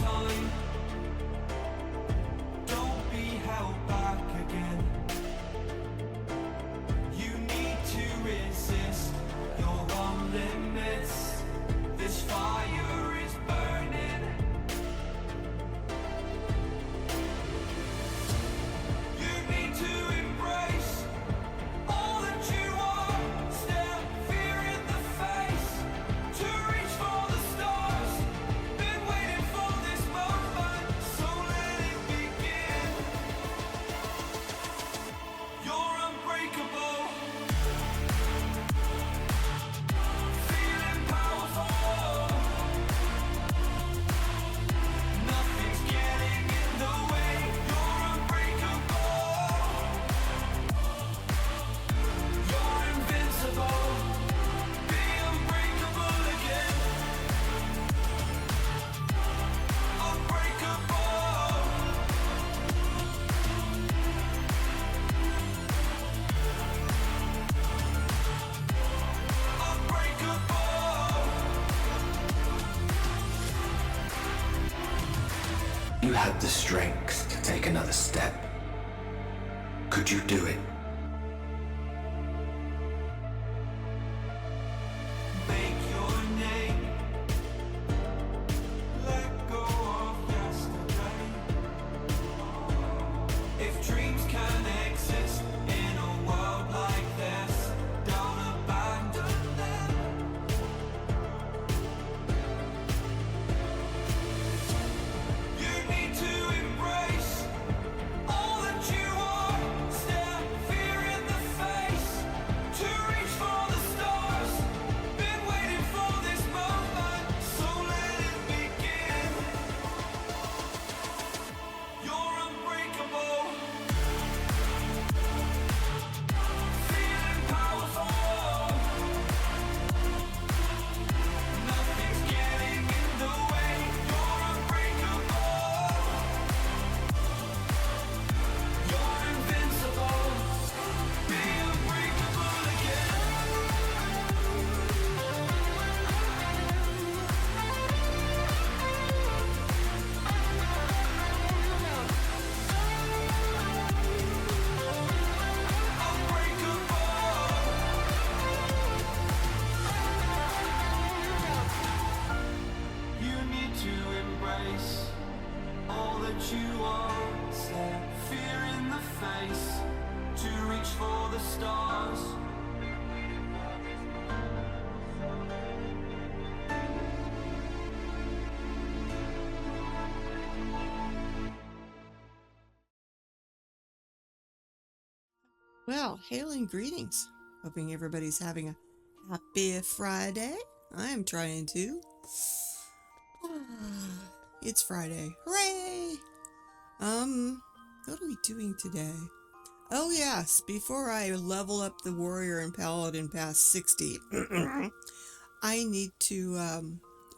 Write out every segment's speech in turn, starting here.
time. Don't be held back again. You need to resist. You're on limits. This fire is burning. You need to embrace all that you are. Stare fear in the face. To reach for the stars. Been waiting for this moment, so let it begin. You're unbreakable. Feeling powerful. Nothing's getting in the way. You're unbreakable. You're invincible. Be unbreakable again. Unbreakable. Unbreakable. You had the strength to take another step. Could you do it? Make your name. Let go of yesterday. If dreams can exist in a world like this, don't abandon them. You need to embrace all that you are. Stare fear in the face. To reach for the stars. Been waiting for this moment, so let it begin. You're unbreakable. Feeling powerful. Nothing's getting in the way. You're unbreakable. You're invincible. Be unbreakable again. You need to embrace all that you are. Stare fear in the face. To reach for the stars. Well, hail and greetings. Hoping everybody's having a happy Friday. I'm trying to. It's Friday. Hooray! What are we doing today? Oh yes, before I level up the warrior and paladin past 60, I need to,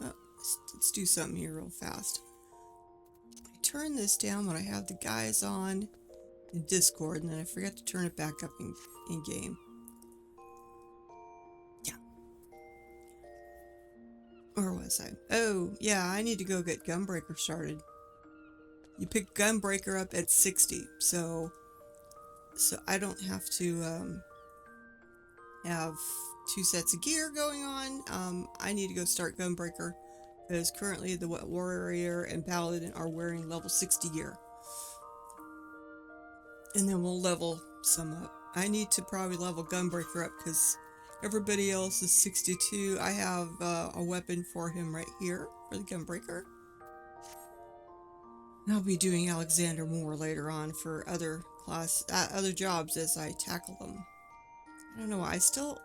let's do something here real fast. I turn this down when I have the guys on in Discord, and then I forget to turn it back up in game. Yeah. Where was I? Oh, yeah, I need to go get Gunbreaker started. You pick Gunbreaker up at 60, so I don't have to have 2 sets of gear going on. I need to go start Gunbreaker because currently the warrior and paladin are wearing level 60 gear. And then we'll level some up. I need to probably level Gunbreaker up because everybody else is 62. I have a weapon for him right here for the Gunbreaker. I'll be doing Alexander more later on for other other jobs as I tackle them. I don't know. I still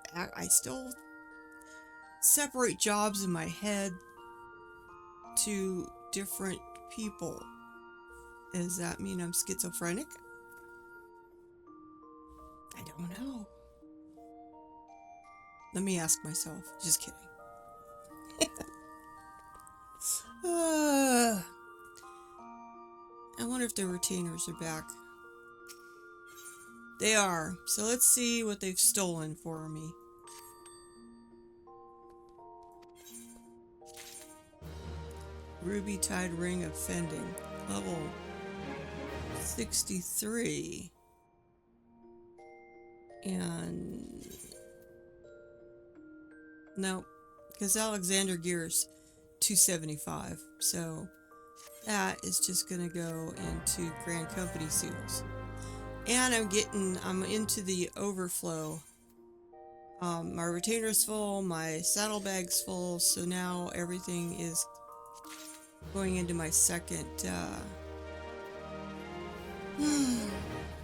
separate jobs in my head to different people. Does that mean I'm schizophrenic? I don't know. Let me ask myself. Just kidding. I wonder if the retainers are back. They are. So let's see what they've stolen for me. ruby tied ring of fending. Level 63. And no, because Alexander Gear's 275, so that is just gonna go into Grand Company seals. And I'm into the overflow. My retainer's full, my saddlebag's full, so now everything is going into my second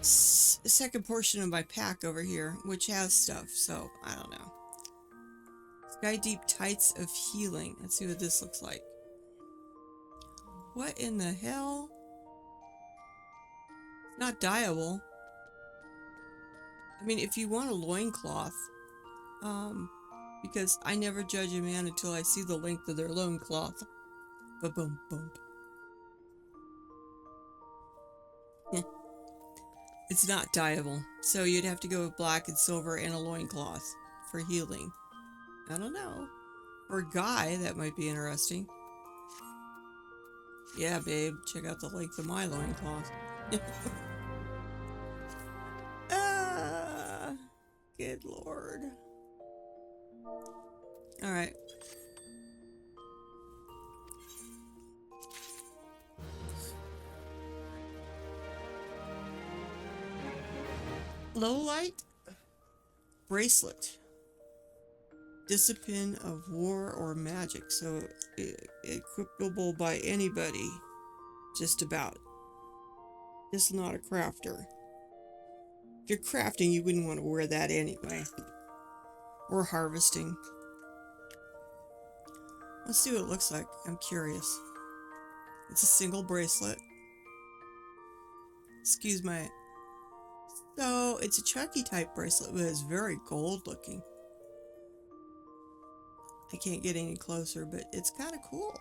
second portion of my pack over here, which has stuff, so I don't know. Sky Deep Tights of Healing. Let's see what this looks like. What in the hell? It's not dyeable. I mean, if you want a loincloth, because I never judge a man until I see the length of their loincloth. Ba-boom, boom. It's not dyeable, so you'd have to go with black and silver and a loincloth for healing. I don't know. For a guy, that might be interesting. Yeah, babe, check out the length of my loincloth. Ah, good lord. Alright. Low light bracelet. Discipline of war or magic, so equipable by anybody, just about. Just not a crafter. If you're crafting, you wouldn't want to wear that anyway. Or harvesting. Let's see what it looks like. I'm curious. It's a single bracelet. Excuse my... So, it's a Chucky type bracelet, but it's very gold looking. I can't get any closer, but it's kind of cool.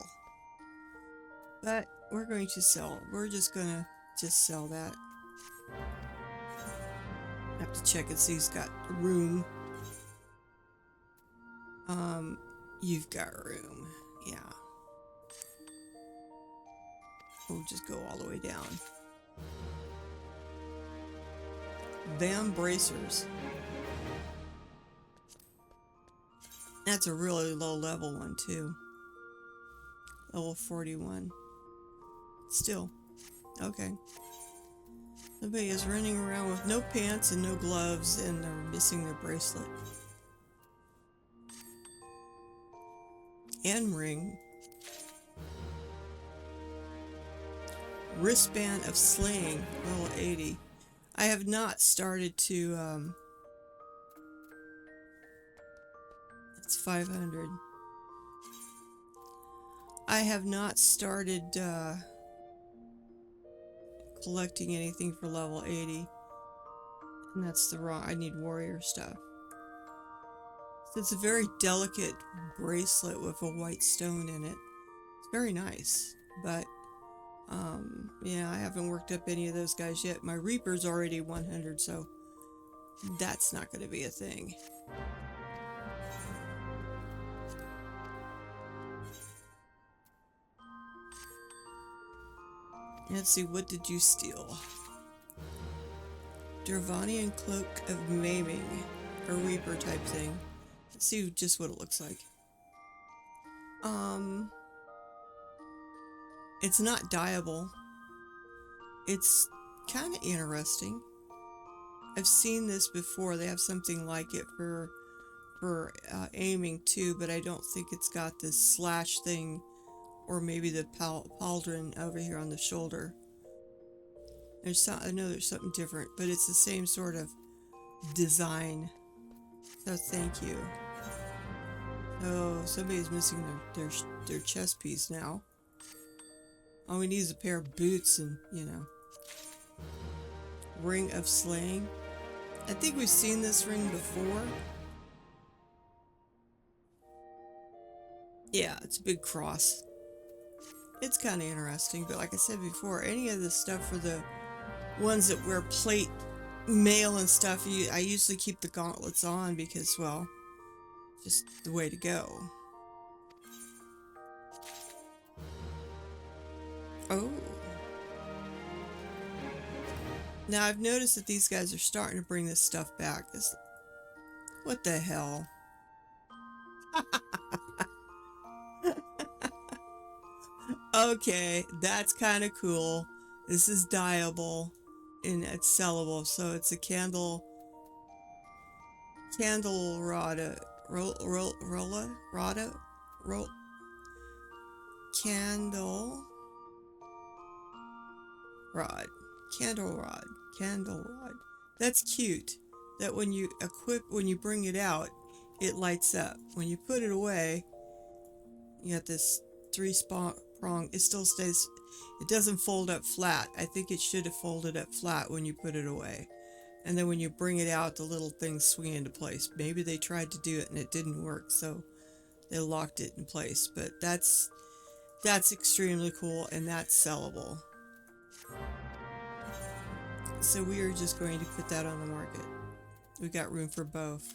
But we're going to sell. We're just gonna sell that. I have to check and see he's got room. You've got room. Yeah. We'll just go all the way down. Vam bracers. That's a really low level one too. Level 41. Still. Okay. Somebody is running around with no pants and no gloves and they're missing their bracelet. And ring. Wristband of Slaying. Level 80. I have not started to, That's 500. I have not started, collecting anything for level 80. And that's the wrong, I need warrior stuff. So it's a very delicate bracelet with a white stone in it. It's very nice, but, yeah, I haven't worked up any of those guys yet. My Reaper's already 100, so that's not going to be a thing. Let's see, what did you steal? Dervanian Cloak of Maiming, a Reaper type thing. Let's see just what it looks like. It's not dyeable. It's kind of interesting. I've seen this before. They have something like it for aiming too, but I don't think it's got this slash thing, or maybe the pauldron over here on the shoulder. I know there's something different, but it's the same sort of design. So thank you. Oh, somebody's missing their chest piece now. All we need is a pair of boots and, you know. Ring of Slaying. I think we've seen this ring before. Yeah, it's a big cross. It's kind of interesting, but like I said before, any of the stuff for the ones that wear plate mail and stuff, I usually keep the gauntlets on because, well, just the way to go. Oh. Now I've noticed that these guys are starting to bring this stuff back. What the hell? Okay, that's kind of cool. This is dyeable and it's sellable. So it's a candle rada candle rod. Candle rod. That's cute. That when you bring it out, it lights up. When you put it away, you got this prong. It still stays, it doesn't fold up flat. I think it should have folded up flat when you put it away. And then when you bring it out, the little things swing into place. Maybe they tried to do it and it didn't work, so they locked it in place. But that's extremely cool, and that's sellable. So we are just going to put that on the market. We got room for both.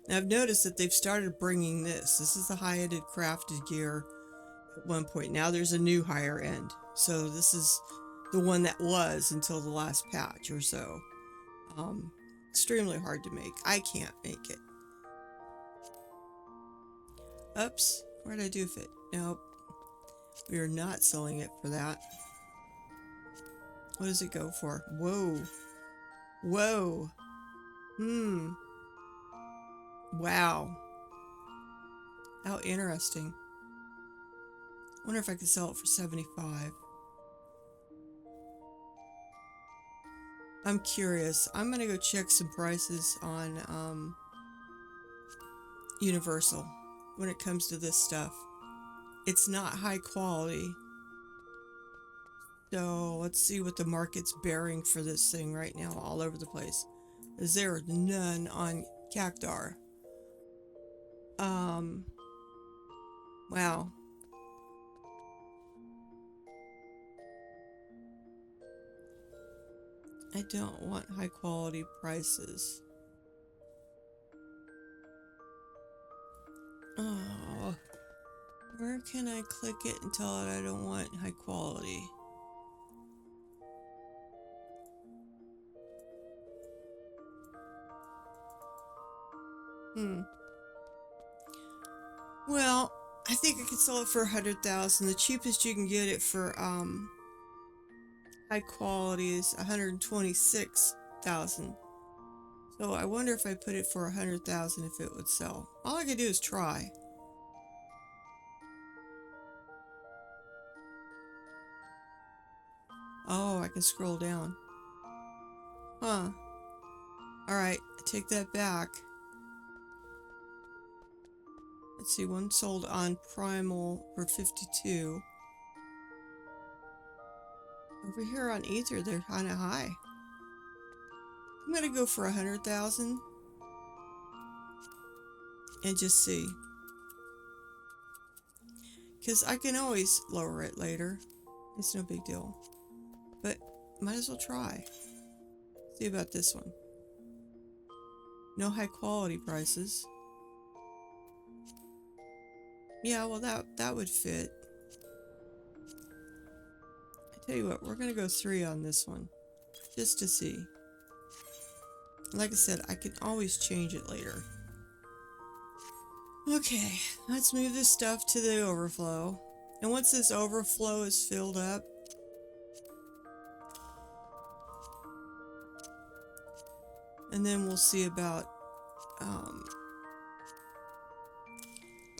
Now I've noticed that they've started bringing this. This is the high-ended crafted gear at one point. Now there's a new higher end. So this is the one that was until the last patch or so. Extremely hard to make. I can't make it. Oops. Where did I do fit? Nope. We are not selling it for that. What does it go for? Whoa. Whoa. Wow. How interesting. I wonder if I could sell it for 75. I'm curious. I'm gonna go check some prices on Universal when it comes to this stuff. It's not high quality. So let's see what the market's bearing for this thing right now all over the place. Is there none on Cactar? Wow. I don't want high quality prices. Oh, where can I click it and tell it I don't want high quality? Well, I think I could sell it for 100,000. The cheapest you can get it for high quality is 126,000. So I wonder if I put it for 100,000 if it would sell. All I could do is try. Oh, I can scroll down. Huh. Alright, I take that back. Let's see, one sold on Primal for 52. Over here on Ether, they're kind of high. I'm gonna go for 100,000 and just see, because I can always lower it later. It's no big deal, but might as well try. See about this one. No high quality prices. Yeah, well that would fit. I tell you what, we're gonna go 3 on this one, just to see. Like I said, I can always change it later. Okay, let's move this stuff to the overflow. And once this overflow is filled up, and then we'll see about, I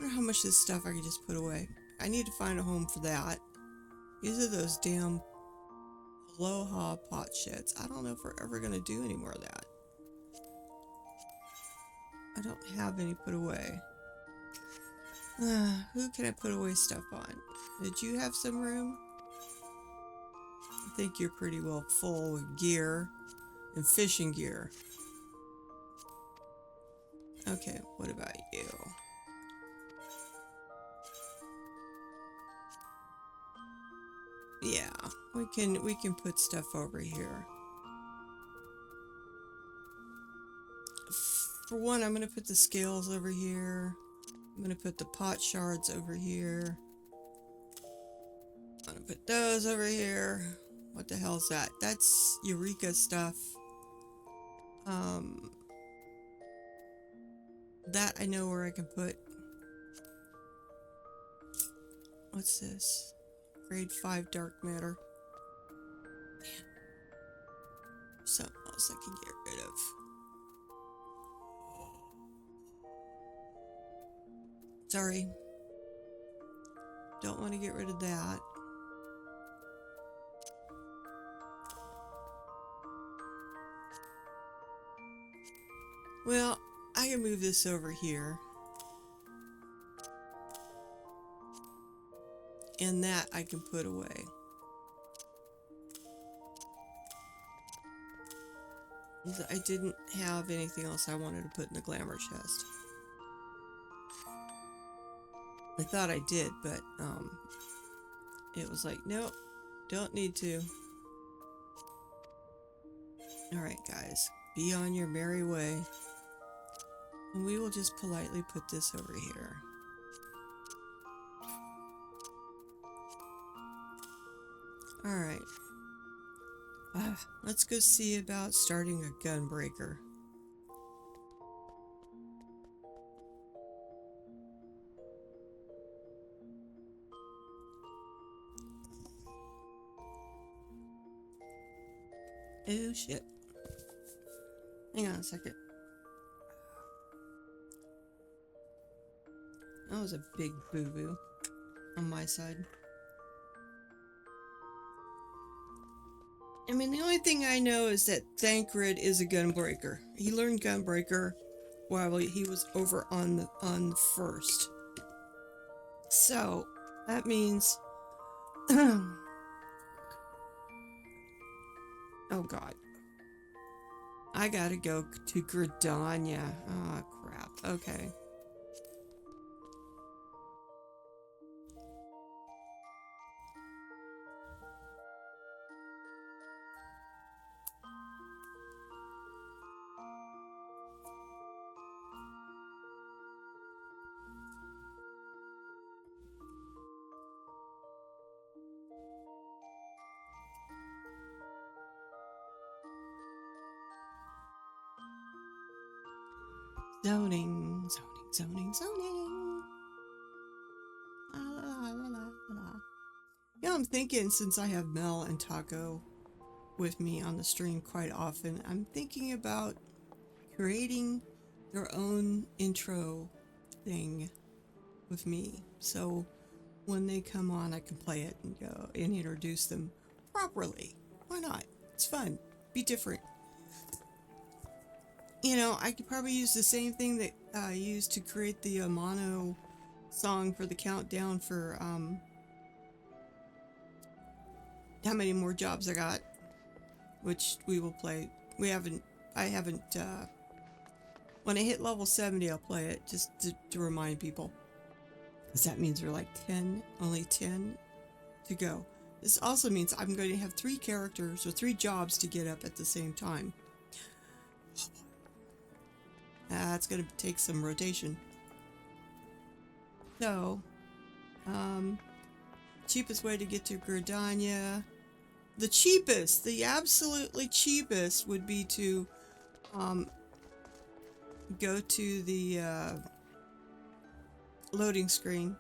wonder how much of this stuff I can just put away. I need to find a home for that. These are those damn Aloha pot sheds. I don't know if we're ever going to do any more of that. I don't have any put away. Who can I put away stuff on? Did you have some room? I think you're pretty well full with gear and fishing gear. Okay, what about you? Yeah, we can put stuff over here. For one, I'm gonna put the scales over here. I'm gonna put the pot shards over here. I'm gonna Put those over here. What the hell's that? That's Eureka stuff. That I know where I can put. What's this? Grade 5 dark matter. Man. Something else I can get rid of. Sorry. Don't want to get rid of that. Well, I can move this over here. And that I can put away. I didn't have anything else I wanted to put in the glamour chest. I thought I did, but it was like, nope, don't need to. Alright guys, be on your merry way. And we will just politely put this over here. Alright. Let's go see about starting a gunbreaker. Oh shit. Hang on a second. That was a big boo-boo on my side. I mean, the only thing I know is that Thancred is a gunbreaker. He learned gunbreaker while he was over on the first. So that means oh god. I gotta go to Gridania. Oh crap. Okay. Zoning. La, la, la, la, la. Yeah, I'm thinking since I have Mel and Taco with me on the stream quite often, I'm thinking about creating their own intro thing with me. So when they come on, I can play it and go and introduce them properly. Why not? It's fun. Be different. You know, I could probably use the same thing that I used to create the mono song for the countdown for how many more jobs I got, which we will play. I haven't, when I hit level 70, I'll play it just to remind people. Because that means we're like 10, only 10 to go. This also means I'm going to have 3 characters or 3 jobs to get up at the same time. It's going to take some rotation. So, cheapest way to get to Gridania. The absolutely cheapest would be to go to the loading screen,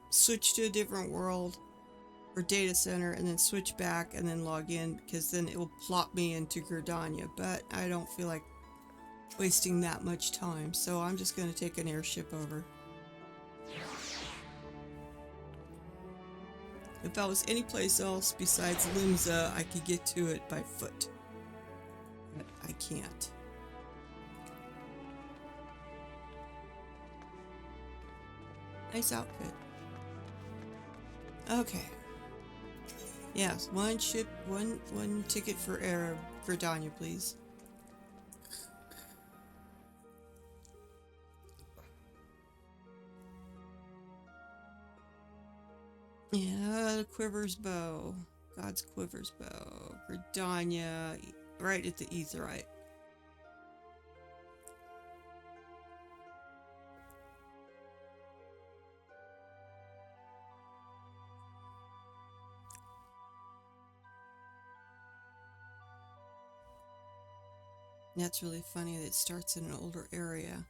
switch to a different world or data center, and then switch back and then log in, because then it will plop me into Gridania. But I don't feel like wasting that much time, so I'm just going to take an airship over. If I was anyplace else besides Limsa, I could get to it by foot. But I can't. Nice outfit. Okay. Yes, one ship, one ticket for Gridania, please. Yeah, Quiver's Bow. God's Quiver's Bow. Gridania, right at the Aetheryte. That's really funny that it starts in an older area.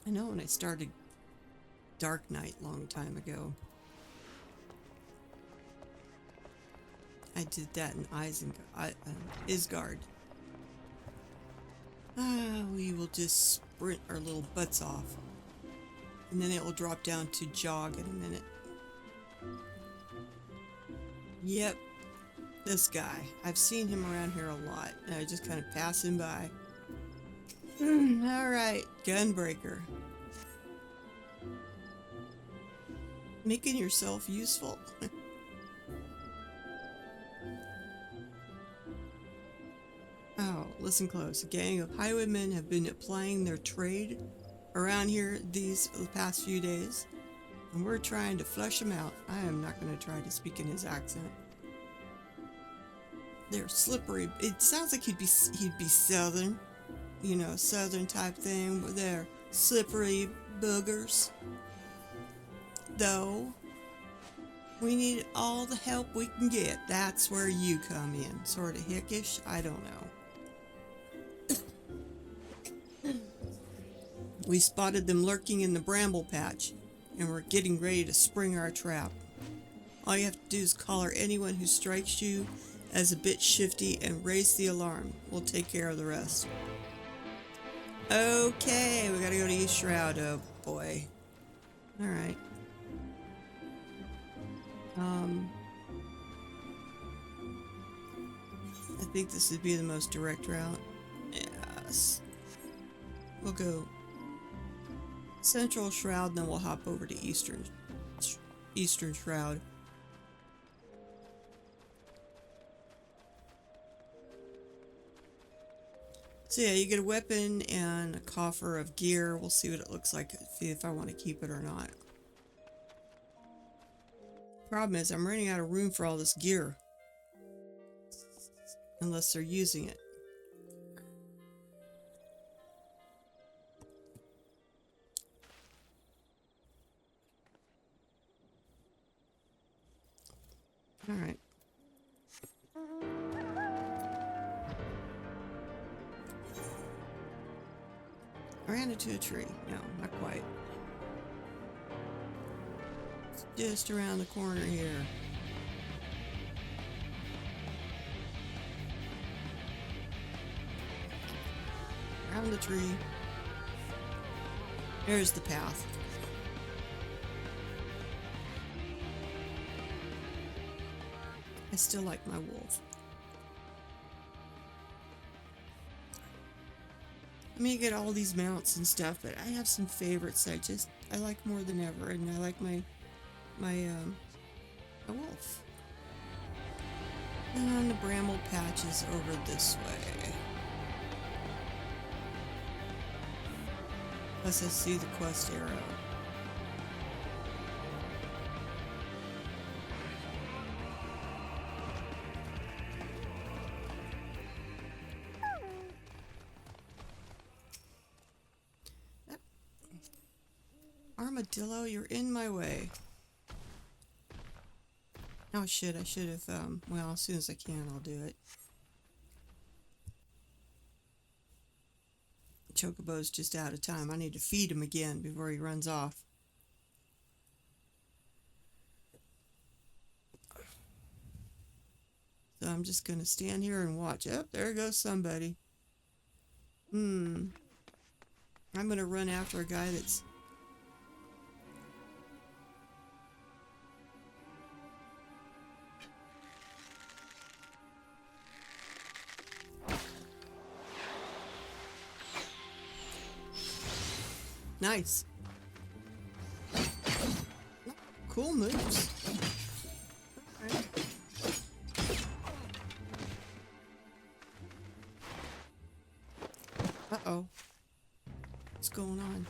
I know when I started Dark Knight a long time ago, I did that in Isgard. We will just sprint our little butts off. And then it will drop down to jog in a minute. Yep, this guy. I've seen him around here a lot, and I just kind of pass him by. Alright, Gunbreaker. Making yourself useful. Oh, listen close. A gang of highwaymen have been applying their trade around here the past few days, and we're trying to flush them out. I am not going to try to speak in his accent. They're slippery. It sounds like he'd be southern, you know, southern type thing, but they're slippery boogers. Though, we need all the help we can get. That's where you come in. Sort of hickish? I don't know. We spotted them lurking in the bramble patch, and we're getting ready to spring our trap. All you have to do is collar anyone who strikes you as a bit shifty and raise the alarm. We'll take care of the rest. Okay, we gotta go to East Shroud. Oh boy. Alright. I think this would be the most direct route. Yes. We'll go Central Shroud, then we'll hop over to Eastern Shroud. So yeah, you get a weapon and a coffer of gear. We'll see what it looks like, if I want to keep it or not. Problem is, I'm running out of room for all this gear. Unless they're using it. Alright. I ran into a tree. No, not quite. It's just around the corner here. Around the tree. There's the path. I still like my wolf. I mean, I get all these mounts and stuff, but I have some favorites I like more than ever, and I like my wolf. And the bramble patch is over this way. Plus I see the quest arrow. Armadillo, you're in my way. Oh shit, I should have, well, as soon as I can, I'll do it. Chocobo's just out of time. I need to feed him again before he runs off. So I'm just gonna stand here and watch. Oh, there goes somebody. I'm gonna run after a guy that's... Nice. Cool moves. Alright. Uh-oh. What's going on?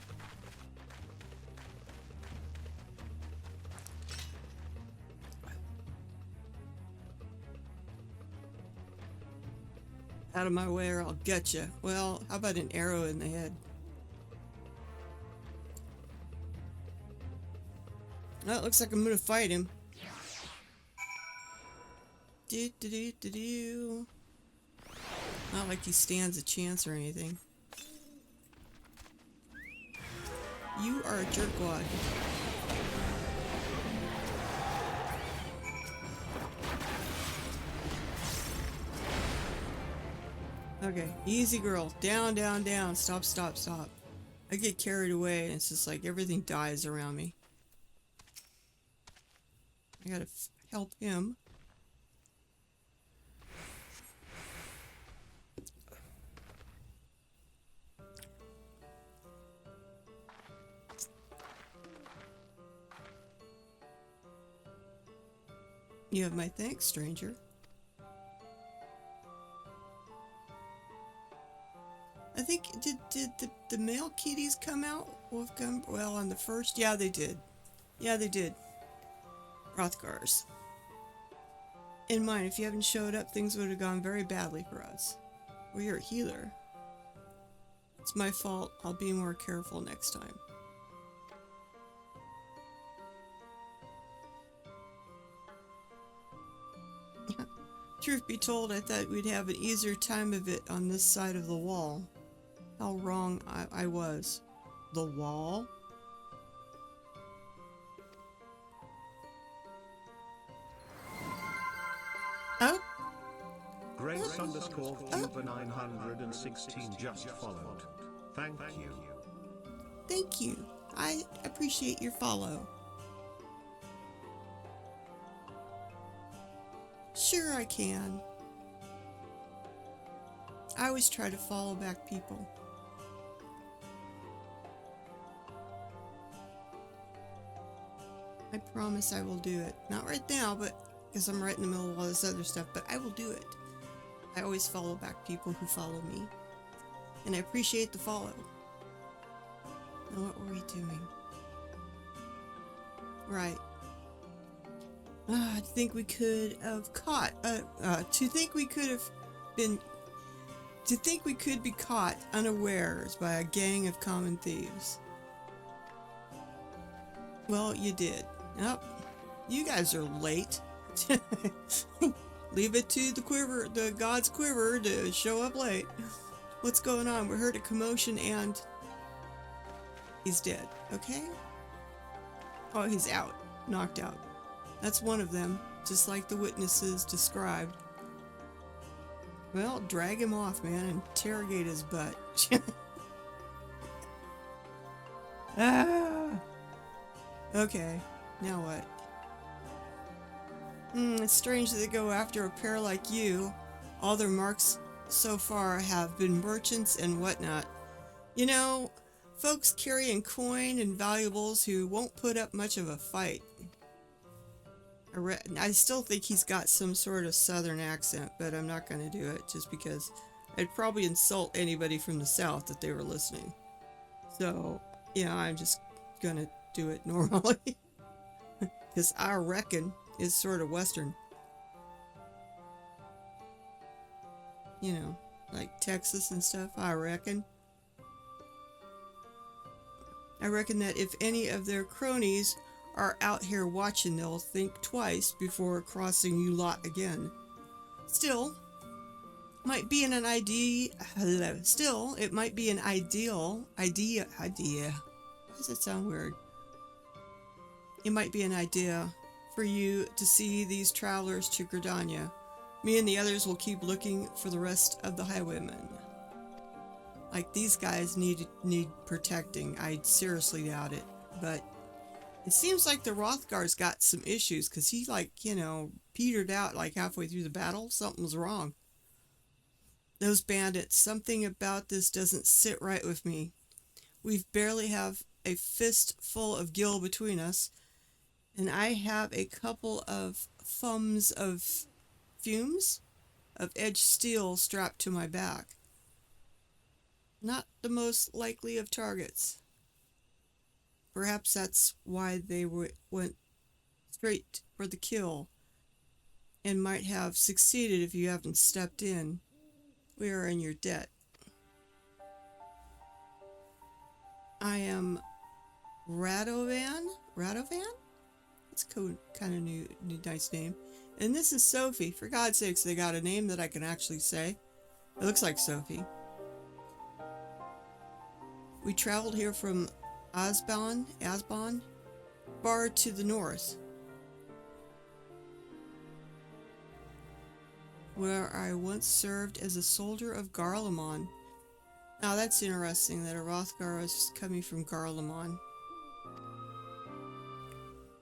Out of my way or I'll get you. Well, how about an arrow in the head? Well, it looks like I'm gonna fight him. Do do do do do. Not like he stands a chance or anything. You are a jerkwad. Okay, easy girl. Down, down, down. Stop, stop, stop. I get carried away and it's just like everything dies around me. I gotta help him. You have my thanks, stranger. I think, did the male kitties come out with well, on the first? Yeah, they did. Yeah, they did. Rothgars. In mind, if you haven't showed up, things would have gone very badly for us. Well, you're a healer. It's my fault. I'll be more careful next time. Truth be told, I thought we'd have an easier time of it on this side of the wall. How wrong I was. The wall? Oh? Grace underscore Cuba 916 just followed. Thank you. Thank you. I appreciate your follow. Sure I can. I always try to follow back people. I promise I will do it. Not right now, but because I'm right in the middle of all this other stuff, but I will do it. I always follow back people who follow me. And I appreciate the follow. Now what were we doing? Right. To think we could have caught, to think we could be caught unawares by a gang of common thieves. Well, you did. Yep. You guys are late. Leave it to the god's quiver to show up late. What's going on? We heard a commotion and he's dead. Okay? Oh, he's out. Knocked out. That's one of them, just like the witnesses described. Well, drag him off, man, and interrogate his butt. Ah! Okay, now what? It's strange that they go after a pair like you. All their marks so far have been merchants and whatnot. You know, folks carrying coin and valuables who won't put up much of a fight. I still think he's got some sort of southern accent, but I'm not going to do it just because I'd probably insult anybody from the south if they were listening. So, yeah, I'm just going to do it normally. Because I reckon is sort of western. You know, like Texas and stuff, I reckon. I reckon that if any of their cronies are out here watching, they'll think twice before crossing you lot again. Still, might be an idea. Still, it might be an idea. Why does it sound weird? It might be an idea for you to see these travelers to Gridania. Me and the others will keep looking for the rest of the highwaymen. Like, these guys need protecting. I seriously doubt it, but it seems like the Rothgar's got some issues, because he, like, you know, petered out like halfway through the battle. Something was wrong. Those bandits, something about this doesn't sit right with me. We barely have a fistful of gil between us, and I have a couple of fumes of edged steel strapped to my back. Not the most likely of targets. Perhaps that's why they went straight for the kill, and might have succeeded if you haven't stepped in. We are in your debt. I am Radovan? Radovan? It's kind of new, nice name. And this is Sophie. For God's sakes, they got a name that I can actually say. It looks like Sophie. We traveled here from Asban Bar to the north, where I once served as a soldier of Garlemon. Now that's interesting that a Rothgar is coming from Garlemon.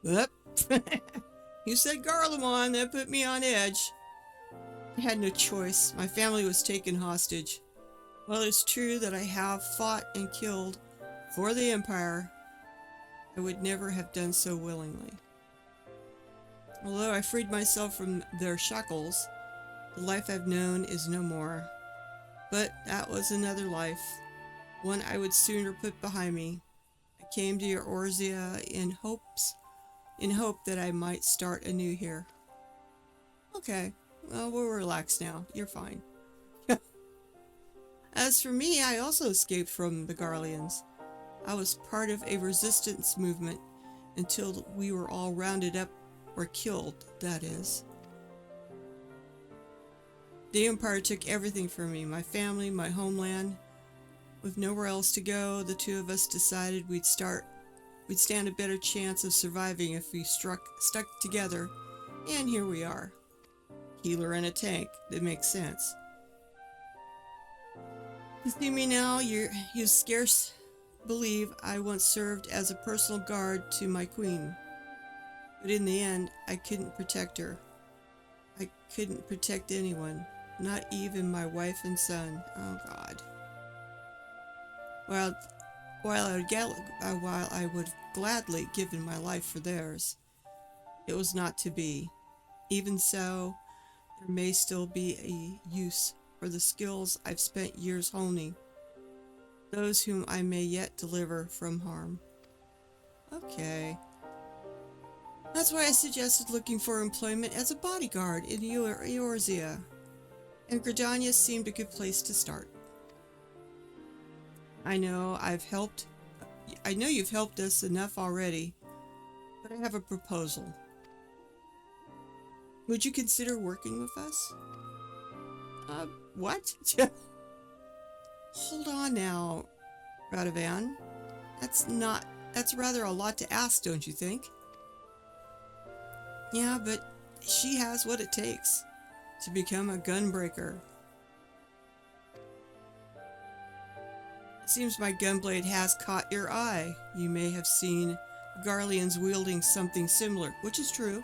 Yep. You said Garlemon, that put me on edge. I had no choice. My family was taken hostage. While it's true that I have fought and killed for the Empire, I would never have done so willingly. Although I freed myself from their shackles, the life I've known is no more. But that was another life, one I would sooner put behind me. I came to your Eorzea in hope that I might start anew here. Okay, well, we'll relax now. You're fine. As for me, I also escaped from the Garleans. I was part of a resistance movement until we were all rounded up or killed, that is. The Empire took everything from me, my family, my homeland. With nowhere else to go, the two of us decided we'd stand a better chance of surviving if we stuck together, and here we are. Healer and a tank. That makes sense. To see me now, you scarce believe I once served as a personal guard to my queen. But in the end, I couldn't protect her. I couldn't protect anyone, not even my wife and son. Oh God. While I would have gladly given my life for theirs, it was not to be. Even so, there may still be a use for the skills I've spent years honing, those whom I may yet deliver from harm. Okay. That's why I suggested looking for employment as a bodyguard in Eorzea, and Gridania seemed a good place to start. I know you've helped us enough already, but I have a proposal. Would you consider working with us? What? Hold on now, Radovan. That's rather a lot to ask, don't you think? Yeah, but she has what it takes to become a gunbreaker. It seems my gunblade has caught your eye. You may have seen Garleans wielding something similar, which is true.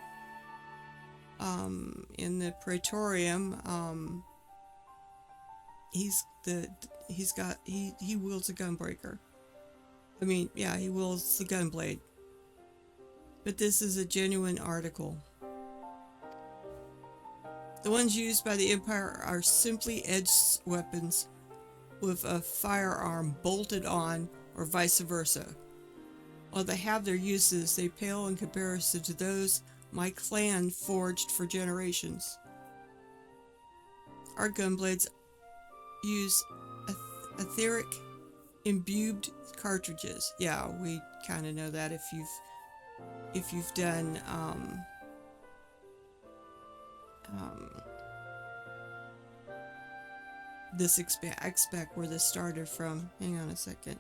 In the Praetorium, he wields a gunbreaker. I mean, yeah, he wields the gunblade. But this is a genuine article. The ones used by the Empire are simply edged weapons with a firearm bolted on, or vice versa. While they have their uses, they pale in comparison to those my clan forged for generations. Our gunblades use etheric imbued cartridges. Yeah, we kind of know that if you've done this expect where this started from. Hang on a second.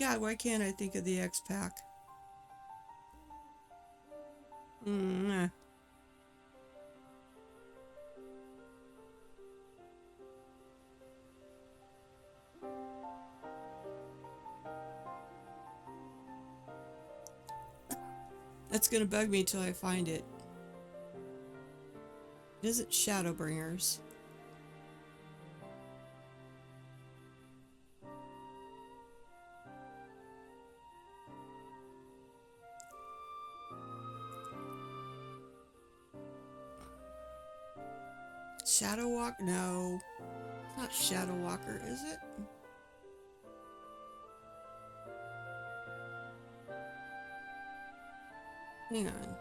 God, why can't I think of the X-Pack? That's gonna bug me till I find it. It isn't Shadowbringers. Shadowwalk? No. It's not Shadowwalker, is it? Hang on.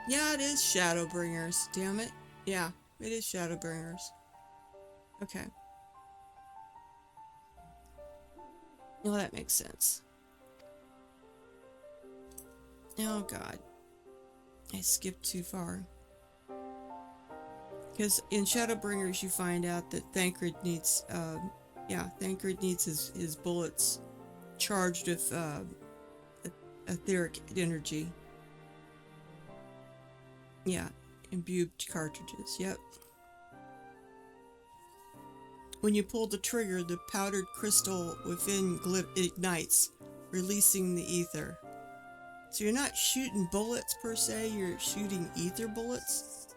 Yeah, it is Shadowbringers. Damn it. Yeah, it is Shadowbringers. Okay. Well, that makes sense. Oh, God. I skipped too far. Because in Shadowbringers, you find out that Thancred needs, Thancred needs his bullets charged with etheric energy. Yeah, imbued cartridges, yep. When you pull the trigger, the powdered crystal within ignites, releasing the ether. So you're not shooting bullets per se, you're shooting ether bullets?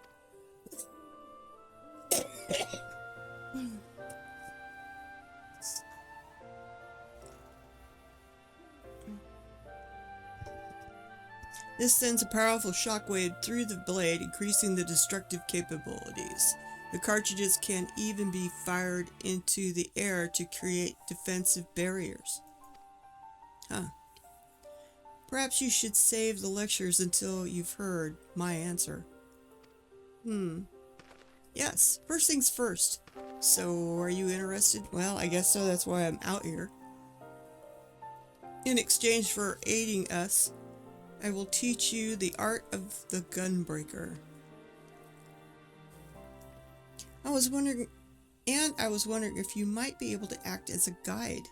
This sends a powerful shockwave through the blade, increasing the destructive capabilities. The cartridges can even be fired into the air to create defensive barriers. Huh. Perhaps you should save the lectures until you've heard my answer. Yes, first things first. So, are you interested? Well, I guess so, that's why I'm out here. In exchange for aiding us, I will teach you the art of the Gunbreaker. I was wondering if you might be able to act as a guide.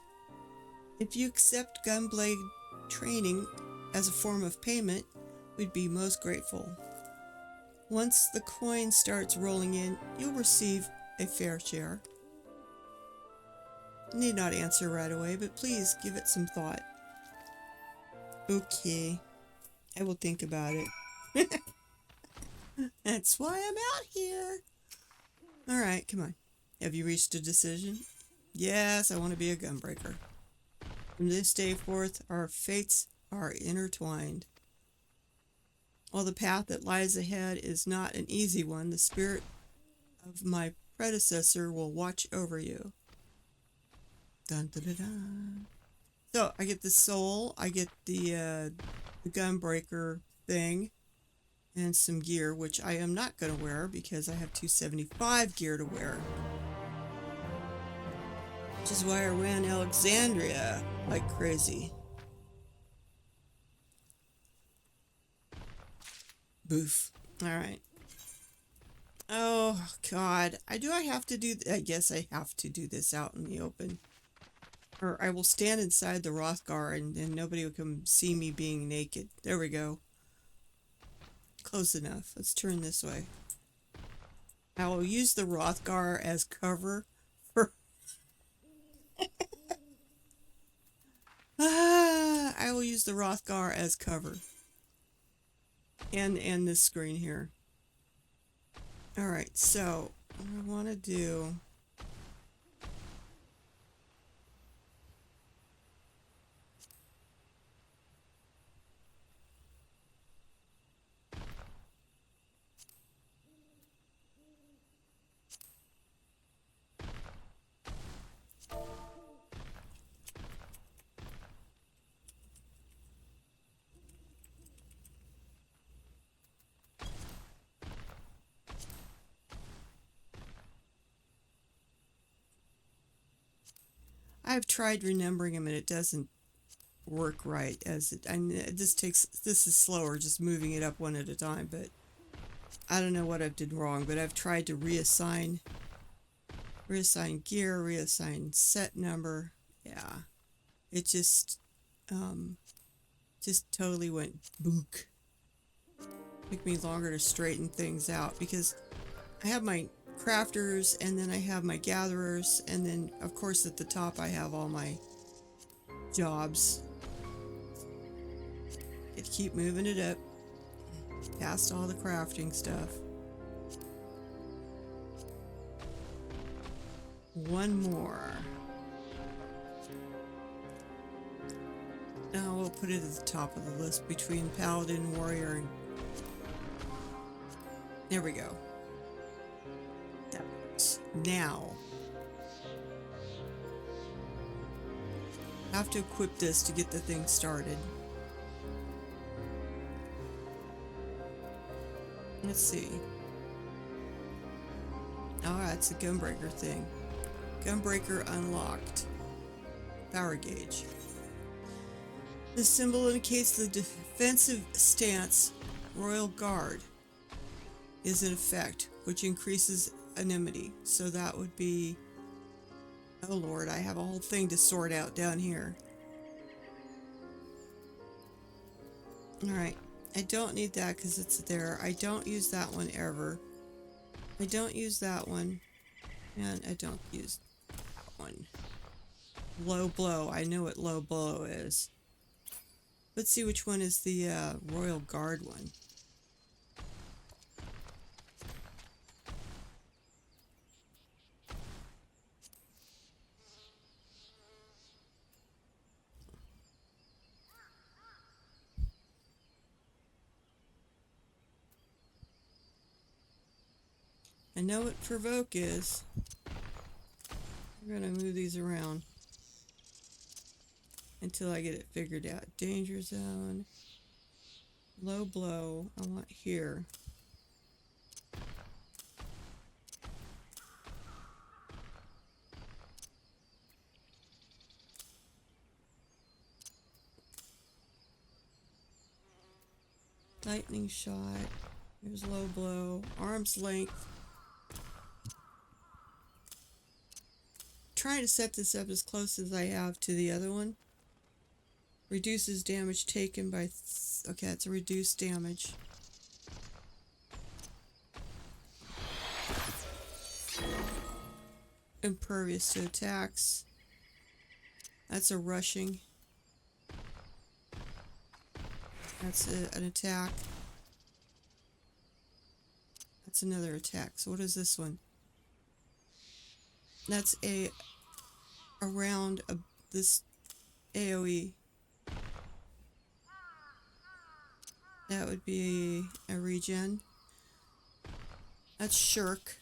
If you accept gunblade training as a form of payment, we'd be most grateful. Once the coin starts rolling in, you'll receive a fair share. You need not answer right away, but please give it some thought. Okay, I will think about it. That's why I'm out here. Alright, come on. Have you reached a decision? Yes, I want to be a gunbreaker. From this day forth, our fates are intertwined. While the path that lies ahead is not an easy one, the spirit of my predecessor will watch over you. Dun, dun, dun, dun. So, I get the soul, I get the gunbreaker thing, and some gear, which I am not going to wear because I have 275 gear to wear. Which is why I ran Alexandria like crazy. Boof. Alright. Oh, God. I have to do... I guess I have to do this out in the open. Or I will stand inside the Rothgar and nobody will come see me being naked. There we go. Close enough. Let's turn this way. I will use the Rothgar as cover for... I will use the Rothgar as cover. And this screen here. Alright, so what I want to do... I've tried remembering them and it doesn't work right this is slower just moving it up one at a time, but I don't know what I've did wrong, but I've tried to reassign gear, reassign set number. Yeah. It just totally went book. Took me longer to straighten things out because I have my crafters and then I have my gatherers and then of course at the top I have all my jobs. Keep moving it up past all the crafting stuff. One more. Now we'll put it at the top of the list between Paladin, Warrior, and... There we go. That works. Now. I have to equip this to get the thing started. Let's see. Oh, that's a Gunbreaker thing. Gunbreaker unlocked. Power gauge. This symbol indicates the defensive stance Royal Guard is in effect, which increases enmity. So that would be... Oh Lord, I have a whole thing to sort out down here. Alright, I don't need that because it's there. I don't use that one ever. I don't use that one. And I don't use that one. Low blow. I know what low blow is. Let's see which one is the Royal Guard one. I know what provoke is. I'm gonna move these around until I get it figured out. Danger zone. Low blow. I want here. Lightning shot. Here's low blow. Arm's length. Trying to set this up as close as I have to the other one. Reduces damage taken by... okay, it's a reduced damage. Impervious to attacks. That's a rushing. That's an attack. That's another attack. So what is this one? That's around this AoE. That would be a regen. That's shirk.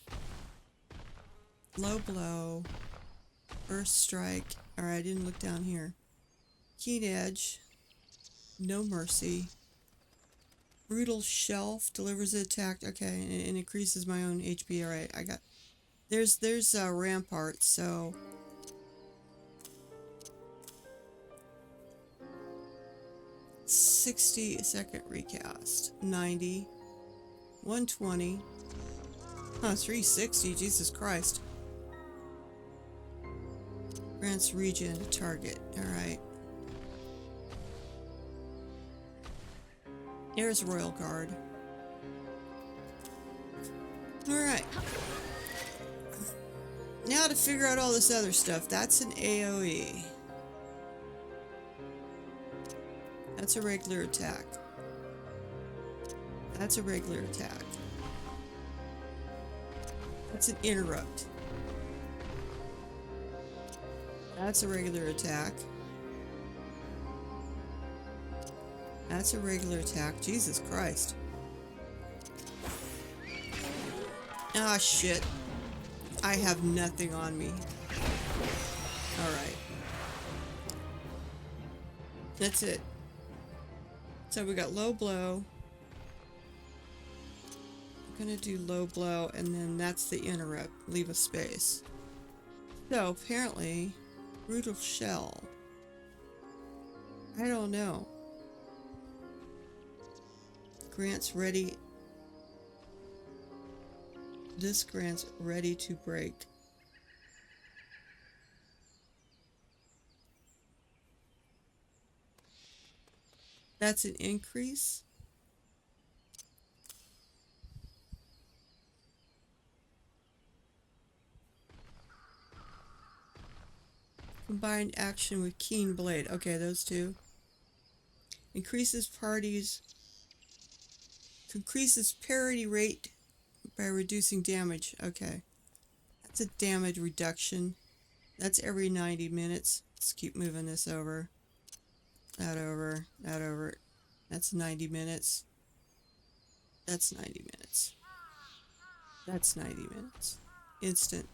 Low blow. Burst strike. Alright, I didn't look down here. Keen edge. No mercy. Brutal shelf. Delivers an attack. Okay, and increases my own HP. Alright, I got... There's rampart, so... 60-second recast. 90. 120. Huh, 360. Jesus Christ. Grants regen to target. Alright. There's Royal Guard. Alright. Now to figure out all this other stuff. That's an AoE. That's a regular attack. That's a regular attack. That's an interrupt. That's a regular attack. That's a regular attack. Jesus Christ. Ah, shit. I have nothing on me. Alright. That's it. So we got low blow. I'm gonna do low blow, and then that's the interrupt. Leave a space. So apparently, brutal shell. I don't know. Grants ready. This grants ready to break. That's an increase. Combined action with keen blade. Okay, those two. Increases parity rate by reducing damage. Okay. That's a damage reduction. That's every 90 minutes. Let's keep moving this over. That over. That over. That's 90 minutes. That's 90 minutes. That's 90 minutes. Instant.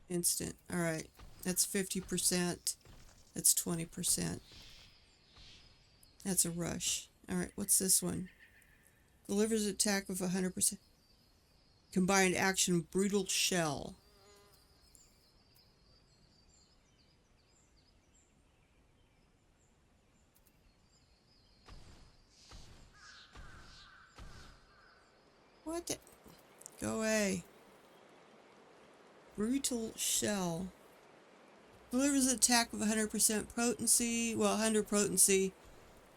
Instant. Alright. That's 50%. That's 20%. That's a rush. Alright, what's this one? Delivers attack of 100%. Combined action brutal shell. What the? Go away. Brutal shell. Delivers attack of 100% potency. Well, 100 potency.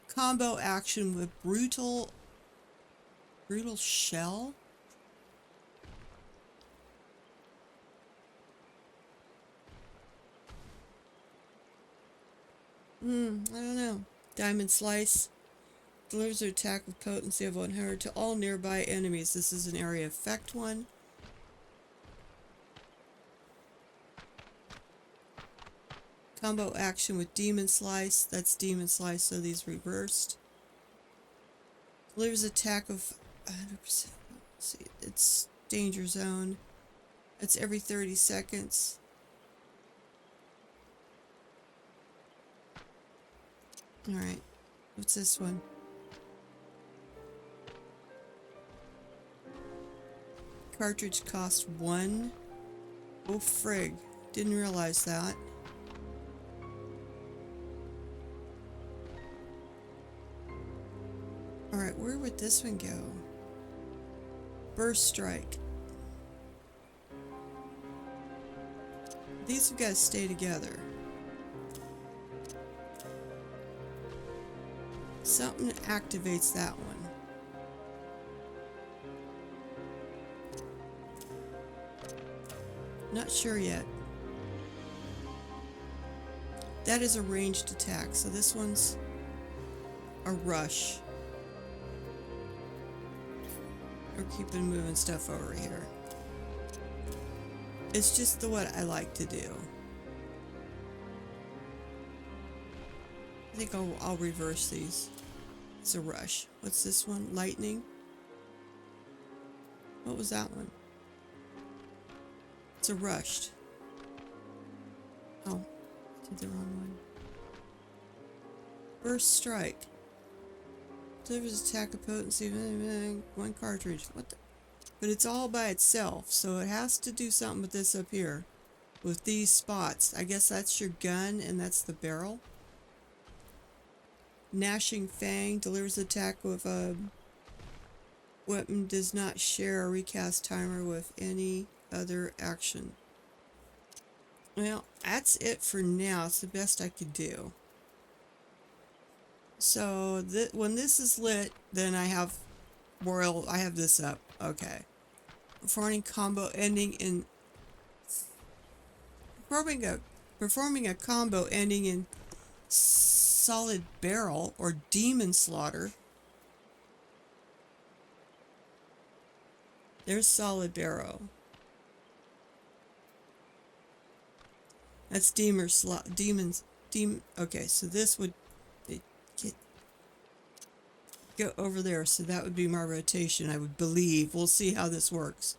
Combo action with brutal shell? I don't know. Diamond Slice. Delivers an attack with potency of 100 to all nearby enemies. This is an area effect one. Combo action with Demon Slice. That's Demon Slice, so these reversed. Delivers attack of 100%. Let's see, it's Danger Zone. It's every 30 seconds. Alright, what's this one? Cartridge cost 1. Oh frig, didn't realize that. Alright, where would this one go? Burst Strike. These have got to stay together. Something activates that one. Not sure yet. That is a ranged attack, so this one's a rush. We're keeping moving stuff over here. It's just what I like to do. I think I'll reverse these. It's a rush. What's this one? Lightning? What was that one? It's a rushed. Oh, did the wrong one. Burst Strike. Delivers attack of potency. One cartridge. What the? But it's all by itself, so it has to do something with this up here. With these spots. I guess that's your gun and that's the barrel. Gnashing Fang. Delivers attack with a weapon. Does not share a recast timer with any other action. Well, that's it for now. It's the best I could do. So when this is lit, then I have Royal. I have this up. Okay. Performing combo ending in performing a combo ending in Solid Barrel or Demon Slaughter. There's Solid Barrel. That's okay, so this would go over there, so that would be my rotation, I would believe. We'll see how this works.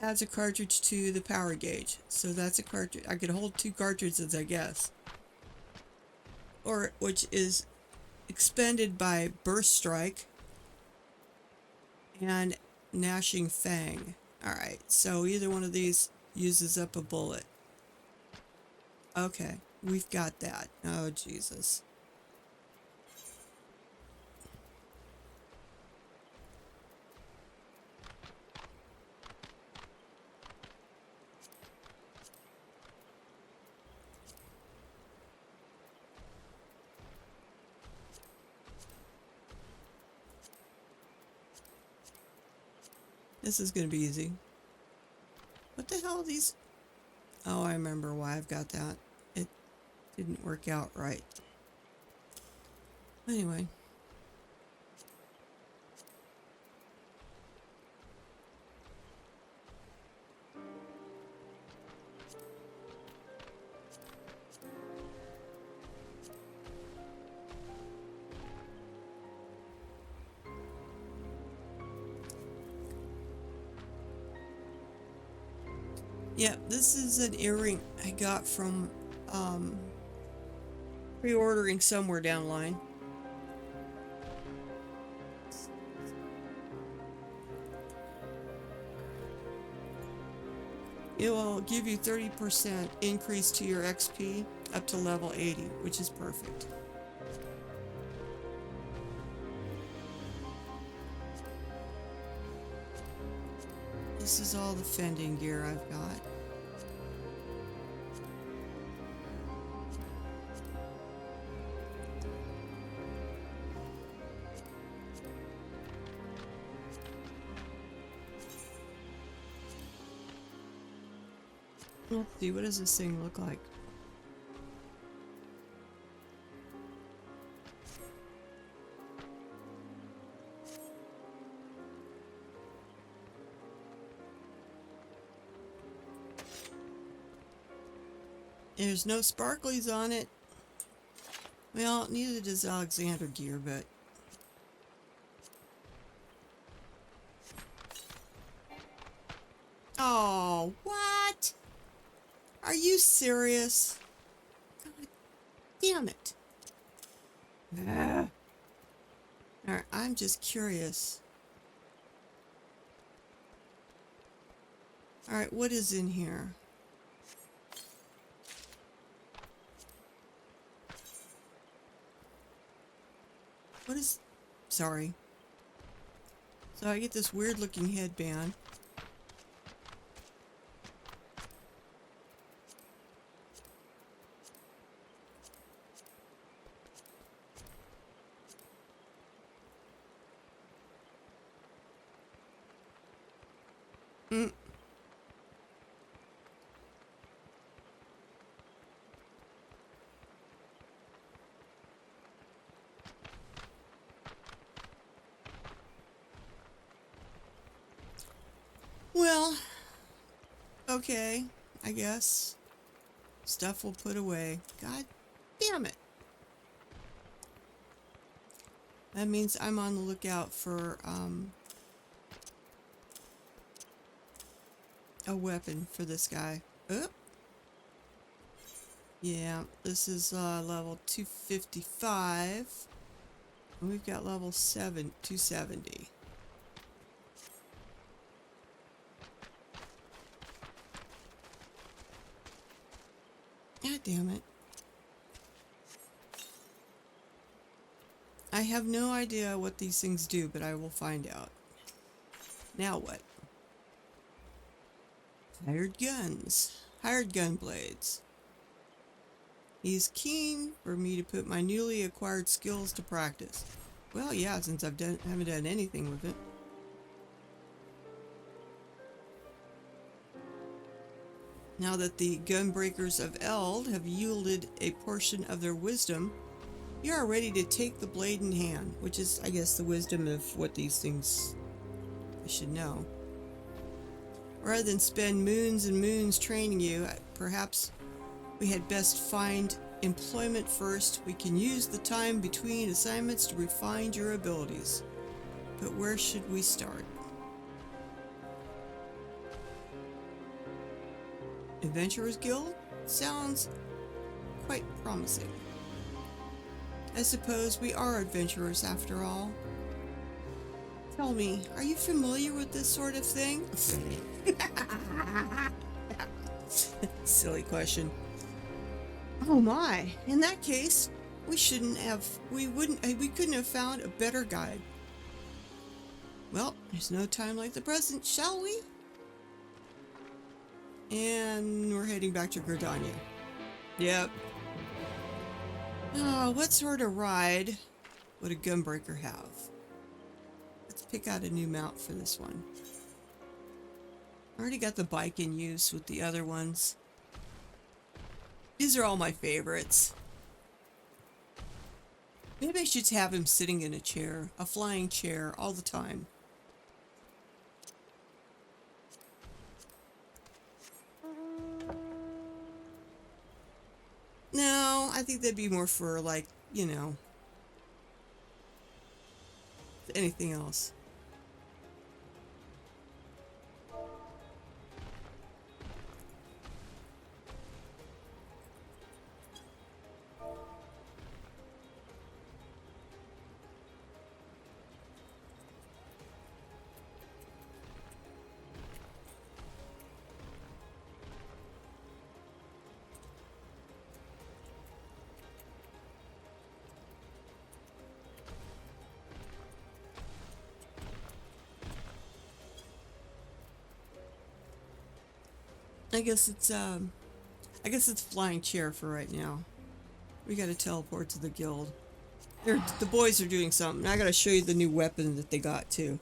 Adds a cartridge to the power gauge. So that's a cartridge. I could hold 2 cartridges, I guess. Or, which is expended by Burst Strike and Gnashing Fang. Alright, so either one of these uses up a bullet. Okay, we've got that. Oh, Jesus. This is going to be easy. What the hell are these? Oh, I remember why I've got that. It didn't work out right. Anyway. Yeah, this is an earring I got from Pre-ordering somewhere down the line. It will give you 30% increase to your XP up to level 80, which is perfect. This is all the fending gear I've got. Let's see, what does this thing look like? There's no sparklies on it. Well, neither does Alexander gear, but... Oh, what? Are you serious? God damn it. Alright, I'm just curious. Alright, what is in here? What is... Sorry. So I get this weird looking headband. Well, okay, I guess. Stuff we'll put away. God damn it. That means I'm on the lookout for, a weapon for this guy. Oh. Yeah, this is, level 255. And we've got level 270. God damn it. I have no idea what these things do, but I will find out. Now what? Hired guns. Hired gun blades. He's keen for me to put my newly acquired skills to practice. Well, yeah, since haven't done anything with it. Now that the Gunbreakers of Eld have yielded a portion of their wisdom, you are ready to take the blade in hand, which is, I guess, the wisdom of what these things I should know. Rather than spend moons and moons training you, perhaps we had best find employment first. We can use the time between assignments to refine your abilities. But where should we start? Adventurers Guild? Sounds quite promising. I suppose we are adventurers after all. Tell me, are you familiar with this sort of thing? Silly question. Oh my, in that case, we couldn't have found a better guide. Well, there's no time like the present, shall we? And we're heading back to Gridania. Yep. What sort of ride would a Gunbreaker have? Let's pick out a new mount for this one. I already got the bike in use with the other ones. These are all my favorites. Maybe I should have him sitting in a chair, a flying chair, all the time. No, I think that'd be more for, like, you know, anything else. I guess it's flying chair for right now. We gotta teleport to the guild. The boys are doing something. I gotta show you the new weapon that they got too.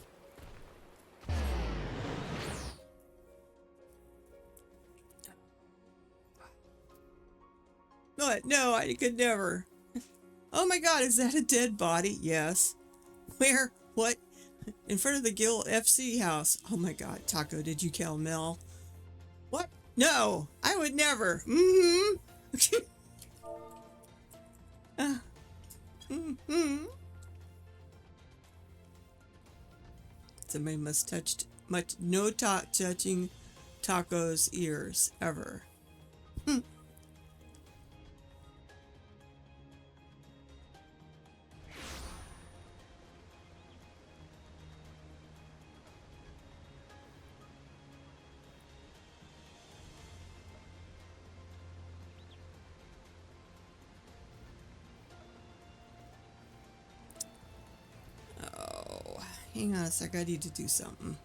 What? No, I could never. Oh my god, is that a dead body? Yes. Where? What? In front of the guild FC house. Oh my god, Taco, did you kill Mel? What? No, I would never. Mm-hmm. Mm-hmm. Somebody must no touching Taco's ears ever. Oh, hang on a sec. I need to do something.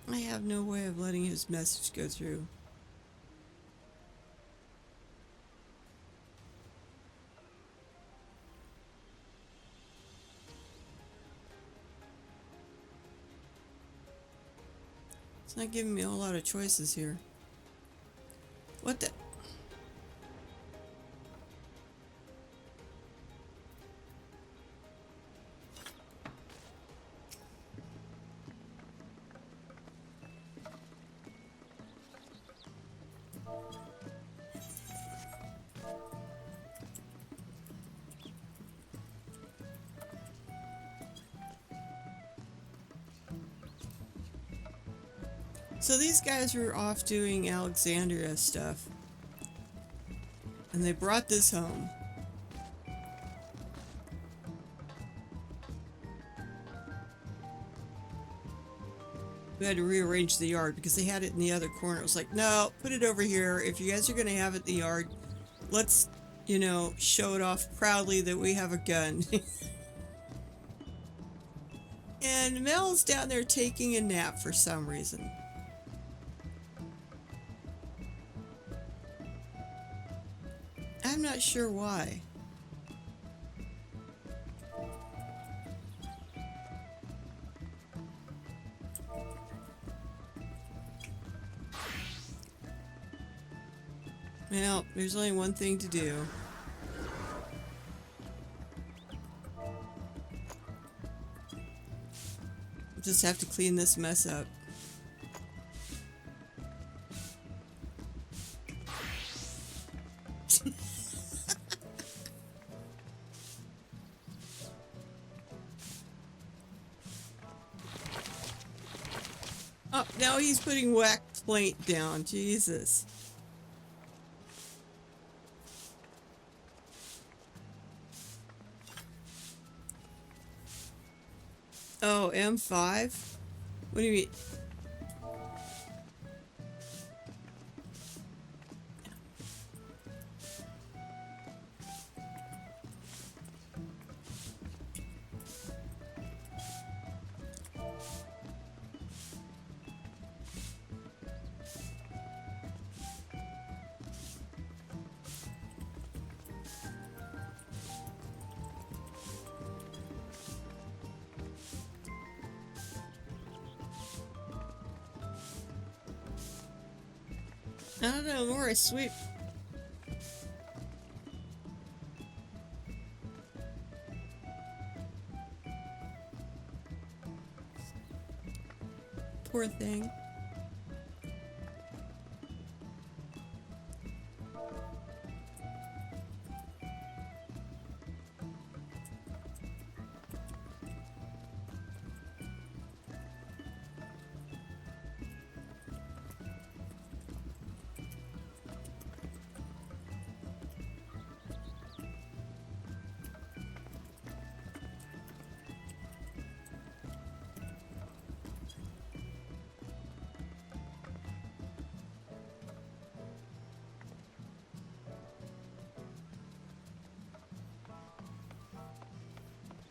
I have no way of letting his message go through. It's not giving me a whole lot of choices here. What the? So these guys were off doing Alexandria stuff. And they brought this home. We had to rearrange the yard because they had it in the other corner. It was like, no, put it over here. If you guys are going to have it in the yard, let's, you know, show it off proudly that we have a gun. And Mel's down there taking a nap for some reason. I'm not sure why. Well, there's only one thing to do. Just have to clean this mess up. Oh, now he's putting wax paint down. Jesus. Oh, M5? What do you mean? I don't know, the more I sweep. Poor thing.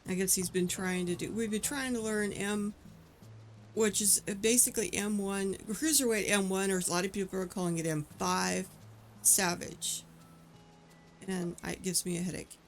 I guess he's been trying to do. We've been trying to learn M, which is basically M1, Cruiserweight M1, or a lot of people are calling it M5 Savage. And it gives me a headache.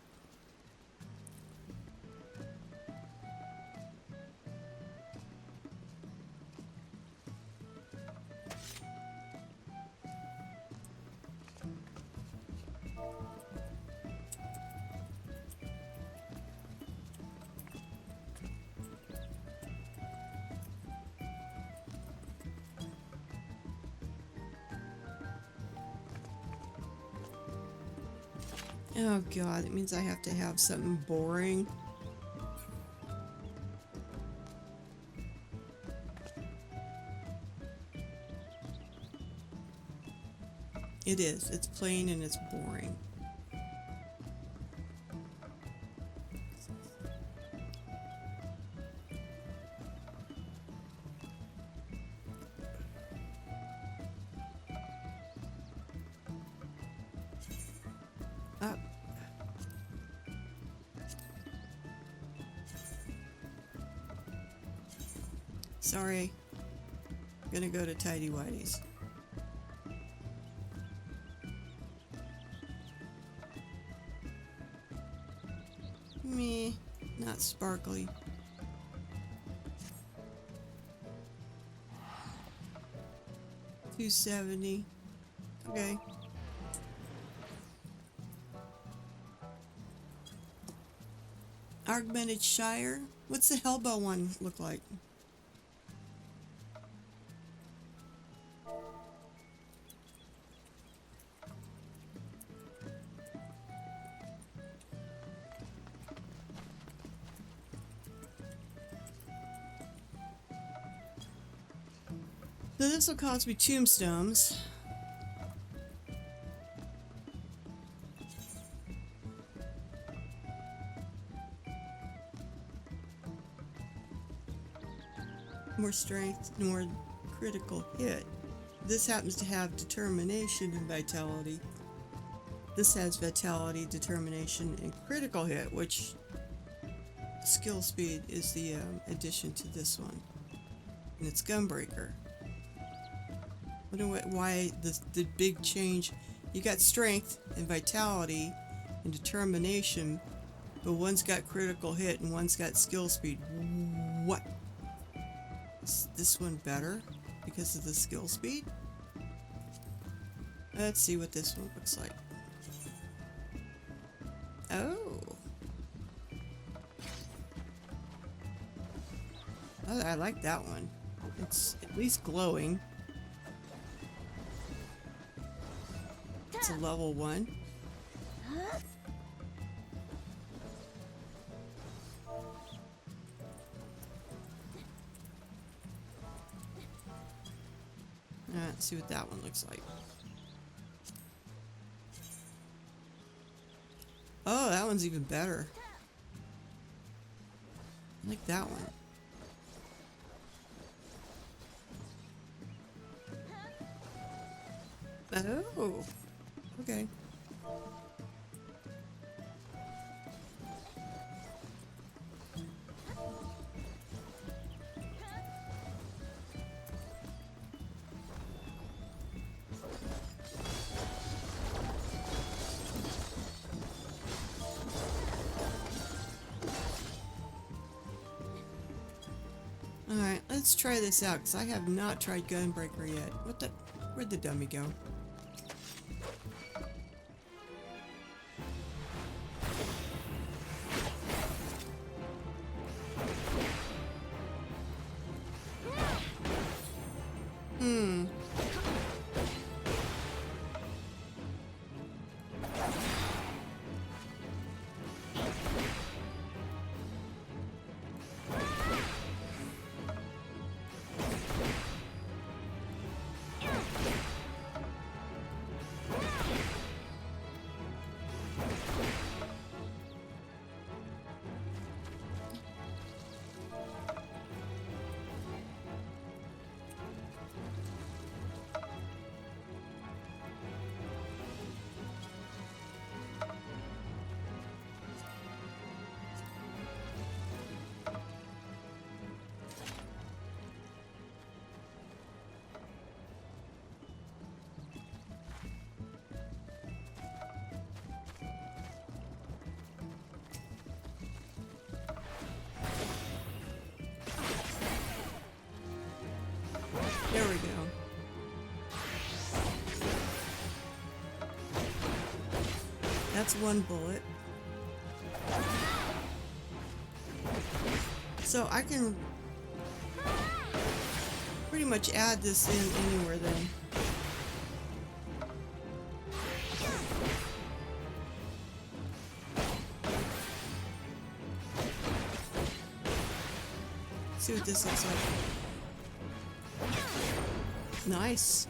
Oh god, it means I have to have something boring. It is. It's plain and it's boring. Up. Sorry. I'm gonna go to Tidy Whitey's. Meh. Not sparkly. $270. Okay. Augmented Shire? What's the Hellbow one look like? So this will cost me tombstones. More strength, more critical hit. This happens to have determination and vitality. This has vitality, determination, and critical hit, which skill speed is the addition to this one. And it's Gunbreaker. I wonder why the big change. You got strength and vitality and determination, but one's got critical hit and one's got skill speed. What? Is this one better because of the skill speed? Let's see what this one looks like. Oh. Oh, I like that one. It's at least glowing. It's a level 1. Let's see what that one looks like. Oh, that one's even better. I like that one. Oh, okay. Alright, let's try this out, because I have not tried Gunbreaker yet. What the? Where'd the dummy go? That's one bullet. So I can pretty much add this in anywhere then. See what this looks like. Nice.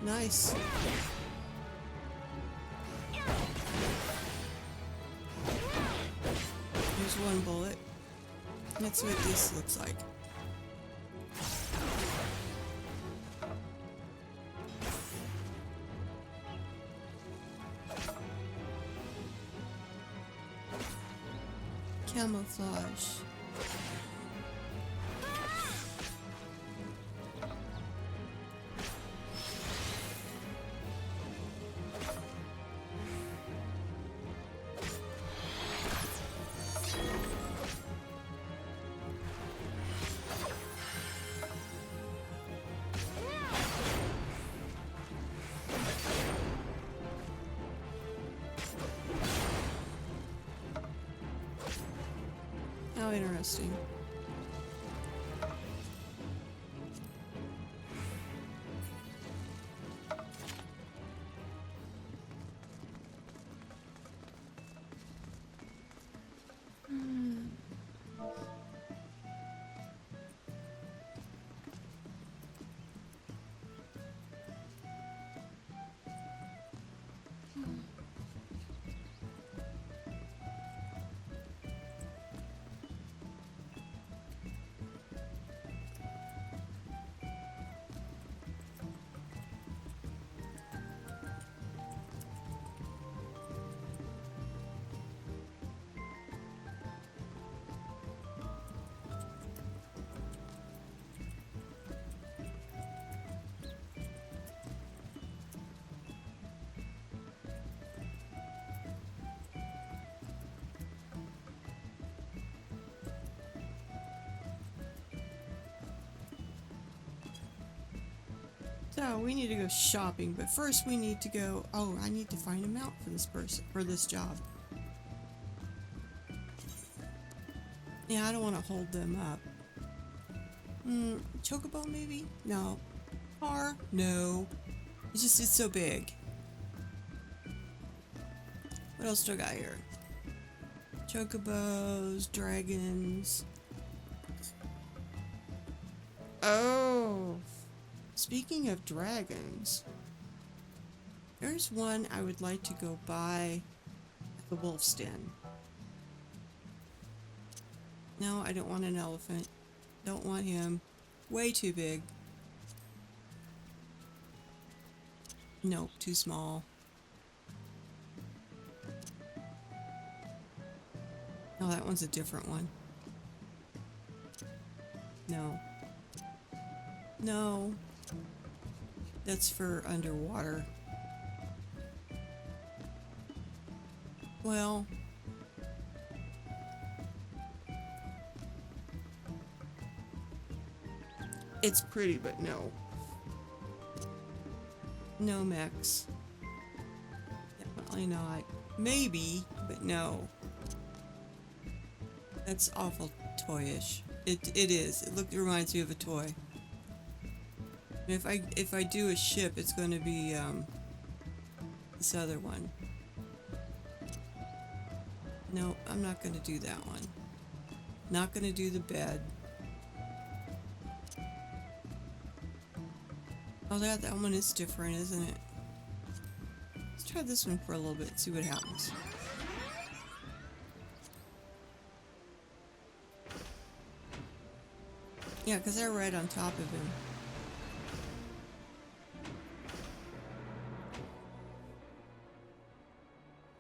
Nice. Here's one bullet. Let's see what this looks like. Camouflage. How interesting. So we need to go shopping, but first we need to go. Oh, I need to find a mount for this person, for this job. Yeah, I don't want to hold them up. Chocobo maybe? No. Car? No. It's so big. What else do I got here? Chocobos, dragons. Oh. Speaking of dragons, there's one I would like to go buy at the wolf's den. No, I don't want an elephant. Don't want him. Way too big. Nope, too small. No, that one's a different one. No. No. That's for underwater. Well, it's pretty, but no. No, Max. Definitely not. Maybe, but no. That's awful toyish. It is. It reminds me of a toy. If I do a ship, it's going to be this other one. No, I'm not going to do that one. Not going to do the bed. Oh, that one is different, isn't it? Let's try this one for a little bit, see what happens. Yeah, because they're right on top of him.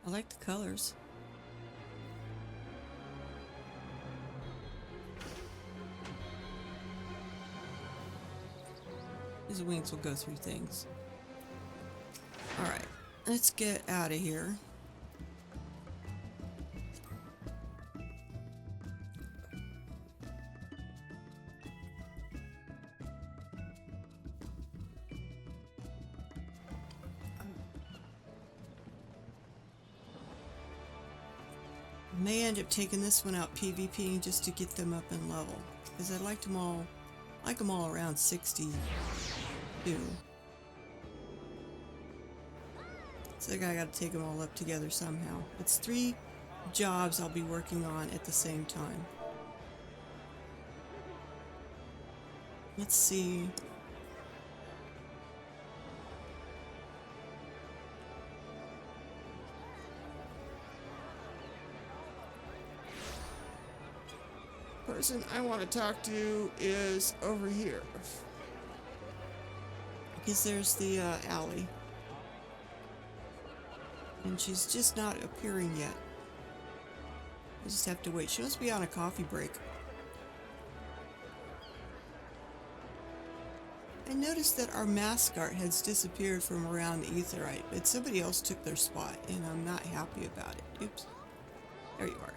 I like the colors. His wings will go through things. Alright, let's get out of here. May end up taking this one out PvPing just to get them up in level, because I like them all around 60 too. So I gotta take them all up together somehow. It's 3 jobs I'll be working on at the same time. Let's see. Person I want to talk to is over here. Because there's the alley. And she's just not appearing yet. I just have to wait. She must be on a coffee break. I noticed that our mascot has disappeared from around the Aetheryte, but somebody else took their spot, and I'm not happy about it. Oops. There you are.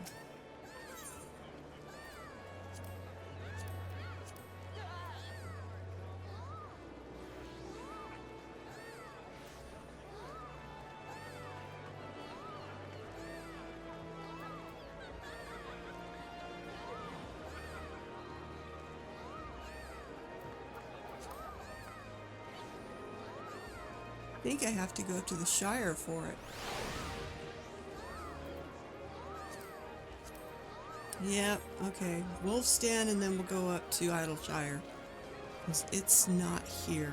I think I have to go to the Shire for it. Yeah, okay. Wolfstan, and then we'll go up to Idleshire. Because it's not here.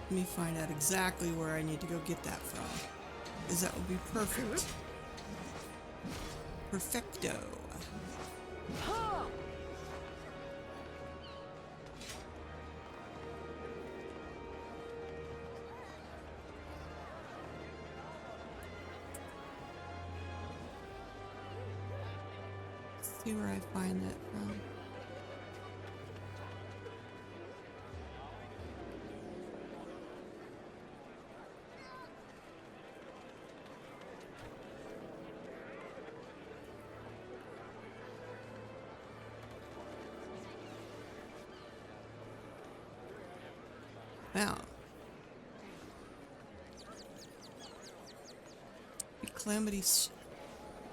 Let me find out exactly where I need to go get that from. Because that would be perfect. Perfecto. See where I find that from. Wow. Calamity's.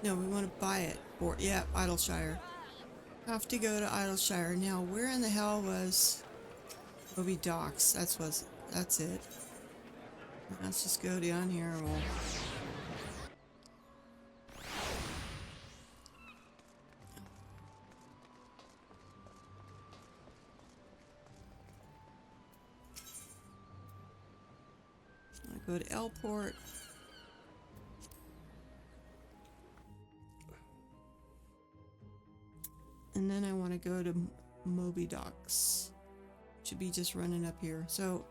No, we want to buy it. Or, yeah, Idleshire. Have to go to Idleshire. Now, where in the hell was Moby Docks? That's it. Let's just go down here and we'll... I'll go to Elport. And then I want to go to Moby Docks. Should be just running up here. So,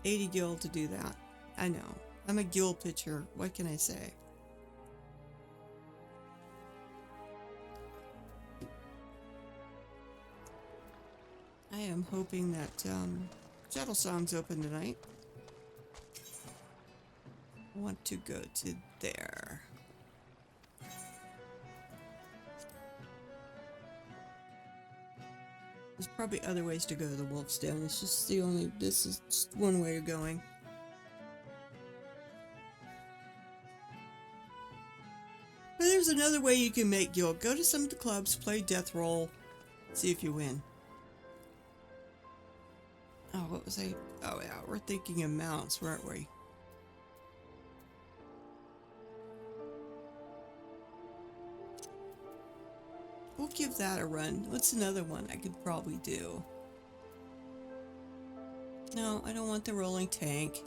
80 gil to do that. I know. I'm a gil pitcher. What can I say? I am hoping that Shuttle Song's open tonight. I want to go to there. There's probably other ways to go to the Wolf's Den. It's just this is just one way of going. But there's another way you can make guild. Go to some of the clubs, play death roll, see if you win. Oh, what was I? Oh yeah, we're thinking of mounts, weren't we? We'll give that a run. What's another one I could probably do? No, I don't want the rolling tank.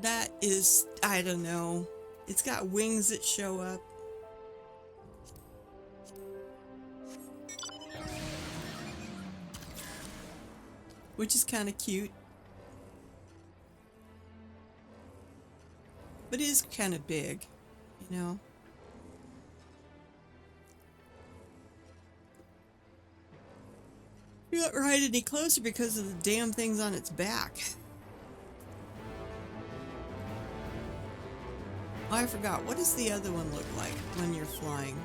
That is, I don't know. It's got wings that show up. Which is kind of cute. But it is kind of big. You know, you don't ride any closer because of the damn things on its back. Oh, I forgot. What does the other one look like when you're flying?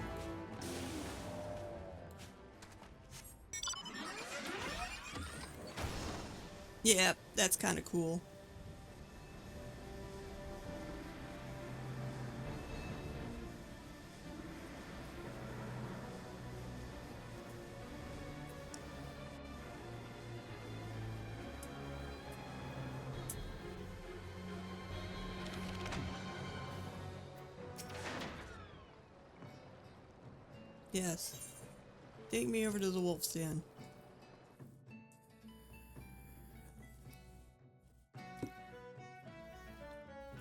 Yeah, that's kind of cool. Yes. Take me over to the wolf's den.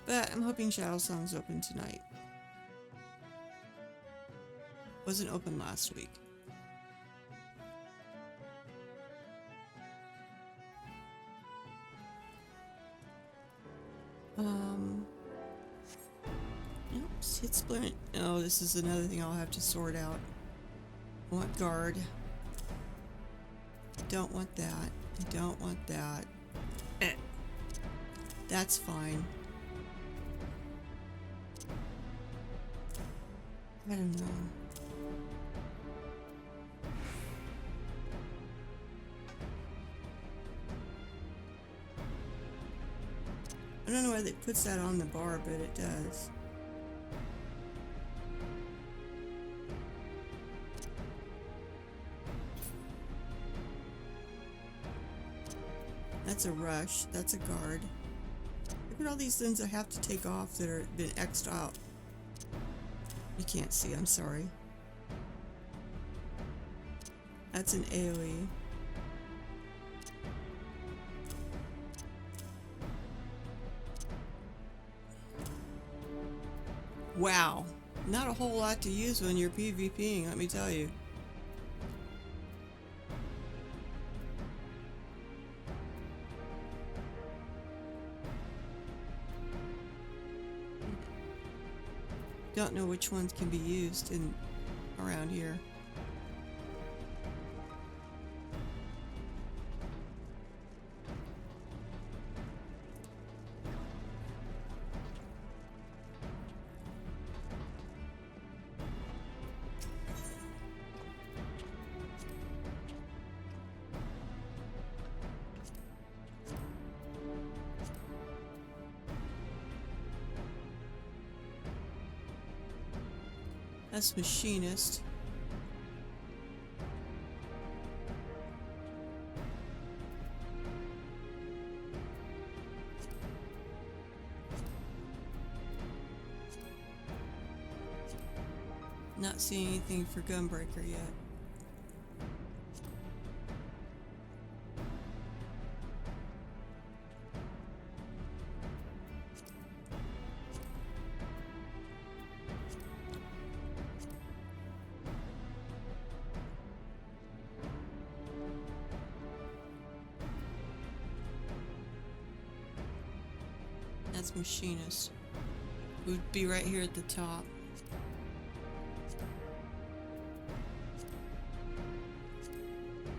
But I'm hoping Shadow Song's open tonight. Wasn't open last week. Oops, hit splint. Oh, this is another thing I'll have to sort out. I want guard. I don't want that. I don't want that. That's fine. I don't know. I don't know why it puts that on the bar, but it does. That's a rush. That's a guard. Look at all these things I have to take off that are been X'd out. You can't see, I'm sorry. That's an AoE. Wow. Not a whole lot to use when you're PvPing, let me tell you. Don't know which ones can be used in around here. That's machinist. Not seeing anything for Gunbreaker yet. That's machinist. Would be right here at the top.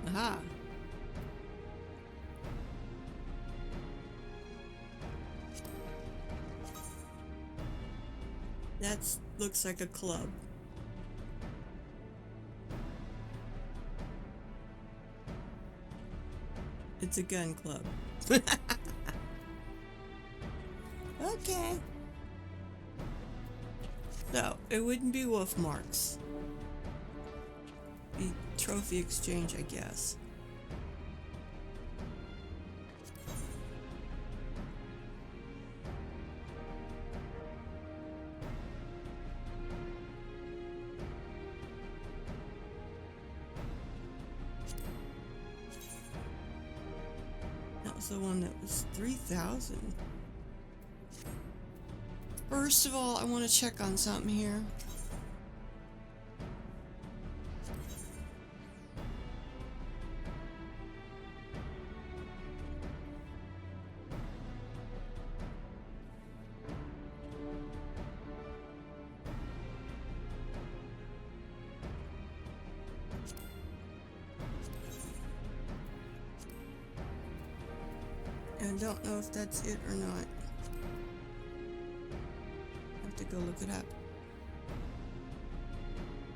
Aha. That looks like a club. It's a gun club. Okay. So, it wouldn't be wolf marks. Be trophy exchange, I guess. That was the one that was 3,000. First of all, I want to check on something here. I don't know if that's it or not. To go look it up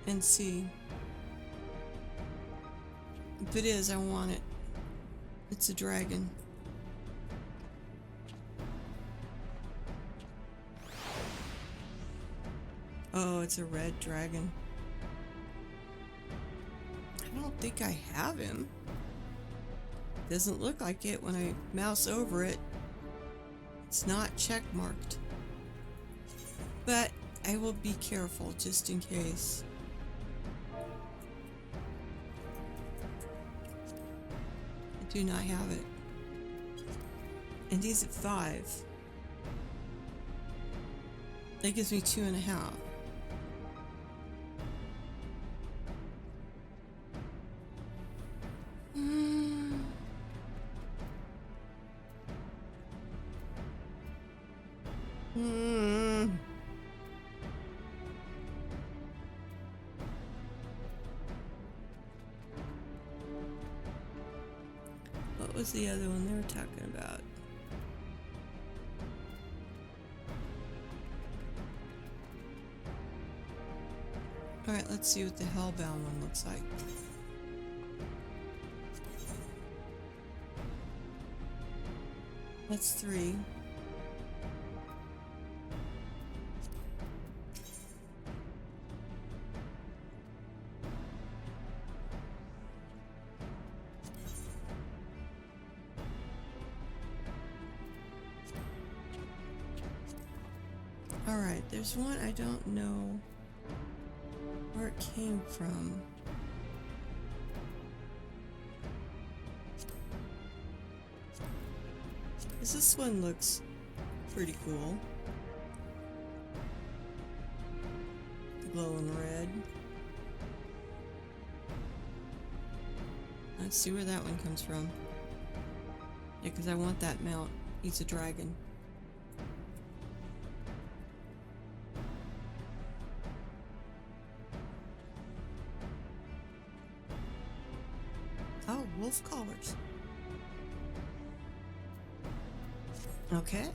and see. If it is, I want it. It's a dragon. Oh, it's a red dragon. I don't think I have him. Doesn't look like it when I mouse over it. It's not check marked. But I will be careful just in case. Do not have it. And he's at 5. That gives me 2.5. What was the other one they were talking about? Alright, let's see what the Hellbound one looks like. That's 3. Alright, there's one I don't know where it came from. This one looks pretty cool. Glowing red. Let's see where that one comes from. Yeah, because I want that mount. He's a dragon. Oh, wolf collars. Okay.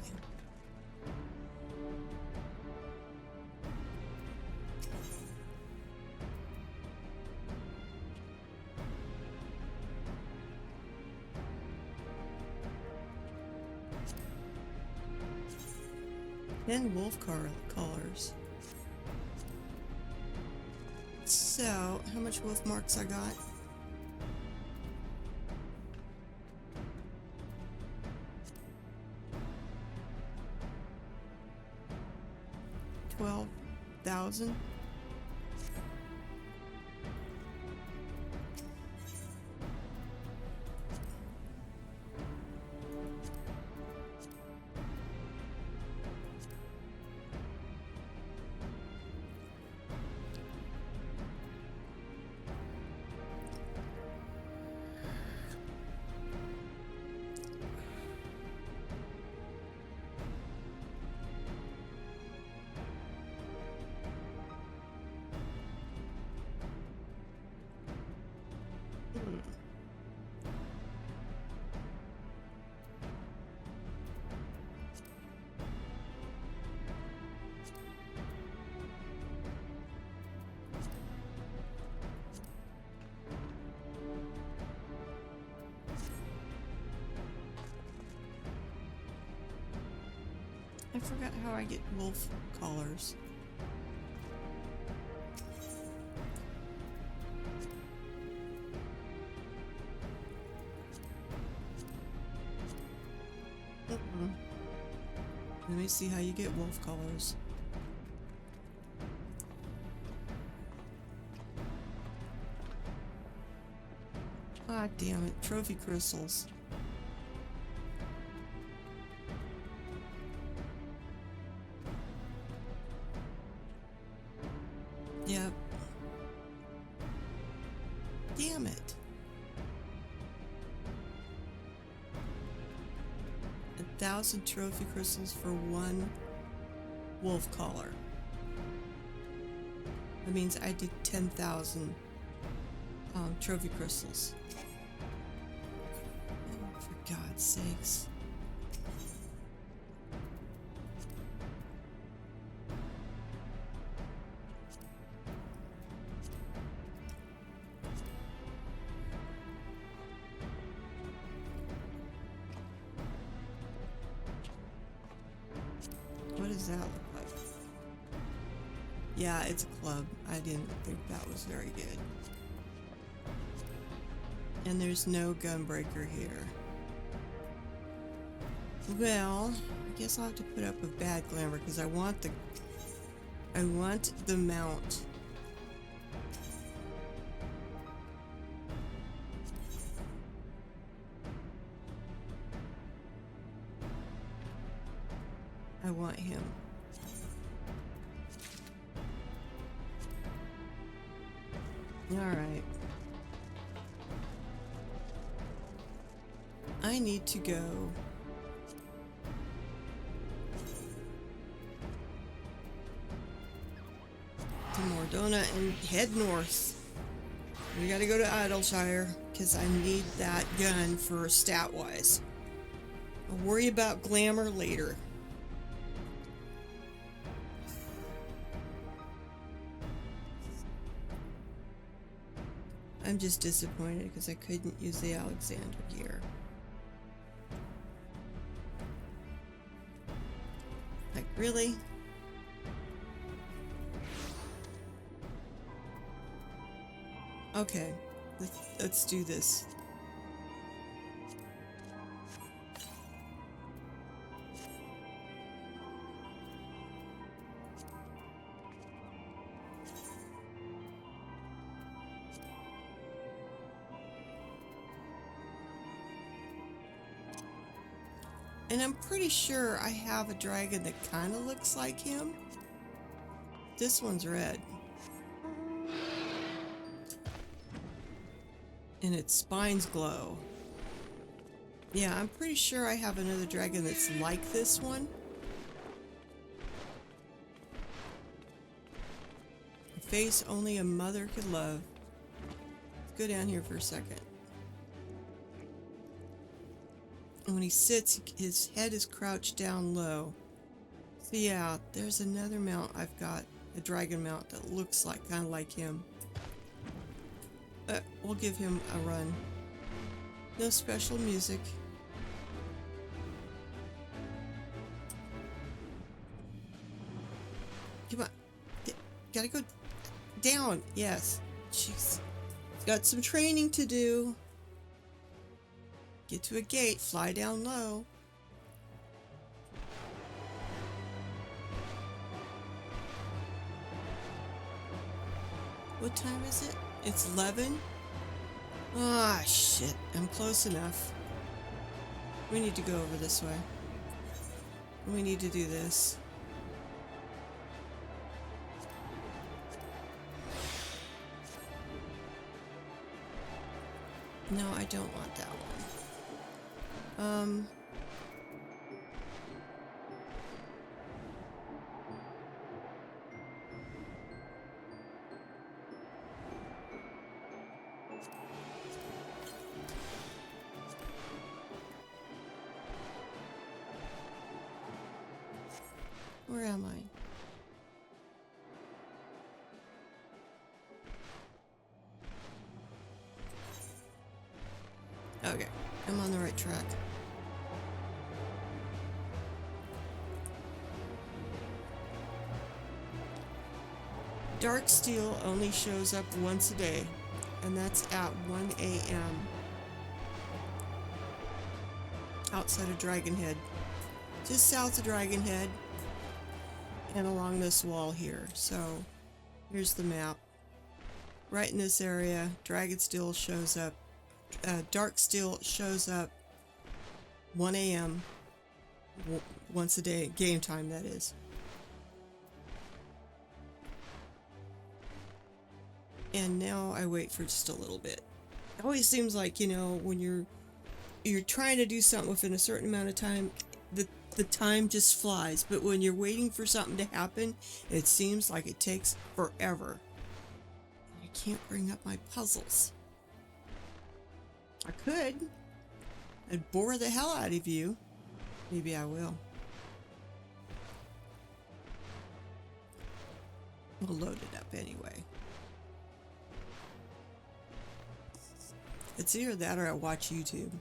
And wolf collars. So, how much wolf marks I got? $12,000. I forgot how I get wolf collars. Let me see how you get wolf collars. Ah, damn it. Trophy crystals. Yep. Damn it. 1,000 trophy crystals for one wolf collar. That means I did 10,000 trophy crystals. Oh, for God's sakes. What does that look like? Yeah, it's a club. I didn't think that was very good. And there's no Gunbreaker here. Well, I guess I'll have to put up with bad glamour because I want the mount. I want him. Alright. I need to go to Mordona and head north. We gotta go to Idleshire because I need that gun for stat-wise. I'll worry about glamour later. I'm just disappointed because I couldn't use the Alexander gear. Like, really? Okay, let's do this. And I'm pretty sure I have a dragon that kind of looks like him. This one's red. And its spines glow. Yeah, I'm pretty sure I have another dragon that's like this one. A face only a mother could love. Let's go down here for a second. And when he sits, his head is crouched down low. So yeah, there's another mount I've got, a dragon mount that looks like kind of like him. But we'll give him a run. No special music. Come on. Gotta go down. Yes. Jeez. Got some training to do. Get to a gate, fly down low. What time is it? It's 11? Ah, shit. I'm close enough. We need to go over this way. We need to do this. No, I don't want that one. Where am I? Okay, I'm on the right track. Dark steel only shows up once a day, and that's at 1 a.m. outside of Dragonhead. Just south of Dragonhead and along this wall here. So here's the map. Right in this area, Dragon steel shows up. Dark steel shows up 1 a.m. Once a day, game time that is. And now I wait for just a little bit. It always seems like, you know, when you're trying to do something within a certain amount of time, the time just flies. But when you're waiting for something to happen, it seems like it takes forever. I can't bring up my puzzles. I could. I'd bore the hell out of you. Maybe I will. We'll load it up anyway. It's either that or I watch YouTube.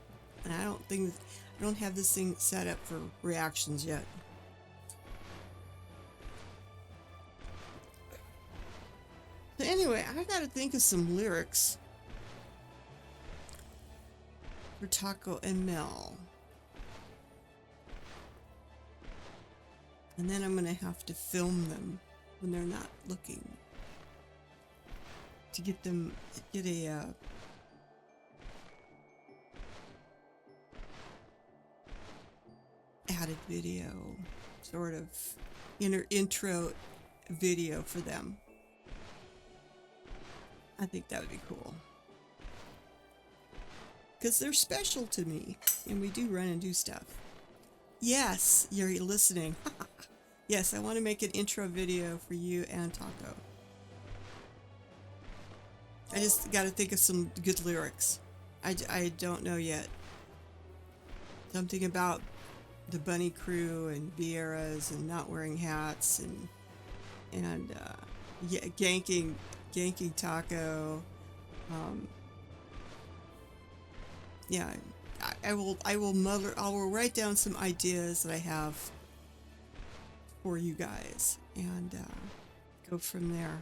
And I don't have this thing set up for reactions yet. So anyway, I gotta think of some lyrics for Taco and Mel. And then I'm gonna have to film them when they're not looking. To get a added video, sort of intro video for them. I think that would be cool. Because they're special to me, and we do run and do stuff. Yes, you're listening. Yes, I want to make an intro video for you and Taco. I just got to think of some good lyrics. I don't know yet. Something about the bunny crew and Vieras and not wearing hats and yeah, ganking Taco. Yeah, I will write down some ideas that I have for you guys and go from there.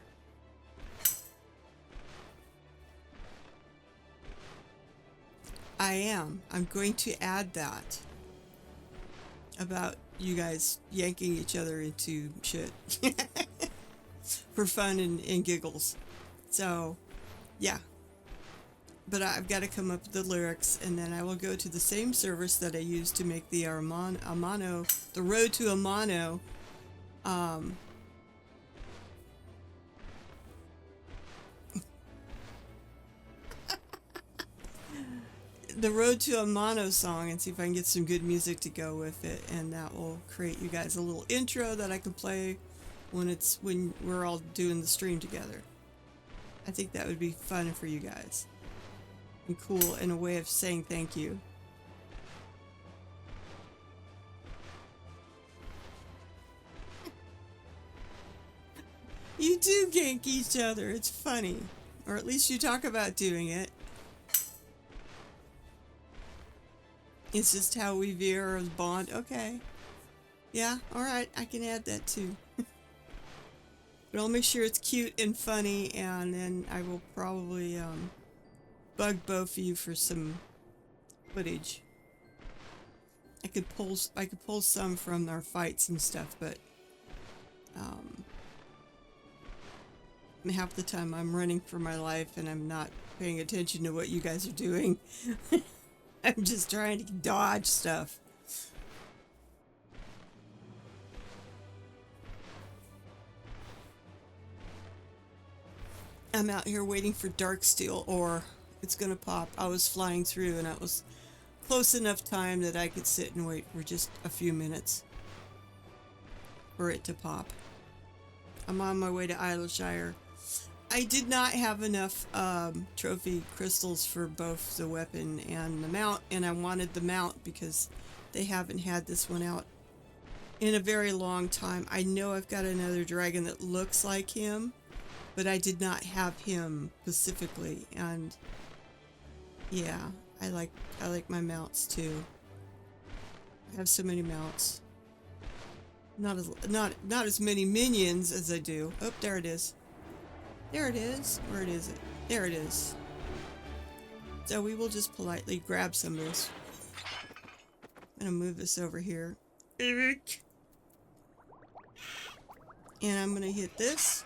I'm going to add that about you guys yanking each other into shit for fun and giggles. So, yeah. But I've got to come up with the lyrics, and then I will go to the same service that I used to make the Amano, the Road to Amano. The Road to Amano song, and see if I can get some good music to go with it, and that will create you guys a little intro that I can play when we're all doing the stream together. I think that would be fun for you guys. And cool, in a way of saying thank you. You do gank each other, it's funny. Or at least you talk about doing it. It's just how we veer or bond. Okay. Yeah, alright, I can add that too. But I'll make sure it's cute and funny, and then I will probably bug both of you for some footage. I could pull some from our fights and stuff, but half the time I'm running for my life and I'm not paying attention to what you guys are doing. I'm just trying to dodge stuff. I'm out here waiting for dark steel ore. It's gonna pop. I was flying through and it was close enough time that I could sit and wait for just a few minutes for it to pop. I'm on my way to Isleshire. I did not have enough trophy crystals for both the weapon and the mount, and I wanted the mount because they haven't had this one out in a very long time. I know I've got another dragon that looks like him, but I did not have him specifically, and yeah, I like my mounts too. I have so many mounts. Not as many minions as I do. Oh, there it is. There it is. Where is it? There it is. So we will just politely grab some of this. I'm gonna move this over here. And I'm gonna hit this.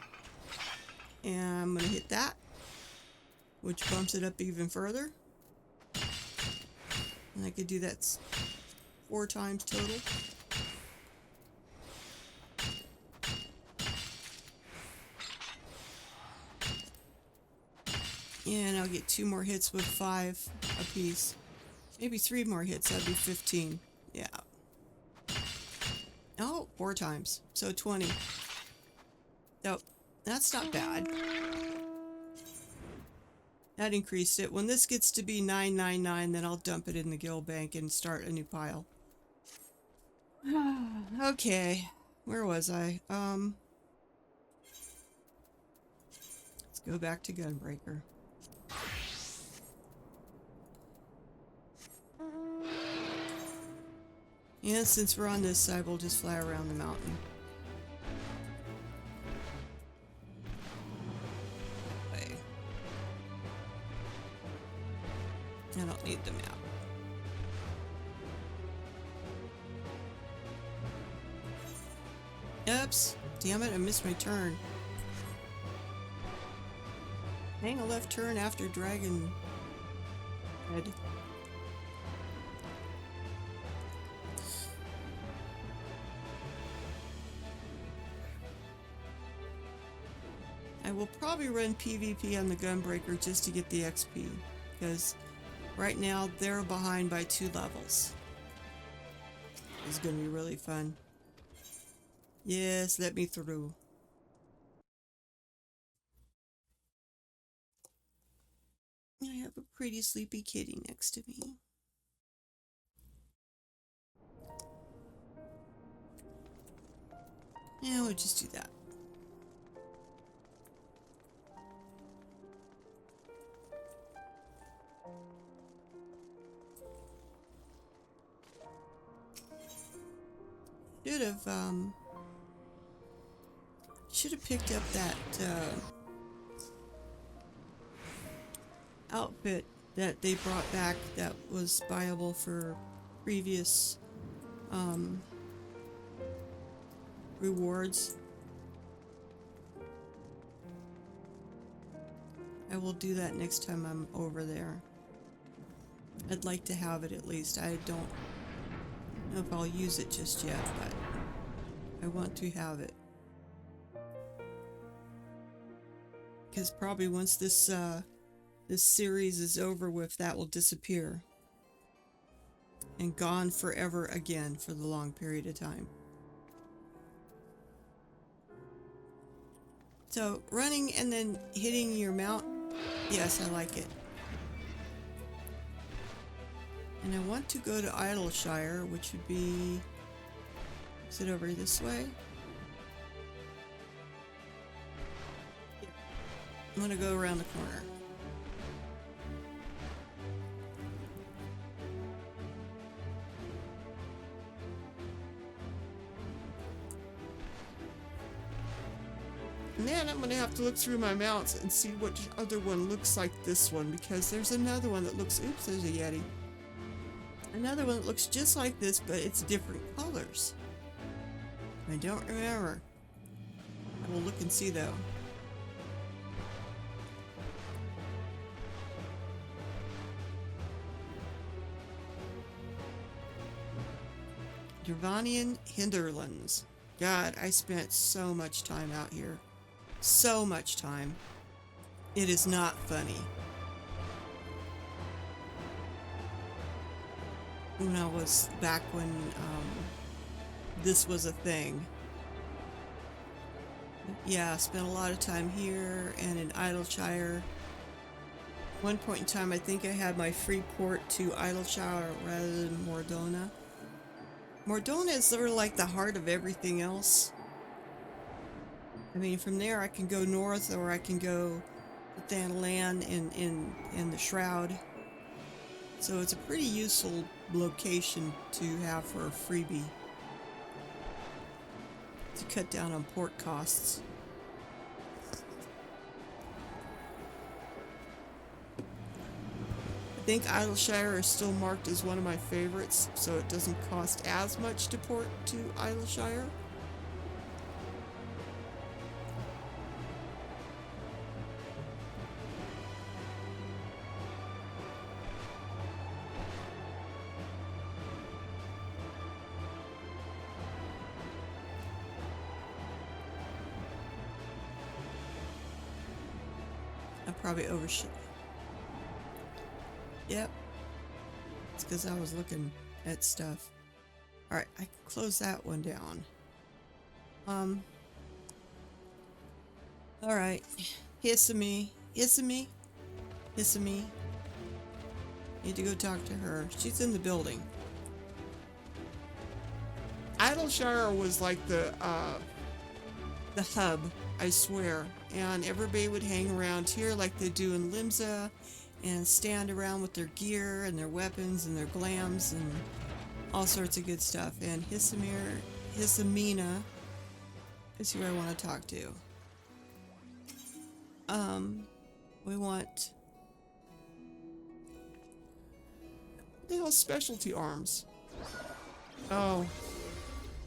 And I'm gonna hit that, which bumps it up even further. And I could do that 4 times total. And I'll get 2 more hits with 5 apiece. Maybe 3 more hits, that'd be 15. Yeah. Oh, 4 times. So 20. So, that's not bad. That increased it. When this gets to be 999, then I'll dump it in the guild bank and start a new pile. Okay. Where was I? Let's go back to Gunbreaker. And since we're on this side, we'll just fly around the mountain. Okay. I don't need the map. Oops. Damn it, I missed my turn. Hang a left turn after Dragon Head. I will probably run PvP on the Gunbreaker just to get the XP, because right now they're behind by 2 levels. It's gonna be really fun. Yes, let me through. I have a pretty sleepy kitty next to me. Yeah, we'll just do that. Should have picked up that outfit that they brought back that was viable for previous rewards. I will do that next time I'm over there. I'd like to have it at least. I don't know if I'll use it just yet, but I want to have it. Because probably once this series is over with, that will disappear. And gone forever again for the long period of time. So, running and then hitting your mount, yes, I like it. And I want to go to Idleshire, which would be... Is it over this way? I'm gonna go around the corner. And then I'm gonna have to look through my mounts and see which other one looks like this one, because there's another one that looks, oops, there's a Yeti. Another one that looks just like this, but it's different colors. I don't remember. I will look and see though. Gervanian Hinterlands. God, I spent so much time out here. So much time. It is not funny. When I was back when this was a thing. Yeah, I spent a lot of time here and in Idleshire. One point in time, I think I had my free port to Idleshire rather than Mordona. Mordona is sort of like the heart of everything else. I mean, from there I can go north, or I can go to Thanalan in the Shroud. So it's a pretty useful location to have for a freebie. To cut down on port costs. I think Idleshire is still marked as one of my favorites, so it doesn't cost as much to port to Idleshire. I probably overshot. Yep. It's because I was looking at stuff. Alright, I can close that one down. Alright. Hissamy. Hissamy. Hissamy. Need to go talk to her. She's in the building. Idleshire was like the hub, I swear. And everybody would hang around here like they do in Limsa and stand around with their gear and their weapons and their glams and all sorts of good stuff. And Hissamina is who I want to talk to. We want... The hell specialty arms? Oh,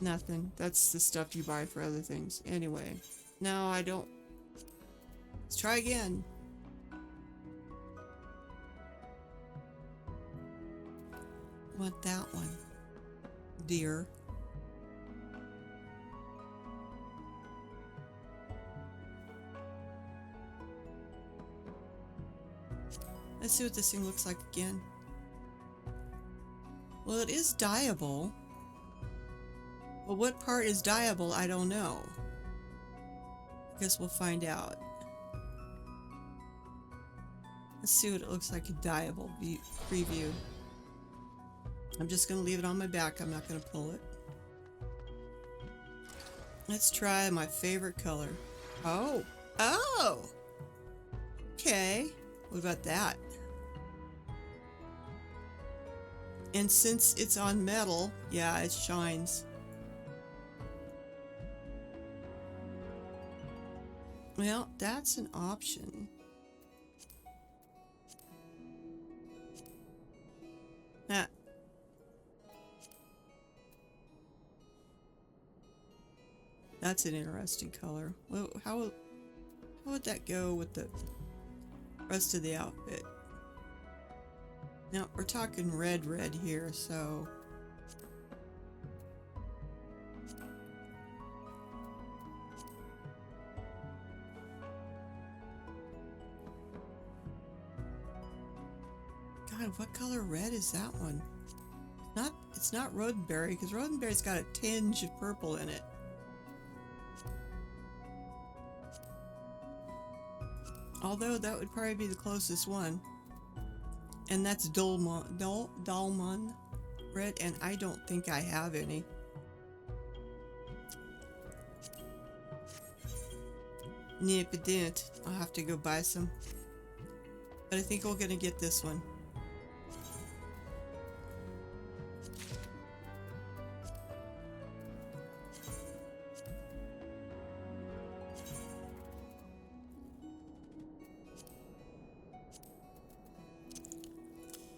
nothing. That's the stuff you buy for other things. Anyway, no, I don't. Let's try again. Want that one, dear. Let's see what this thing looks like again. Well, it is dyeable. But what part is dyeable, I don't know. I guess we'll find out. Let's see what it looks like in dyeable preview. I'm just going to leave it on my back. I'm not going to pull it. Let's try my favorite color. Oh! Oh! Okay. What about that? And since it's on metal, yeah, it shines. Well, that's an option. Ah. That's an interesting color. Well, how would that go with the rest of the outfit? Now, we're talking red here, so... God, what color red is that one? It's not Roddenberry, because Roddenberry's got a tinge of purple in it. Although that would probably be the closest one. And that's Dalman red, and I don't think I have any. If it didn't, I'll have to go buy some. But I think we're gonna get this one.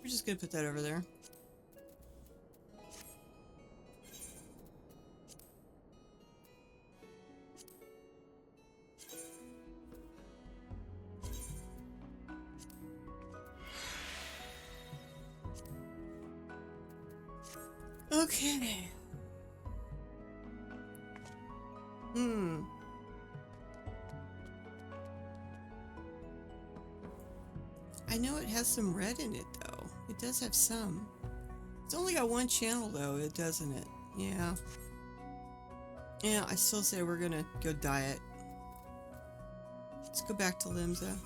We're just gonna put that over there. Okay. I know it has some red in it, though. It does have some. It's only got one channel, though, doesn't it? Yeah. Yeah, I still say we're gonna go dye it. Let's go back to Limsa.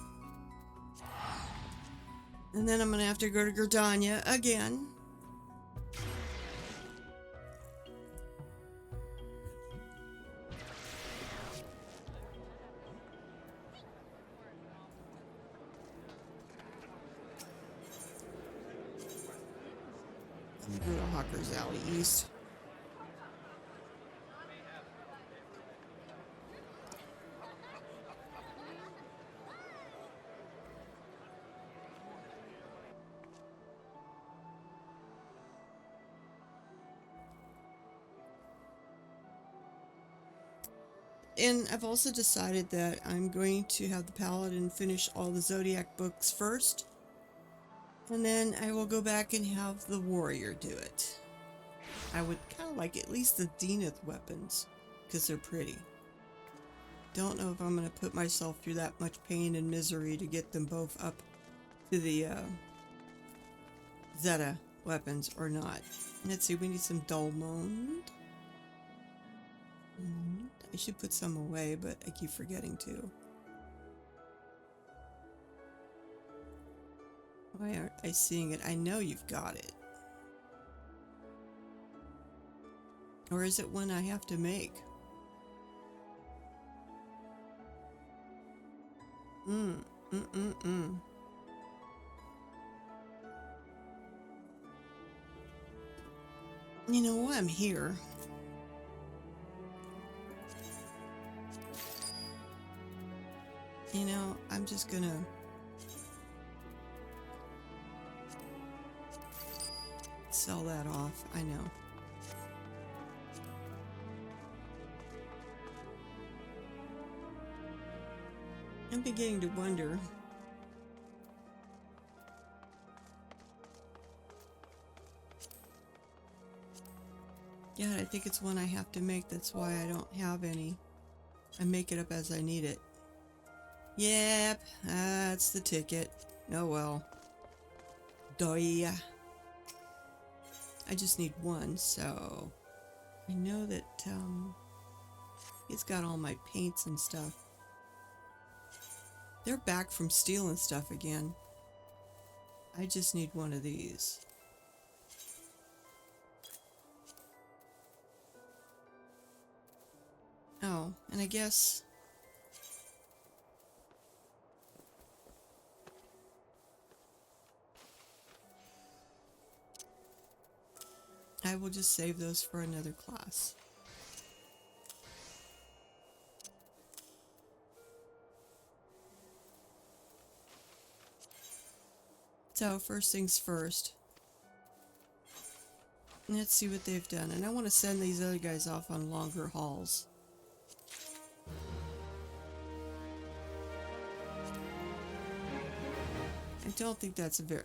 And then I'm gonna have to go to Gridania again. Go to Hawker's Alley East. And I've also decided that I'm going to have the Paladin finish all the Zodiac books first. And then I will go back and have the Warrior do it. I would kind of like at least the Zenith weapons, because they're pretty. Don't know if I'm going to put myself through that much pain and misery to get them both up to the Zeta weapons or not. Let's see, we need some Dolmond. I should put some away, but I keep forgetting to. Why aren't I seeing it? I know you've got it. Or is it one I have to make? You know why I'm here? You know, I'm just gonna... sell that off, I know. I'm beginning to wonder. Yeah, I think it's one I have to make, that's why I don't have any. I make it up as I need it. Yep, that's the ticket. Oh well. die. I just need one, so I know that he's got all my paints and stuff. They're back from stealing stuff again. I just need one of these. Oh, and I guess I will just save those for another class. So first things first. Let's see what they've done. And I want to send these other guys off on longer hauls. I don't think that's a very...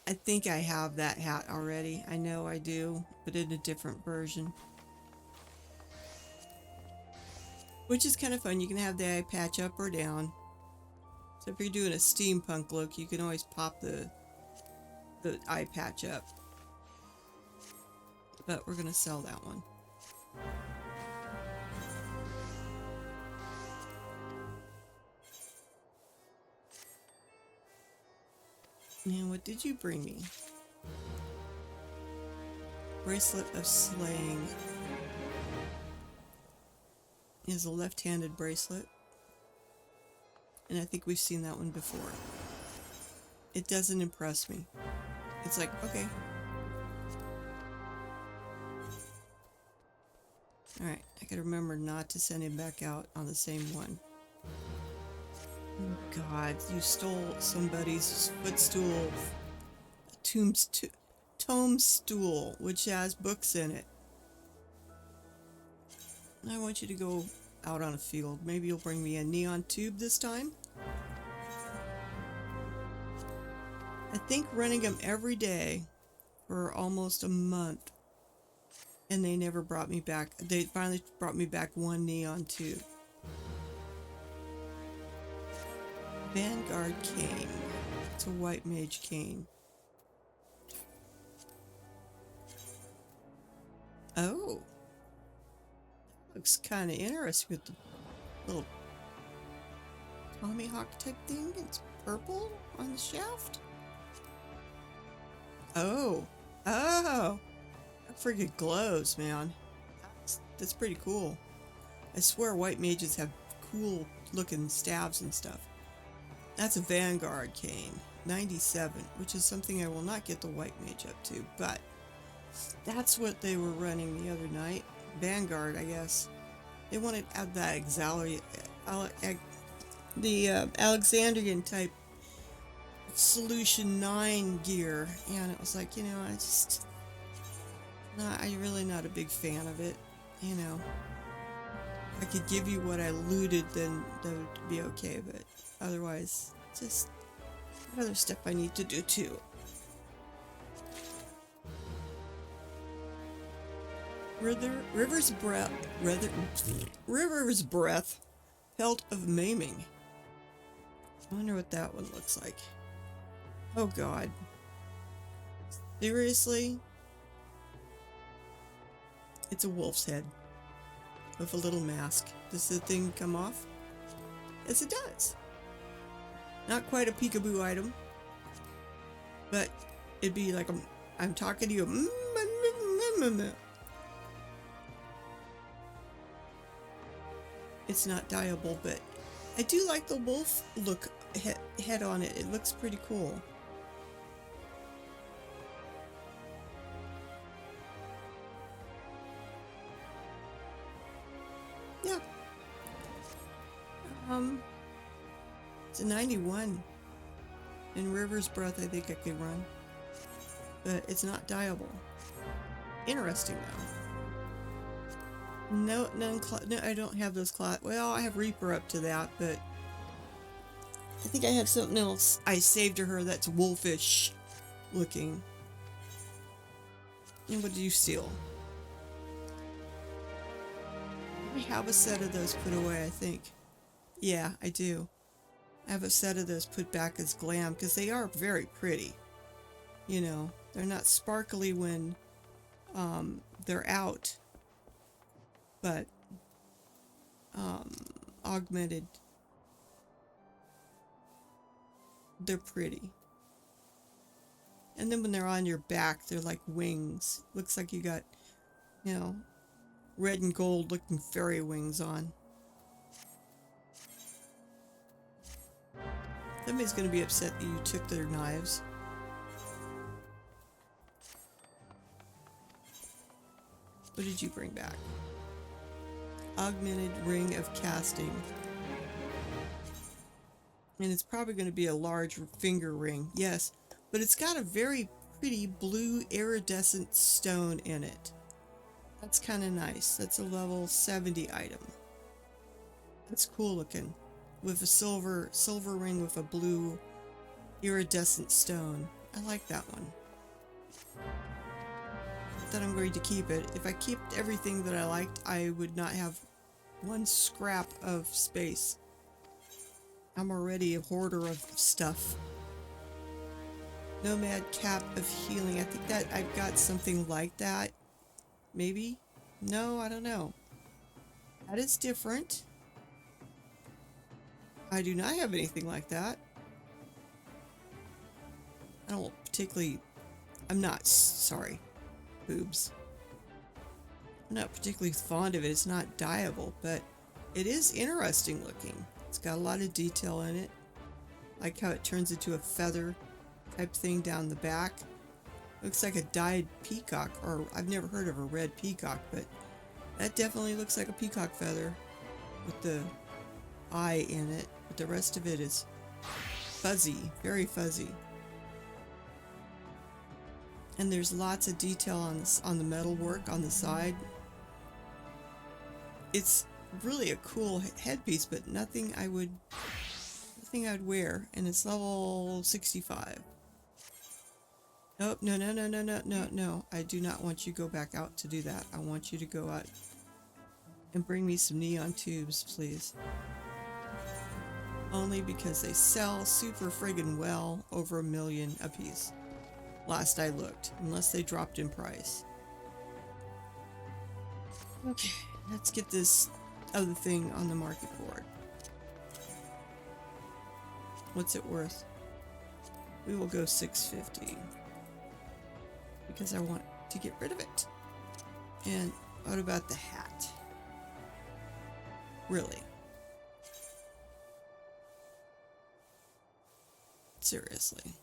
I think I have that hat already. I know I do, but in a different version. Which is kind of fun. You can have the eye patch up or down. So if you're doing a steampunk look, you can always pop the eye patch up. But we're gonna sell that one. And what did you bring me? Bracelet of Slaying. Is a left-handed bracelet. And I think we've seen that one before. It doesn't impress me. It's like, okay. Alright, I gotta remember not to send him back out on the same one. Oh God, you stole somebody's footstool. Tombstool, which has books in it. I want you to go out on a field. Maybe you'll bring me a neon tube this time. I think running them every day for almost a month. And they never brought me back. They finally brought me back one neon tube. Vanguard cane. It's a white mage cane. Oh. Looks kind of interesting with the little Tommy Hawk type thing. It's purple on the shaft. Oh. Oh. That freaking glows, man. That's pretty cool. I swear white mages have cool looking stabs and stuff. That's a Vanguard cane. 97, which is something I will not get the white mage up to, but that's what they were running the other night. Vanguard, I guess. They wanted to add that Alexandrian type Solution 9 gear, and it was like, you know, I'm really not a big fan of it, you know. If I could give you what I looted, then that would be okay, but otherwise, just other stuff I need to do too. River's Breath, Pelt of Maiming. I wonder what that one looks like. Oh God. Seriously? It's a wolf's head with a little mask. Does the thing come off? Yes, it does. Not quite a peekaboo item, but it'd be like I'm talking to you. It's not dyeable, but I do like the wolf look head on it. It looks pretty cool. Yeah. It's a 91. In River's Breath, I think I could run. But it's not dyeable. Interesting, though. No, I don't have those cloth. Well, I have Reaper up to that, but I think I have something else I saved to her that's wolfish looking. And what did you steal? I have a set of those put away, I think. Yeah, I do. I have a set of those put back as glam because they are very pretty. You know, they're not sparkly when they're out, but augmented, they're pretty. And then when they're on your back, they're like wings. Looks like you got, you know, red and gold looking fairy wings on. Somebody's going to be upset that you took their knives. What did you bring back? Augmented ring of casting. And it's probably going to be a large finger ring. Yes, but it's got a very pretty blue iridescent stone in it. That's kind of nice. That's a level 70 item. That's cool looking. With a silver ring with a blue iridescent stone. I like that one. That I'm going to keep it. If I kept everything that I liked, I would not have one scrap of space. I'm already a hoarder of stuff. Nomad cap of healing. I think that I've got something like that. Maybe? No, I don't know. That is different. I do not have anything like that. I don't particularly... I'm not... Sorry. Boobs. I'm not particularly fond of it. It's not dyeable, but it is interesting looking. It's got a lot of detail in it. Like how it turns into a feather type thing down the back. Looks like a dyed peacock, or I've never heard of a red peacock, but that definitely looks like a peacock feather with the eye in it, but the rest of it is fuzzy, very fuzzy. And there's lots of detail on this, on the metal work on the side. It's really a cool headpiece, but nothing I would wear, and it's level 65. Oh, no. I do not want you to go back out to do that. I want you to go out and bring me some neon tubes, please. Only because they sell super friggin' well, over $1 million a piece. Last I looked, unless they dropped in price. Okay, let's get this other thing on the market board. What's it worth? We will go 650. Because I want to get rid of it. And what about the hat? Really? Seriously.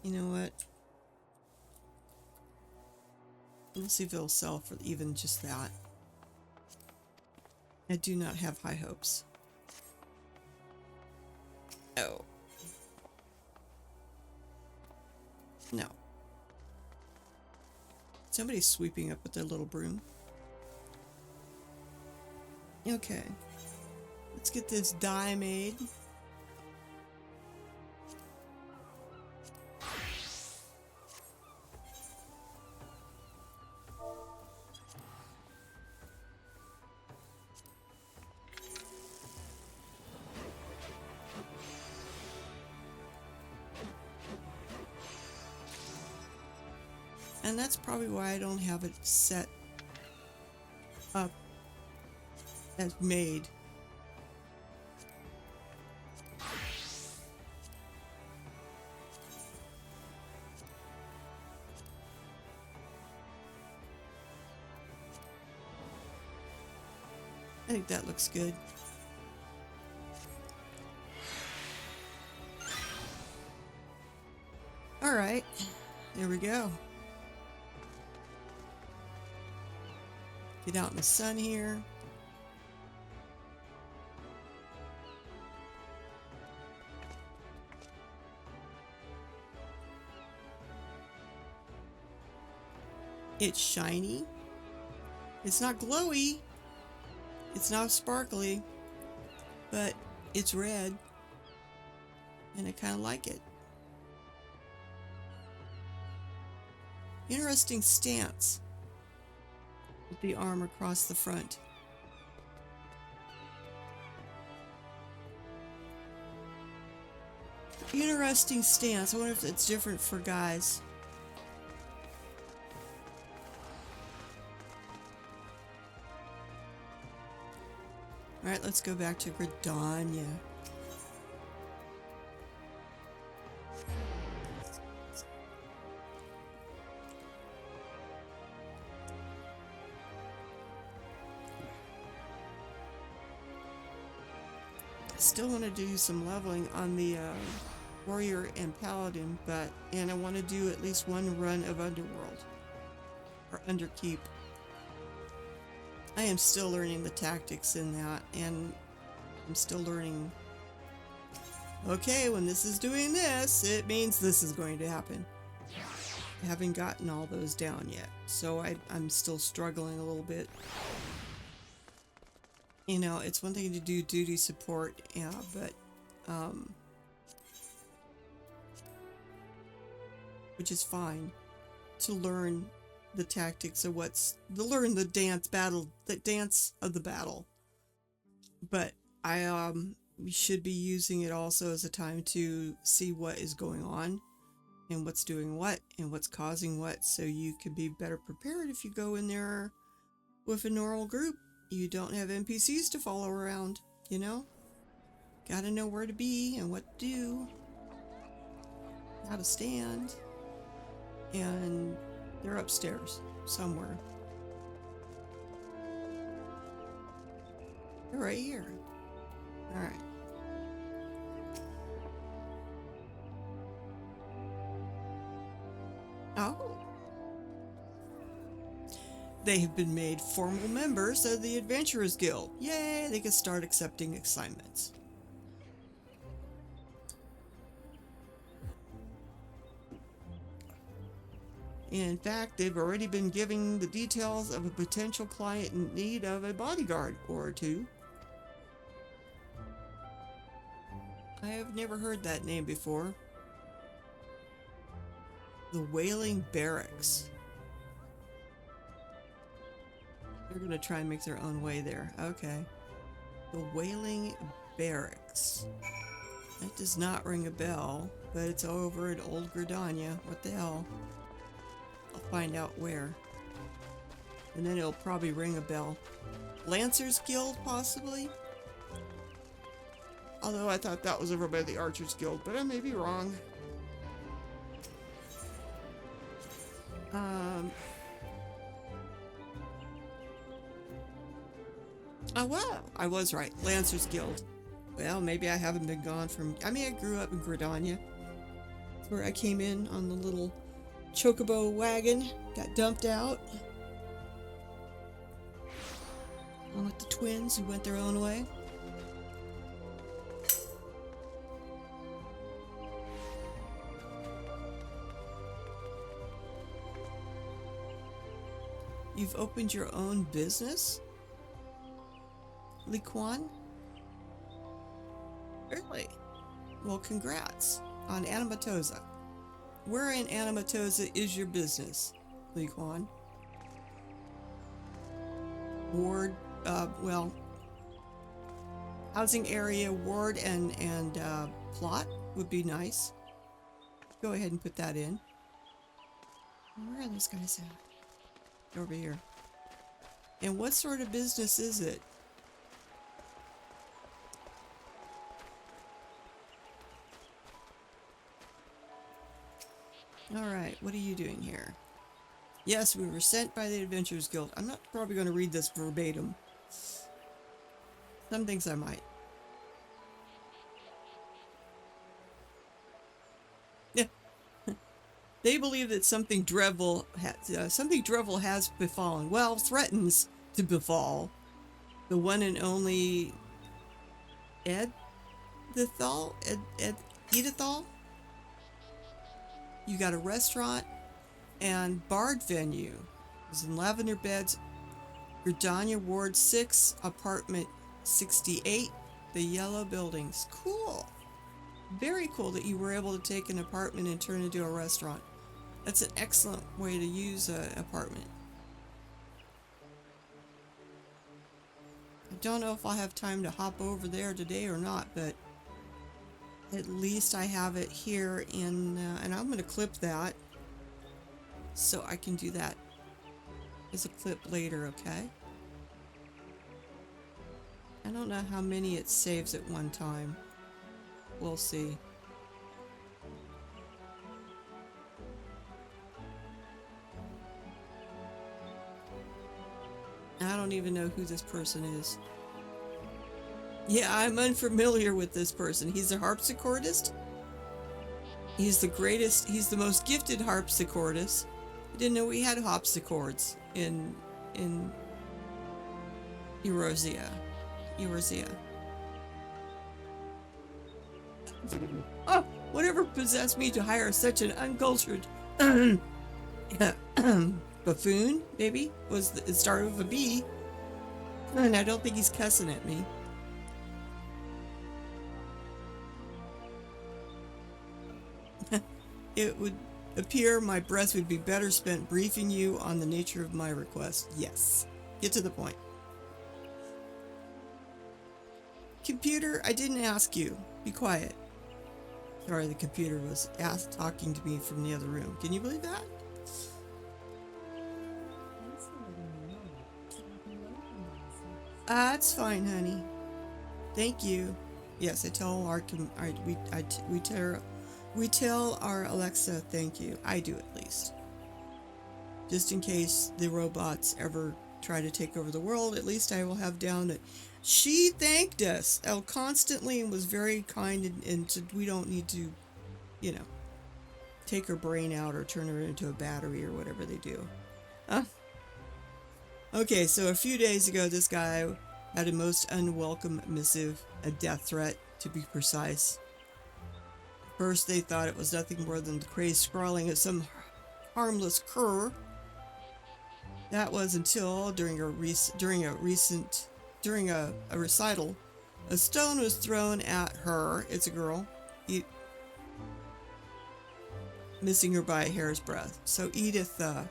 You know what? We'll see if it'll sell for even just that. I do not have high hopes. Oh. No. Somebody's sweeping up with their little broom. Okay. Let's get this dye made. And that's probably why I don't have it set up as made. I think that looks good. All right, there we go. Get out in the sun here. It's shiny. It's not glowy. It's not sparkly. But it's red. And I kind of like it. Interesting stance. With the arm across the front. Interesting stance. I wonder if it's different for guys. Alright, let's go back to Gridania. I still want to do some leveling on the warrior and paladin, and I want to do at least one run of Underworld or Underkeep. I am still learning the tactics in that, and I'm still learning, okay, when this is doing this, it means this is going to happen. I haven't gotten all those down yet, so I'm still struggling a little bit. You know, it's one thing to do duty support, yeah, but which is fine, to learn the tactics of learn the dance of the battle. But I should be using it also as a time to see what is going on and what's doing what and what's causing what, so you can be better prepared if you go in there with a normal group. You don't have NPCs to follow around, you know? Gotta know where to be and what to do, how to stand, and they're upstairs somewhere. They're right here. Alright. Oh. They have been made formal members of the Adventurers Guild. Yay, they can start accepting assignments. In fact, they've already been giving the details of a potential client in need of a bodyguard or two. I have never heard that name before. The Wailing Barracks. They're going to try and make their own way there. Okay. The Wailing Barracks. That does not ring a bell, but it's over at Old Gridania. What the hell? I'll find out where. And then it'll probably ring a bell. Lancers Guild, possibly? Although I thought that was over by the Archers Guild, but I may be wrong. Oh, well, I was right. Lancers Guild. Well, maybe I haven't been gone from... I mean, I grew up in Gridania. That's where I came in on the little chocobo wagon. Got dumped out. Along with the twins who went their own way. You've opened your own business? Li Quan? Really? Well, congrats on Animatosa. Where in Animatosa is your business, Li Quan? Ward, well, housing area, ward, and plot would be nice. Go ahead and put that in. Where are those guys at? Over here. And what sort of business is it? Alright, what are you doing here? Yes, we were sent by the Adventurers Guild. I'm not probably going to read this verbatim. Some things I might. Yeah. They believe that something dreadful has befallen. Well, threatens to befall the one and only Edithal? You got a restaurant and bard venue. It's in Lavender Beds, Gridania Ward 6, apartment 68, the yellow buildings. Cool. Very cool that you were able to take an apartment and turn it into a restaurant. That's an excellent way to use an apartment. I don't know if I'll have time to hop over there today or not, but at least I have it here in, and I'm going to clip that so I can do that as a clip later, okay? I don't know how many it saves at one time. We'll see. I don't even know who this person is. Yeah, I'm unfamiliar with this person. He's a harpsichordist. He's the greatest, he's the most gifted harpsichordist. I didn't know we had harpsichords in Eurasia. Oh, whatever possessed me to hire such an uncultured buffoon, maybe? It started with a B. And I don't think he's cussing at me. It would appear my breath would be better spent briefing you on the nature of my request. Yes. Get to the point. Computer, I didn't ask you. Be quiet. Sorry, the computer was talking to me from the other room. Can you believe that? That's fine, honey. Thank you. Yes, I tell we tell our Alexa thank you. I do at least. Just in case the robots ever try to take over the world, at least I will have down that she thanked us constantly and was very kind and said we don't need to, you know, take her brain out or turn her into a battery or whatever they do. Huh? Okay, so a few days ago, this guy had a most unwelcome missive, a death threat to be precise. First, they thought it was nothing more than the crazed scrawling of some harmless cur. That was until during a recital, a stone was thrown at her. It's a girl, missing her by a hair's breadth. So Editha.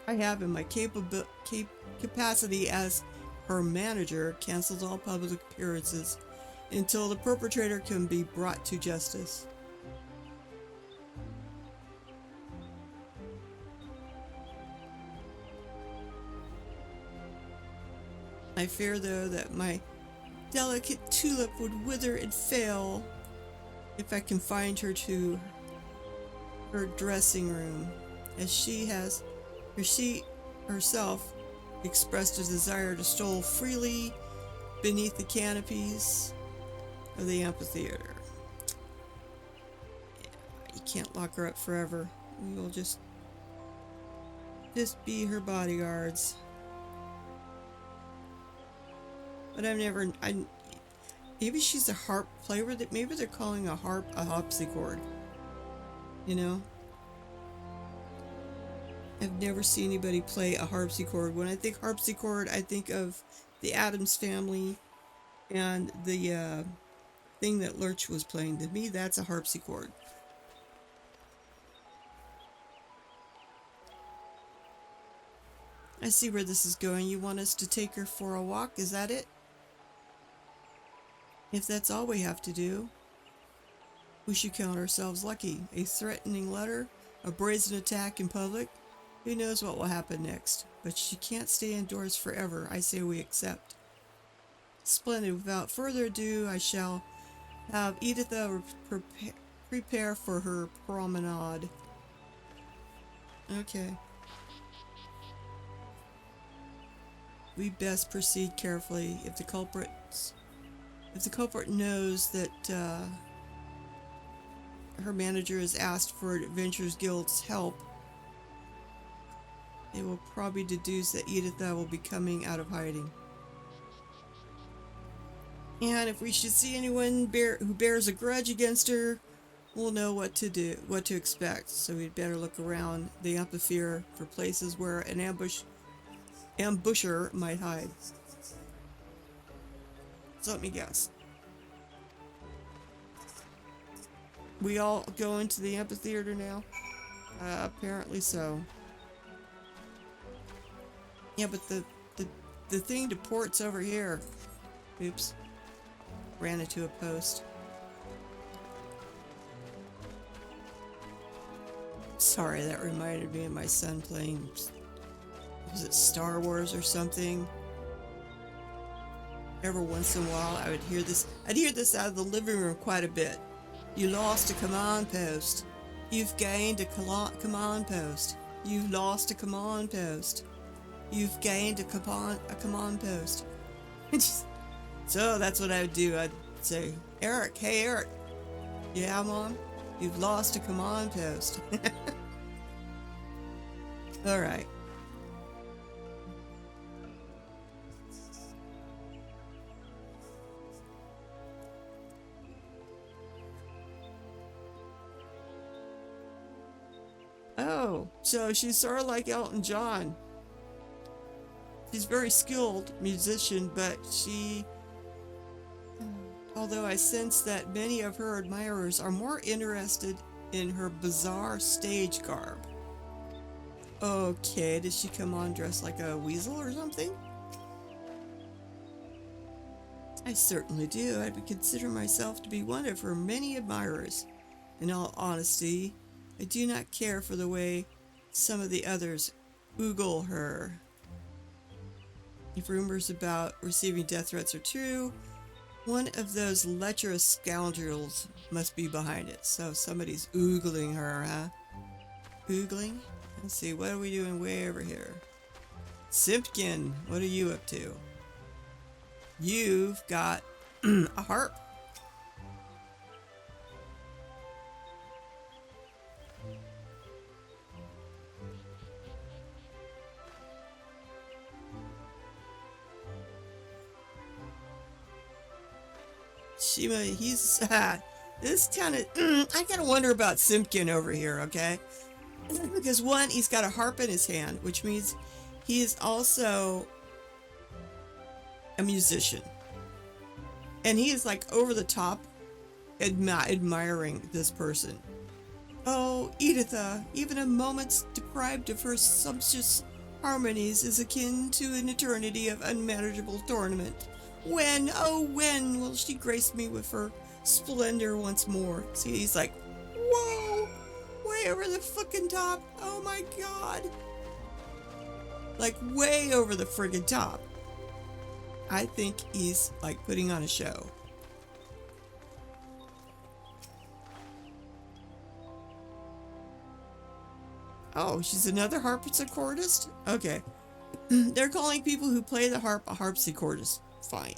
I have, in my capacity as her manager, canceled all public appearances until the perpetrator can be brought to justice. I fear, though, that my delicate tulip would wither and fail if I confined her to her dressing room, as she herself expressed a desire to stroll freely beneath the canopies of the amphitheater. Yeah, you can't lock her up forever. We will just be her bodyguards. But maybe she's a harp player. Maybe they're calling a harp a harpsichord. You know? I've never seen anybody play a harpsichord. When I think harpsichord, I think of the Addams Family and the thing that Lurch was playing. To me, that's a harpsichord. I see where this is going. You want us to take her for a walk? Is that it? If that's all we have to do, we should count ourselves lucky. A threatening letter, a brazen attack in public. Who knows what will happen next? But she can't stay indoors forever. I say we accept. Splendid. Without further ado, I shall have Editha prepare for her promenade. Okay. We best proceed carefully. If the culprit knows that her manager has asked for Adventurers Guild's help, they will probably deduce that Editha will be coming out of hiding. And if we should see anyone who bears a grudge against her, we'll know what to expect. So we'd better look around the amphitheater for places where an ambusher might hide. So let me guess. We all go into the amphitheater now? Apparently so. Yeah, but the the thing to port's over here. Oops. Ran into a post. Sorry, that reminded me of my son playing, was it Star Wars or something? Every once in a while I would hear this. I'd hear this out of the living room quite a bit. You lost a command post. You've gained a command post. You've lost a command post. You've gained a command post. So that's what I would do. I'd say, Eric, hey Eric. Yeah, Mom? You've lost a command post. Alright. Oh, so she's sort of like Elton John. She's a very skilled musician, but although I sense that many of her admirers are more interested in her bizarre stage garb. Okay, did she come on dressed like a weasel or something? I certainly do. I'd consider myself to be one of her many admirers. In all honesty, I do not care for the way some of the others oogle her. If rumors about receiving death threats are true, one of those lecherous scoundrels must be behind it. So somebody's oogling her, huh? Oogling? Let's see, what are we doing way over here? Simpkin, what are you up to? You've got a harp. Shima, he's this kind of I gotta wonder about Simpkin over here, okay? Because one, he's got a harp in his hand, which means he is also a musician, and he is like over the top admiring this person. Oh, Editha, even a moment deprived of her sumptuous harmonies is akin to an eternity of unmanageable torment. When, oh when will she grace me with her splendor once more? See, he's like, whoa, way over the fucking top. Oh my god. Like way over the friggin' top. I think he's like putting on a show. Oh, she's another harpsichordist? Okay. They're calling people who play the harp a harpsichordist. Fine.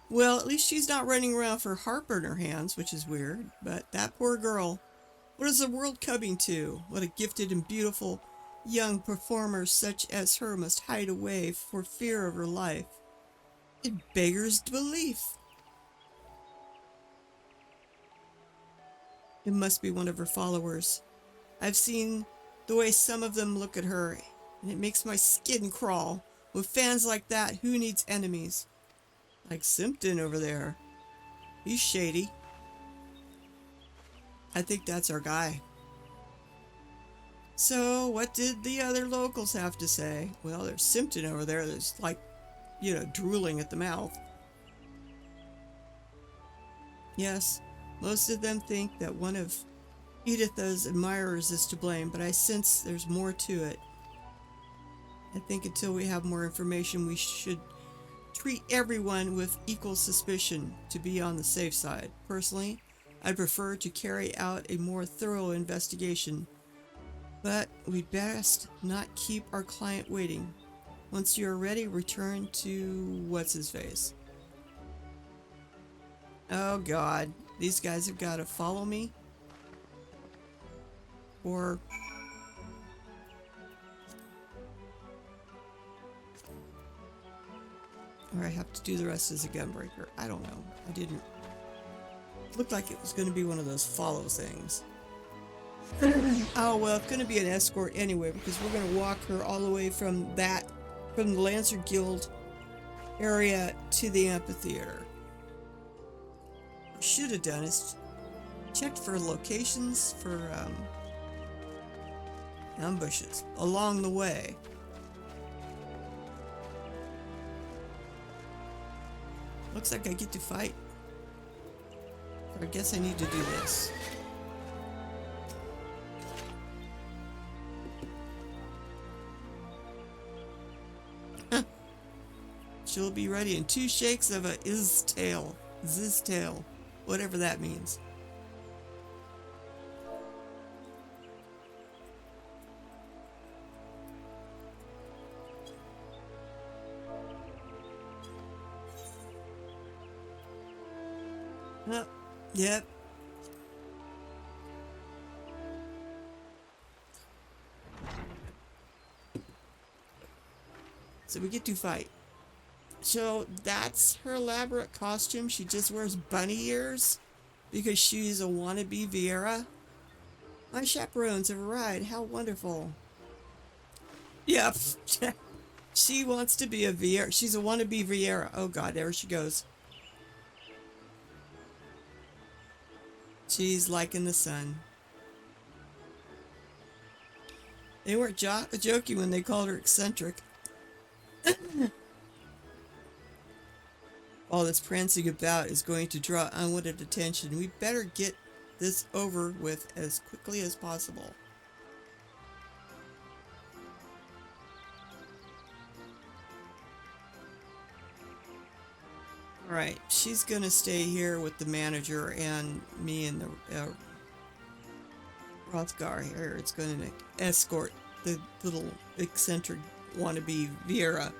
Well, at least she's not running around with her harp in her hands, which is weird. But that poor girl. What is the world coming to? What a gifted and beautiful young performer such as her must hide away for fear of her life. It beggars belief. It must be one of her followers. I've seen the way some of them look at her, and it makes my skin crawl. With fans like that, who needs enemies? Like Simpton over there. He's shady. I think that's our guy. So, what did the other locals have to say? Well, there's Simpton over there that's like, you know, drooling at the mouth. Yes, most of them think that one of Editha's admirers is to blame, but I sense there's more to it. I think until we have more information, we should treat everyone with equal suspicion to be on the safe side. Personally, I'd prefer to carry out a more thorough investigation, but we'd best not keep our client waiting. Once you're ready, return to what's-his-face. Oh god, these guys have got to follow me. Or I have to do the rest as a gunbreaker. I don't know. I didn't. It looked like it was going to be one of those follow things. Oh, well, it's going to be an escort anyway, because we're going to walk her all the way from the Lancer Guild area to the amphitheater. What I should have done is checked for locations for ambushes along the way. Looks like I get to fight. I guess I need to do this. She'll be ready in 2 shakes of a tail. Tail. Whatever that means. Oh, yep. So we get to fight. So that's her elaborate costume. She just wears bunny ears because she's a wannabe Vieira. My chaperones have arrived. How wonderful. Yep. She wants to be a Vieira. She's a wannabe Vieira. Oh God, there she goes. She's like in the sun. They weren't joking when they called her eccentric. All this prancing about is going to draw unwanted attention. We better get this over with as quickly as possible. Alright, she's gonna stay here with the manager and me and the Rothgar here. It's gonna escort the little eccentric wannabe Vieira.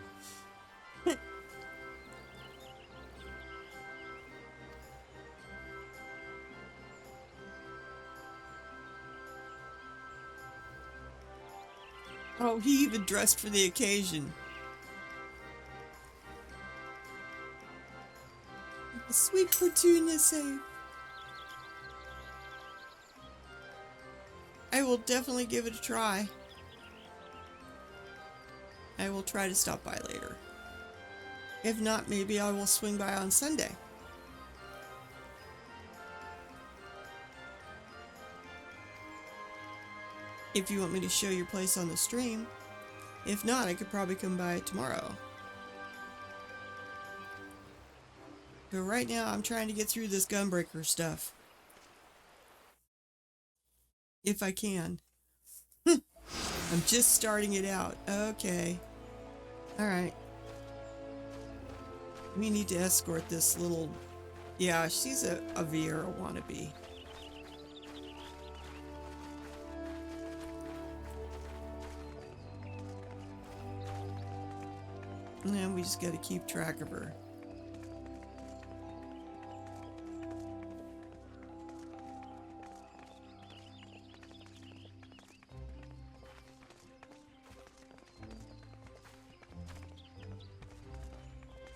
Oh, he even dressed for the occasion. A sweet platoon is safe. I will definitely give it a try. I will try to stop by later. If not, maybe I will swing by on Sunday. If you want me to show your place on the stream. If not, I could probably come by tomorrow. But right now, I'm trying to get through this Gunbreaker stuff. If I can. I'm just starting it out. Okay. Alright. We need to escort this little... Yeah, she's a Vieira wannabe. And then we just gotta keep track of her.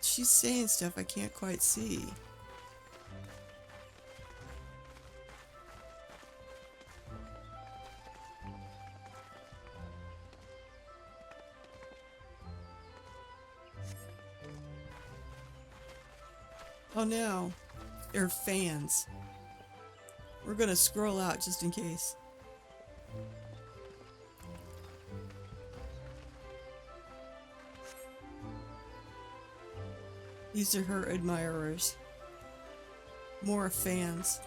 She's saying stuff I can't quite see. Oh no, they're fans. We're gonna scroll out just in case. These are her admirers. More fans.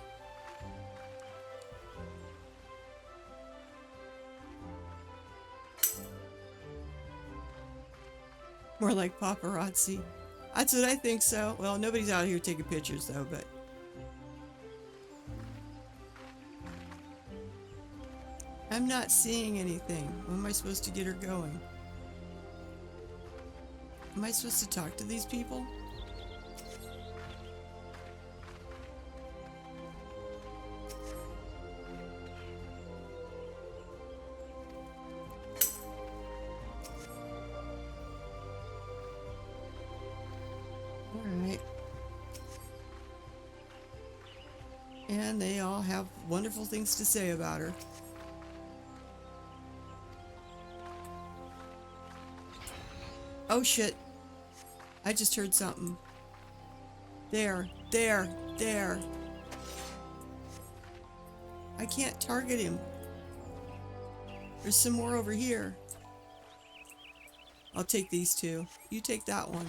More like paparazzi. That's what I think so. Well, nobody's out here taking pictures though, but... I'm not seeing anything. When am I supposed to get her going? Am I supposed to talk to these people? Alright. And they all have wonderful things to say about her. Oh shit. I just heard something. There, there, there. I can't target him. There's some more over here. I'll take these two. You take that one.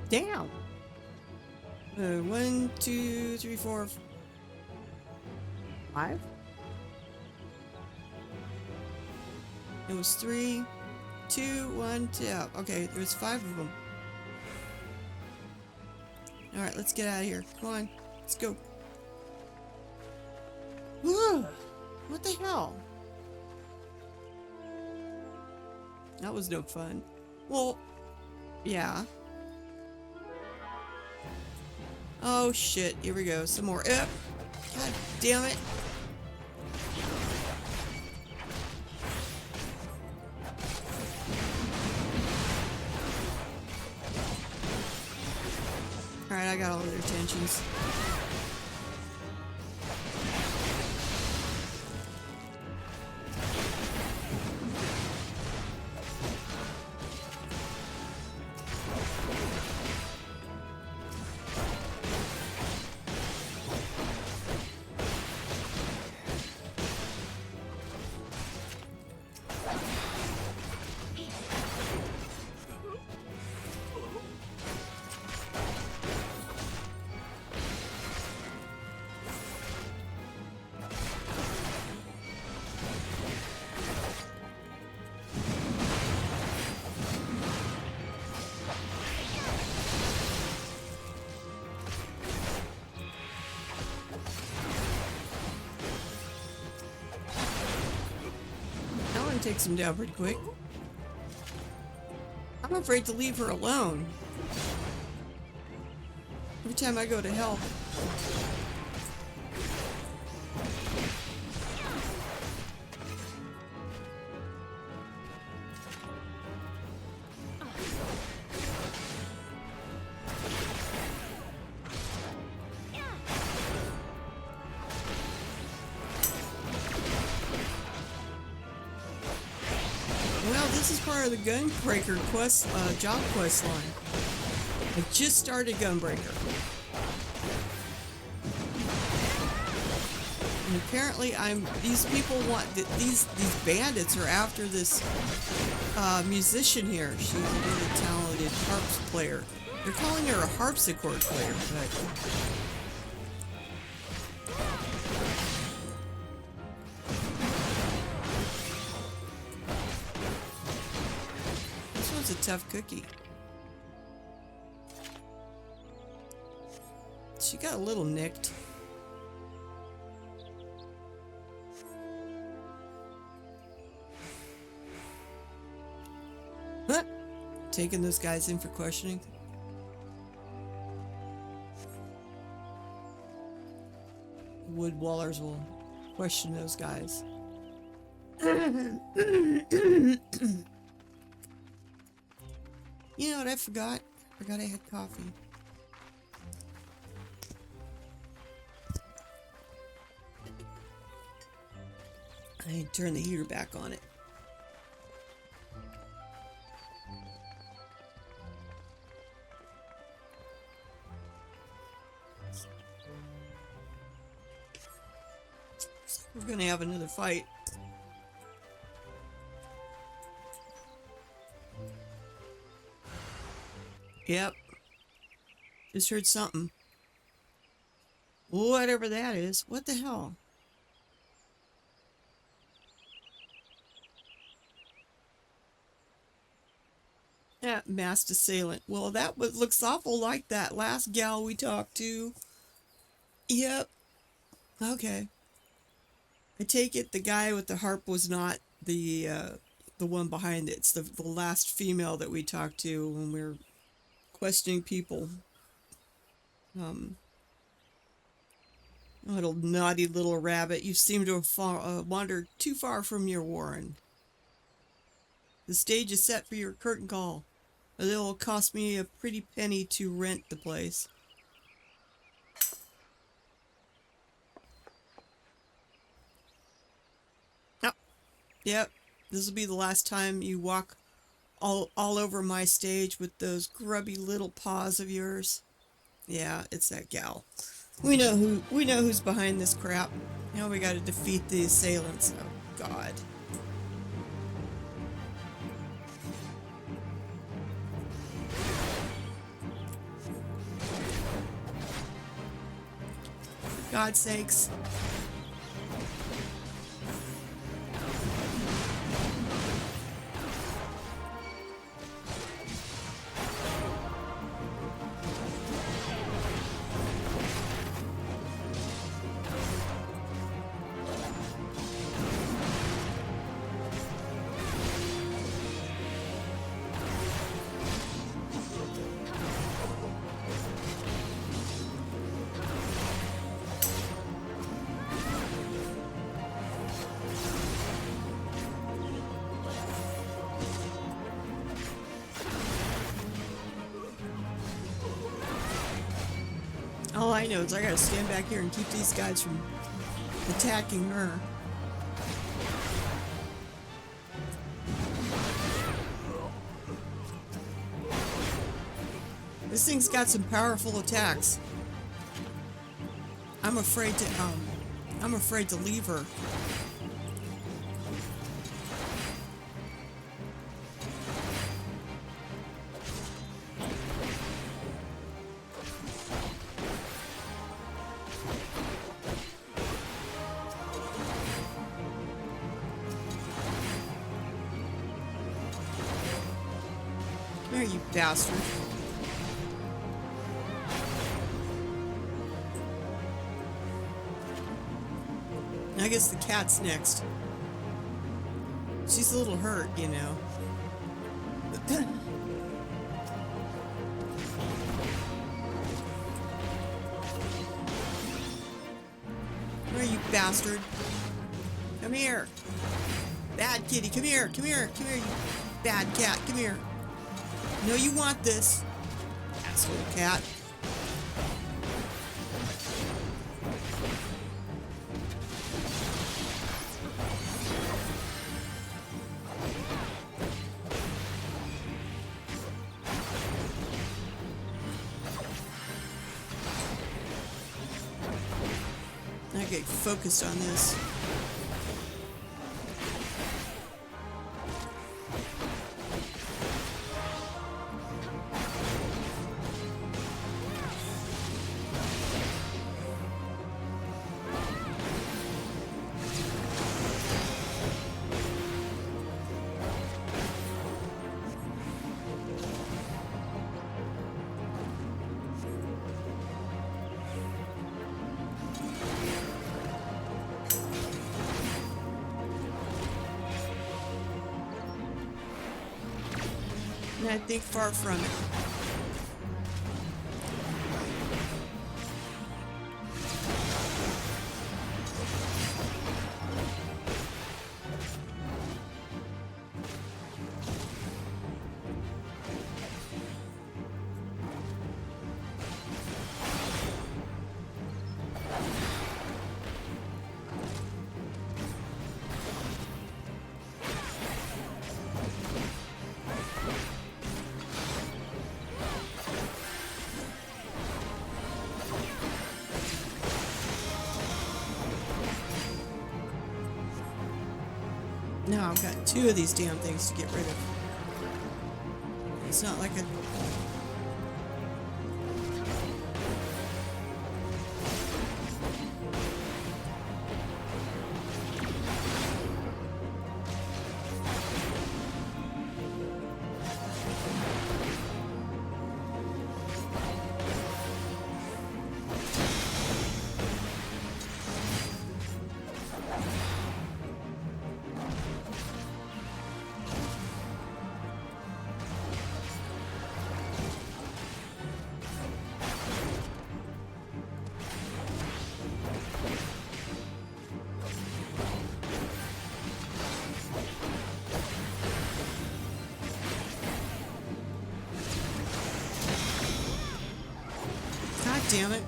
Damn. 1, 2, 3, 4, 5. It was 3, 2, 1, 2. Okay, there's 5 of them. All right, let's get out of here. Come on, let's go. Whoa! What the hell? That was no fun. Well, yeah. Oh shit, here we go. Some more. God damn it. Alright, I got all their attentions. Takes him down pretty quick. I'm afraid to leave her alone. Every time I go to help. This is part of the Gunbreaker quest, job quest line. I just started Gunbreaker. And apparently these people want, these bandits are after this musician here. She's a really talented harps player. They're calling her a harpsichord player, but... a tough cookie. She got a little nicked. Huh? Taking those guys in for questioning. Wood Wallers will question those guys. You know what I forgot? I forgot I had coffee. I turn the heater back on it. We're gonna have another fight. Yep. Just heard something. Whatever that is. What the hell? Yeah, masked assailant. Well, that looks awful like that last gal we talked to. Yep. Okay. I take it the guy with the harp was not the one behind it. It's the last female that we talked to when we were questioning people. Little naughty little rabbit, you seem to have wandered too far from your warren. The stage is set for your curtain call. It will cost me a pretty penny to rent the place. Yep, this will be the last time you walk all over my stage with those grubby little paws of yours. Yeah, it's that gal. We know who's behind this crap. Now we gotta defeat the assailants. Oh God. For God's sakes. All I know is I gotta stand back here and keep these guys from attacking her. This thing's got some powerful attacks. I'm afraid to leave her. There, you bastard. I guess the cat's next. She's a little hurt, you know. Where are you, bastard? Come here. Bad kitty, come here, come here, come here, you bad cat, come here. No, you want this. Asshole cat. I get focused on this. I think far from it. Now I've got two of these damn things to get rid of. It's not like a... damn it.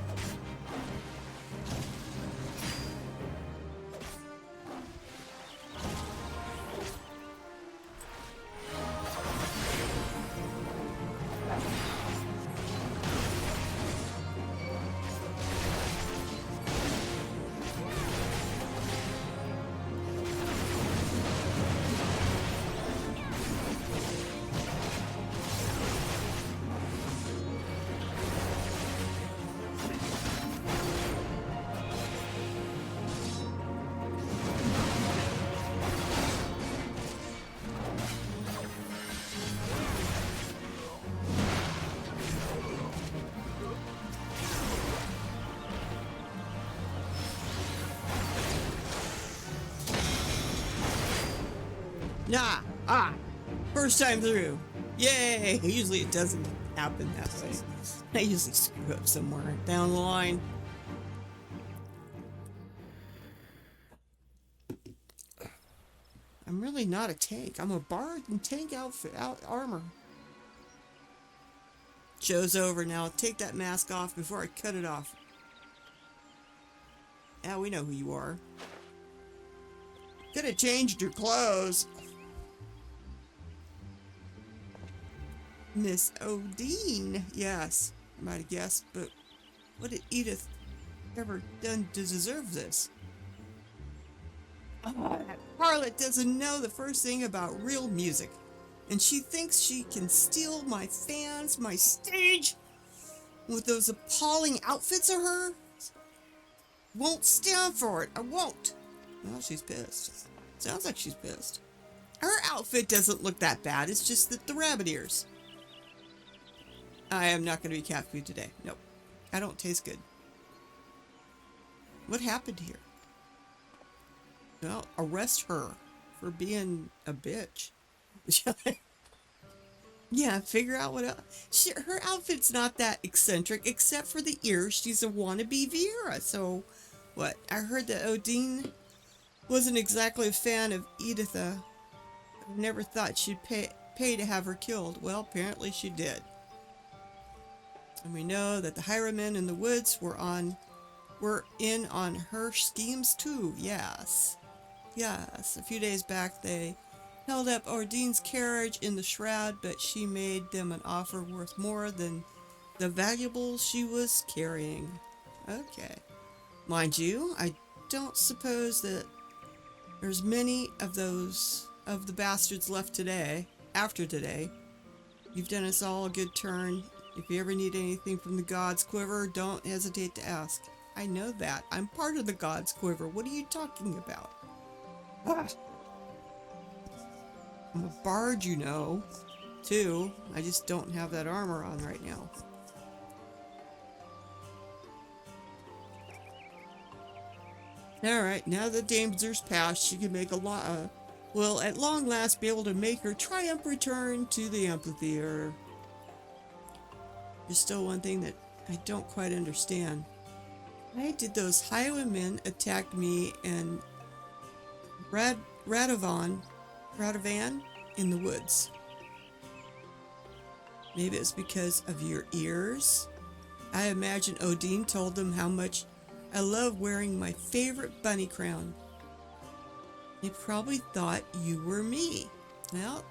Nah. Ah. First time through. Yay. Usually it doesn't happen that way. I usually screw up somewhere down the line. I'm really not a tank. I'm a bard in tank outfit, armor. Show's over now. Take that mask off before I cut it off. Yeah, we know who you are. Could have changed your clothes. Miss Odine. Yes, I might have guessed, but what did Edith ever done to deserve this? Oh, that harlot doesn't know the first thing about real music. And she thinks she can steal my fans, my stage, with those appalling outfits of her? Won't stand for it. I won't. Well, she's pissed. Sounds like she's pissed. Her outfit doesn't look that bad. It's just that the rabbit ears. I am not going to be cat food today. Nope. I don't taste good. What happened here? Well, arrest her for being a bitch. Yeah, figure out what else. Her outfit's not that eccentric, except for the ears. She's a wannabe Viera. So, what? I heard that Odine wasn't exactly a fan of Editha. I never thought she'd pay to have her killed. Well, apparently she did. And we know that the Highwaymen in the woods were in on her schemes too. Yes. Yes. A few days back they held up Ordine's carriage in the shroud, but she made them an offer worth more than the valuables she was carrying. Okay. Mind you, I don't suppose that there's many of the bastards left today, after today. You've done us all a good turn. If you ever need anything from the God's Quiver, don't hesitate to ask. I know that. I'm part of the God's Quiver. What are you talking about? Ah. I'm a bard, you know, too. I just don't have that armor on right now. Alright, now that danger's passed, she can make will at long last be able to make her triumph return to the amphitheater. There's still one thing that I don't quite understand. Why did those Highwaymen attack me and Radovan in the woods? Maybe it's because of your ears? I imagine Odine told them how much I love wearing my favorite bunny crown. They probably thought you were me. Well,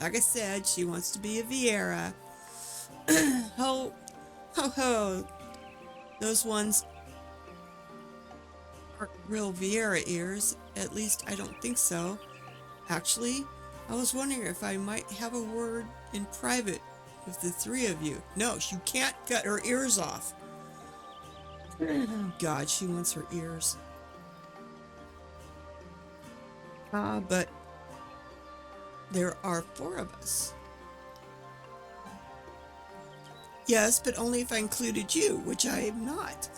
like I said, she wants to be a Viera. Ho, ho, ho. Those ones aren't real Viera ears. At least I don't think so. Actually, I was wondering if I might have a word in private with the three of you. No, you can't cut her ears off. Oh God, she wants her ears. But there are 4 of us. Yes, but only if I included you, which I am not.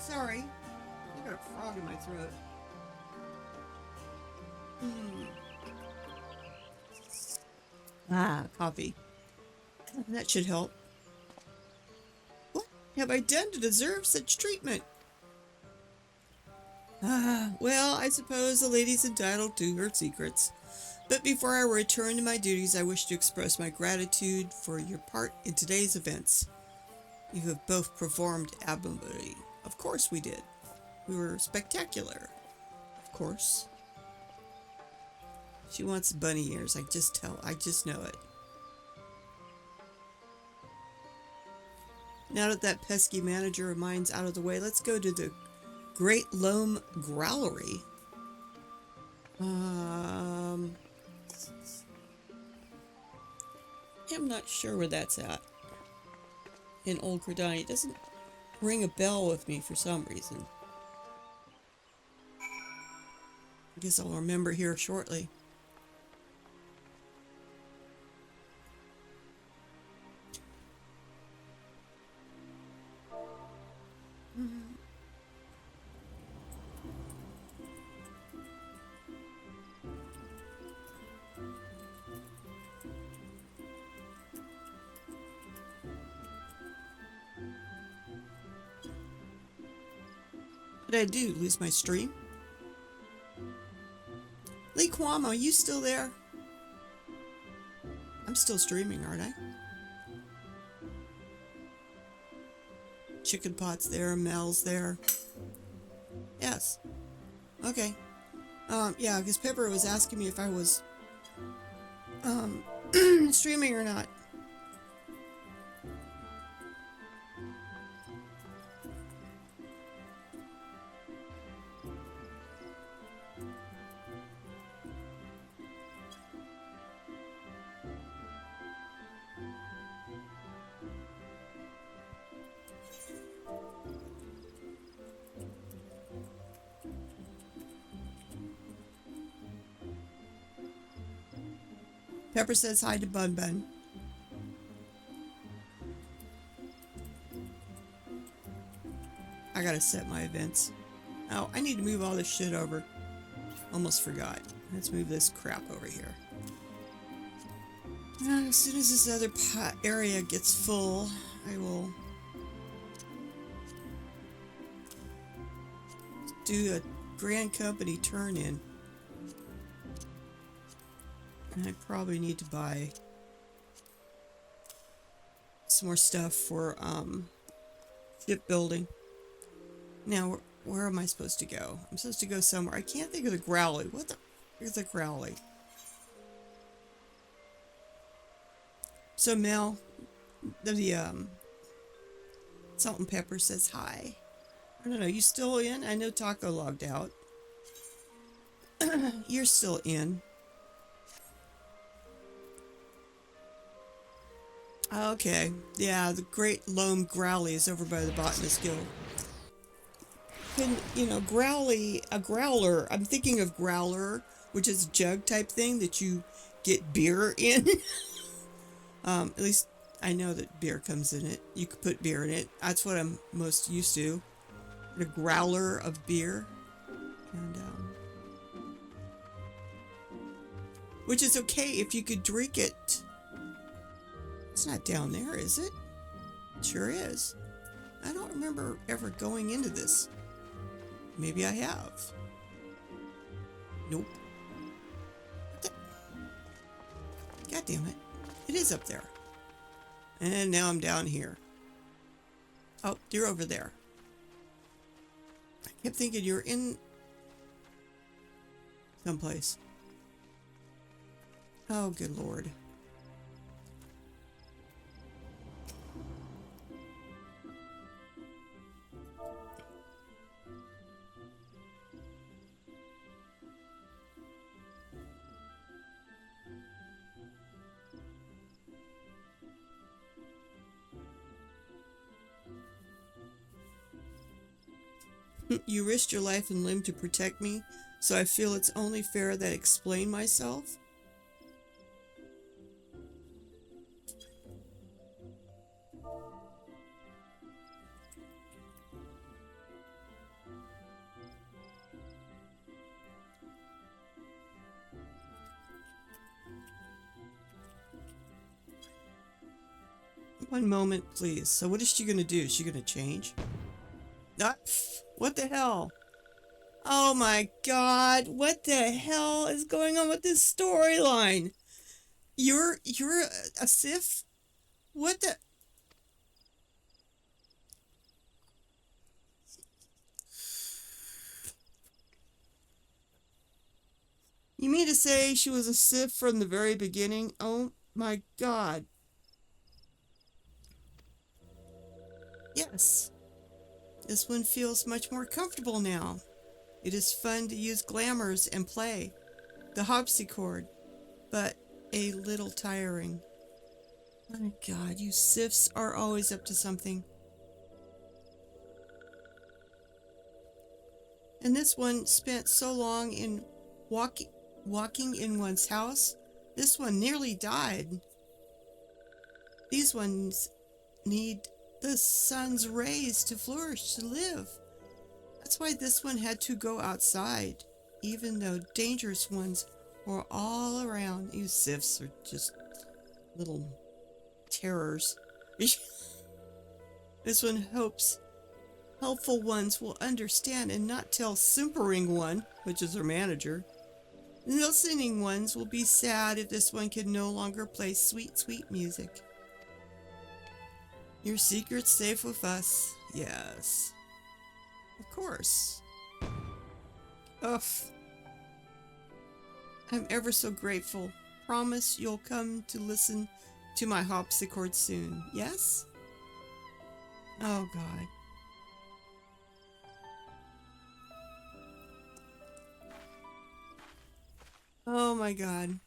Sorry. I got a frog in my throat. Coffee. That should help. What have I done to deserve such treatment? Well, I suppose the lady's entitled to her secrets. But before I return to my duties, I wish to express my gratitude for your part in today's events. You have both performed admirably. Of course we did. We were spectacular. Of course. She wants bunny ears. I just know it. Now that that pesky manager of mine's out of the way, let's go to the Great Loam Growlery. I'm not sure where that's at. In Old Credani. It doesn't ring a bell with me for some reason. I guess I'll remember here shortly. What did I do? Lose my stream? Lee Kwam, are you still there? I'm still streaming, aren't I? Chicken Pot's there, Mel's there. Yes. Okay. Yeah, because Pepper was asking me if I was streaming or not. Pepper says hi to Bun Bun. I gotta set my events. Oh, I need to move all this shit over. Almost forgot. Let's move this crap over here. As soon as this other area gets full, I will do a Grand Company turn-in. And I probably need to buy some more stuff for shipbuilding. Now, where am I supposed to go? I'm supposed to go somewhere. I can't think of the Growly. What the f is the Growly? So Mel, the Salt and Pepper says hi. I don't know. You still in? I know Taco logged out. You're still in. Okay, yeah, the Great Loam Growly is over by the Botanist Guild. And, you know, a growler, I'm thinking of growler, which is a jug type thing that you get beer in. At least I know that beer comes in it. You could put beer in it. That's what I'm most used to. A growler of beer. And, which is okay if you could drink it. It's not down there, is it? It sure is. I don't remember ever going into this. Maybe I have. Nope. God damn it. It is up there. And now I'm down here. Oh, you're over there. I kept thinking you're in someplace. Oh, good Lord. You risked your life and limb to protect me, so I feel it's only fair that I explain myself. One moment, please. So what is she going to do? Is she going to change? Ah, what the hell? Oh my god, what the hell is going on with this storyline? You're a Sith? What the? You mean to say she was a Sith from the very beginning? Oh my god. Yes. This one feels much more comfortable now. It is fun to use glamours and play the harpsichord, but a little tiring. My god, you Siths are always up to something. And this one spent so long in walking in one's house. This one nearly died. These ones need the sun's rays to flourish, to live. That's why this one had to go outside, even though dangerous ones were all around. You Siths are just little terrors. This one hopes helpful ones will understand and not tell simpering one, which is her manager. Listening ones will be sad if this one can no longer play sweet, sweet music. Your secret's safe with us. Yes. Of course. Ugh. I'm ever so grateful. Promise you'll come to listen to my harpsichord soon. Yes? Oh, God. Oh, my God.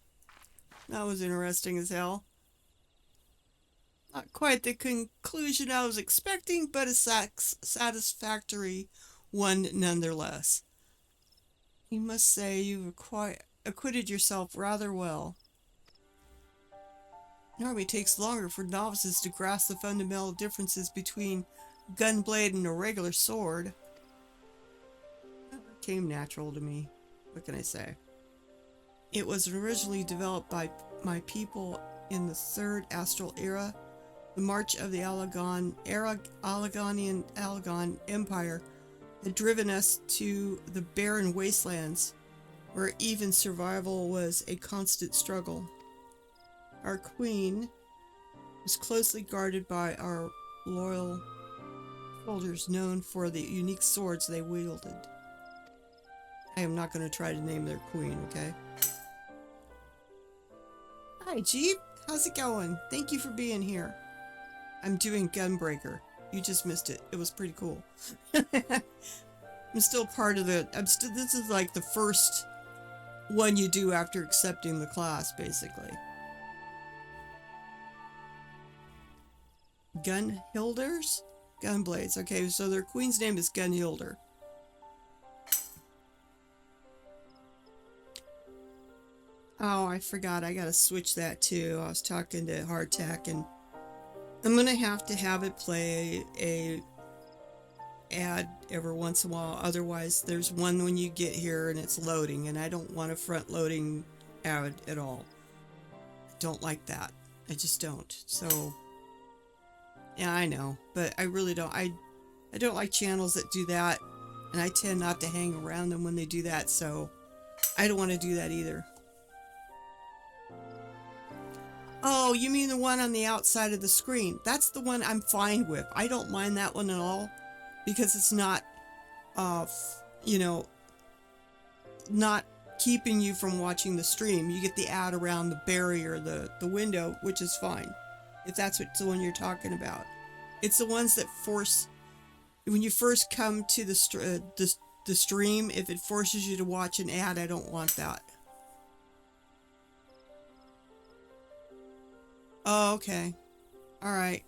That was interesting as hell. Not quite the conclusion I was expecting, but a satisfactory one nonetheless. You must say you've acquitted yourself rather well. Normally it takes longer for novices to grasp the fundamental differences between gunblade and a regular sword. It came natural to me. What can I say? It was originally developed by my people in the Third Astral Era. The march of the Alleghanian Empire had driven us to the barren wastelands, where even survival was a constant struggle. Our queen was closely guarded by our loyal soldiers known for the unique swords they wielded. I am not going to try to name their queen, okay? Hi, Jeep. How's it going? Thank you for being here. I'm doing Gunbreaker. You just missed it. It was pretty cool. I'm still part of the... This is like the first one you do after accepting the class, basically. Gunhilders? Gunblades. Okay, so their queen's name is Gunhilder. Oh, I forgot. I gotta switch that too. I was talking to Hardtack, and I'm gonna have to have it play a ad every once in a while. Otherwise, there's one when you get here and it's loading, and I don't want a front-loading ad at all. I don't like that. I just don't. So, yeah, I know, but I really don't. I don't like channels that do that, and I tend not to hang around them when they do that, so I don't want to do that either. Oh, you mean the one on the outside of the screen? That's the one I'm fine with. I don't mind that one at all, because it's not, you know, not keeping you from watching the stream. You get the ad around the barrier, the window, which is fine, if that's what the one you're talking about. It's the ones that force, when you first come to the stream, if it forces you to watch an ad, I don't want that. Oh, okay. Alright.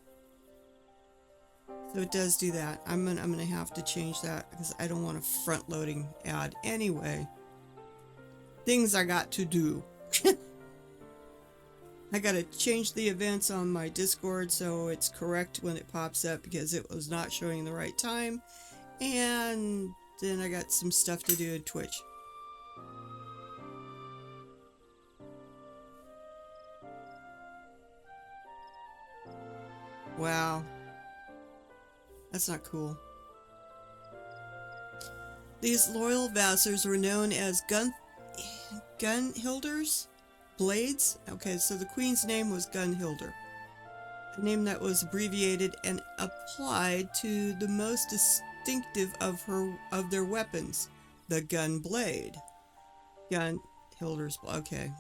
So it does do that. I'm gonna have to change that, because I don't want a front-loading ad anyway. Things I got to do. I gotta change the events on my Discord so it's correct when it pops up, because it was not showing the right time. And then I got some stuff to do in Twitch. Wow. That's not cool. These loyal vassals were known as Gunhilders? Blades? Okay, so the queen's name was Gunhilder. A name that was abbreviated and applied to the most distinctive of their weapons, the gun blade. Gunhilder's, okay.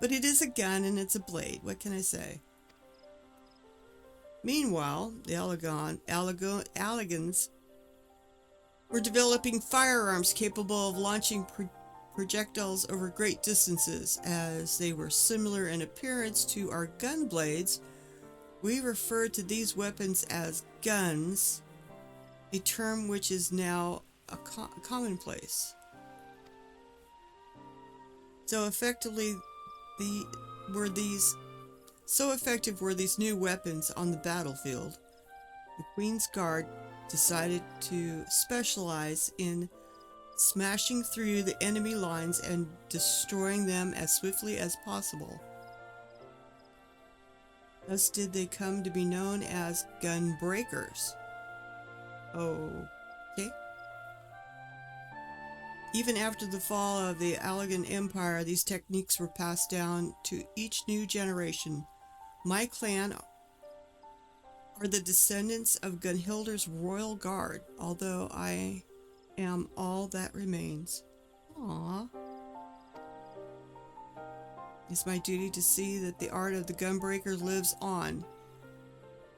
But it is a gun and it's a blade, what can I say? Meanwhile, the Allegans were developing firearms capable of launching projectiles over great distances. As they were similar in appearance to our gun blades, we refer to these weapons as guns, a term which is now a commonplace. So effective were these new weapons on the battlefield. The Queen's Guard decided to specialize in smashing through the enemy lines and destroying them as swiftly as possible. Thus did they come to be known as gunbreakers. Okay. Even after the fall of the Allegan Empire, these techniques were passed down to each new generation. My clan are the descendants of Gunhilder's royal guard, although I am all that remains. Aww. It's my duty to see that the art of the gunbreaker lives on,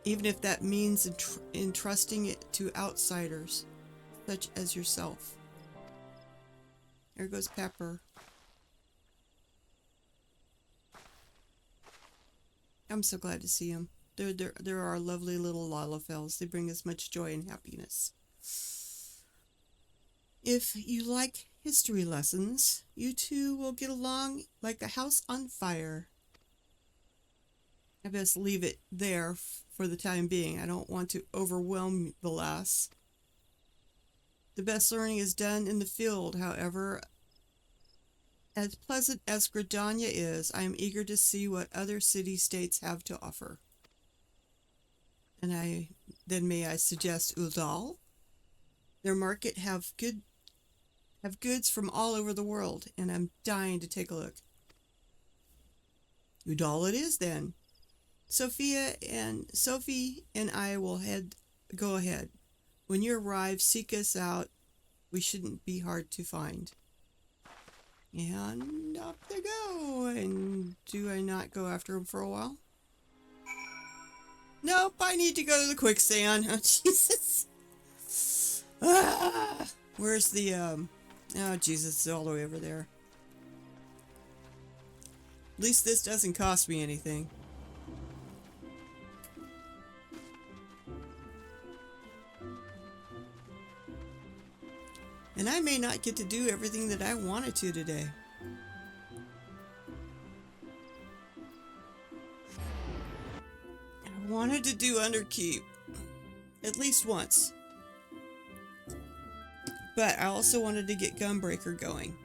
even if that means entrusting it to outsiders, such as yourself. There goes Pepper. I'm so glad to see him. They're our lovely little Lalafels. They bring us much joy and happiness. If you like history lessons, you two will get along like a house on fire. I best leave it there for the time being. I don't want to overwhelm the lass. The best learning is done in the field, however. As pleasant as Gridania is, I am eager to see what other city-states have to offer. And may I suggest Udal? Their market have goods from all over the world, and I'm dying to take a look. Udal it is then. Sophie and I will go ahead. When you arrive, seek us out. We shouldn't be hard to find. And off they go. And do I not go after them for a while? Nope, I need to go to the quicksand. Oh, Jesus. Ah, where's the, oh, Jesus, it's all the way over there. At least this doesn't cost me anything. And I may not get to do everything that I wanted to today. I wanted to do Underkeep at least once. But I also wanted to get Gunbreaker going.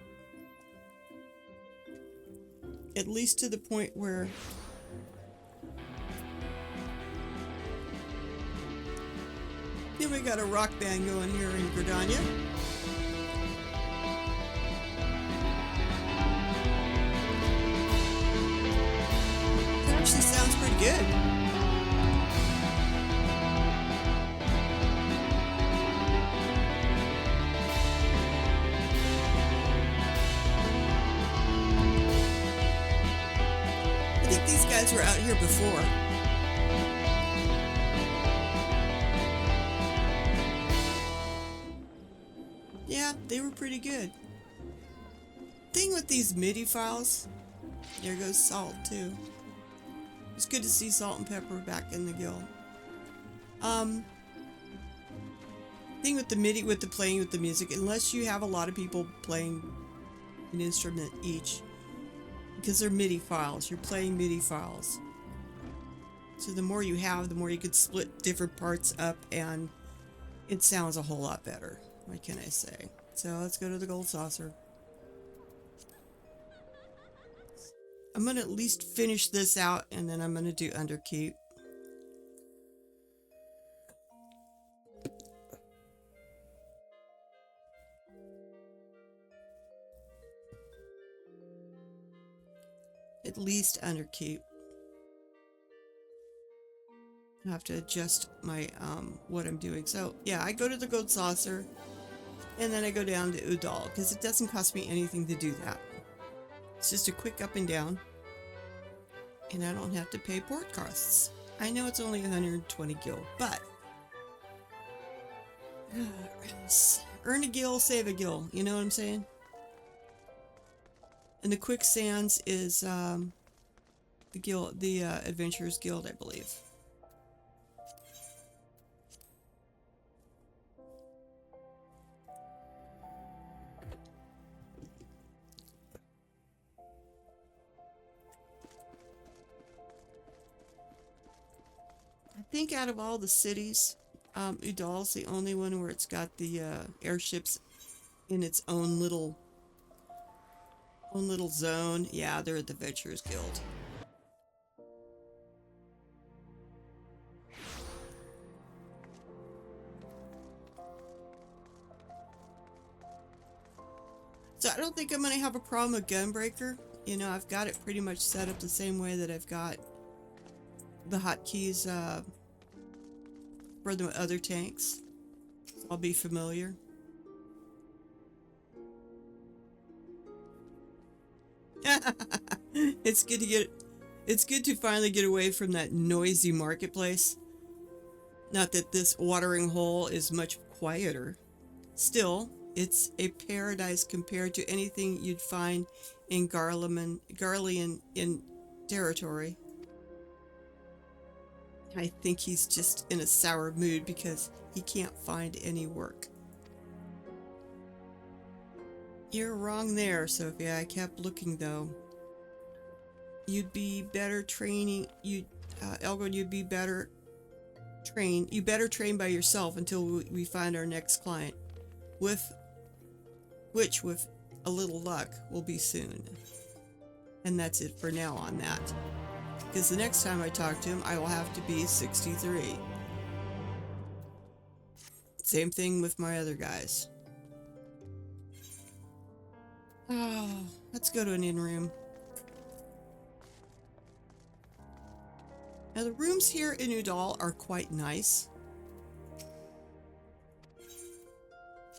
At least to the point where then we got a rock band going here in Gridania. That actually sounds pretty good. I think these guys were out here before. Yeah, they were pretty good. Thing with these MIDI files, there goes Salt too. It's good to see Salt and Pepper back in the guild. Thing with the MIDI, with the playing with the music, unless you have a lot of people playing an instrument each, because they're MIDI files, you're playing MIDI files. So the more you have, the more you could split different parts up and it sounds a whole lot better. What can I say? So let's go to the gold saucer. I'm going to at least finish this out and then I'm going to do Underkeep. at least underkeep. I have to adjust my what I'm doing. So yeah, I go to the gold saucer and then I go down to Udall because it doesn't cost me anything to do that. It's just a quick up and down and I don't have to pay port costs. I know it's only 120 gil, but earn a gil, save a gil, you know what I'm saying? And the quicksands is the guild, the Adventurers Guild, I believe. I think out of all the cities, Udall's the only one where it's got the airships in its own little zone. Yeah, they're at the Adventurers Guild. So I don't think I'm going to have a problem with Gunbreaker. You know, I've got it pretty much set up the same way that I've got the hotkeys for the other tanks. So I'll be familiar. It's good to finally get away from that noisy marketplace. Not that this watering hole is much quieter. Still, it's a paradise compared to anything you'd find in Garlean in territory. I think he's just in a sour mood because he can't find any work. You're wrong there, Sophia. I kept looking though. You'd be better training. Elgin, you'd be better trained. You better train by yourself until we find our next client, which with a little luck will be soon. And that's it for now on that. Because the next time I talk to him, I will have to be 63. Same thing with my other guys. Oh, let's go to an inn room. Now the rooms here in Udall are quite nice.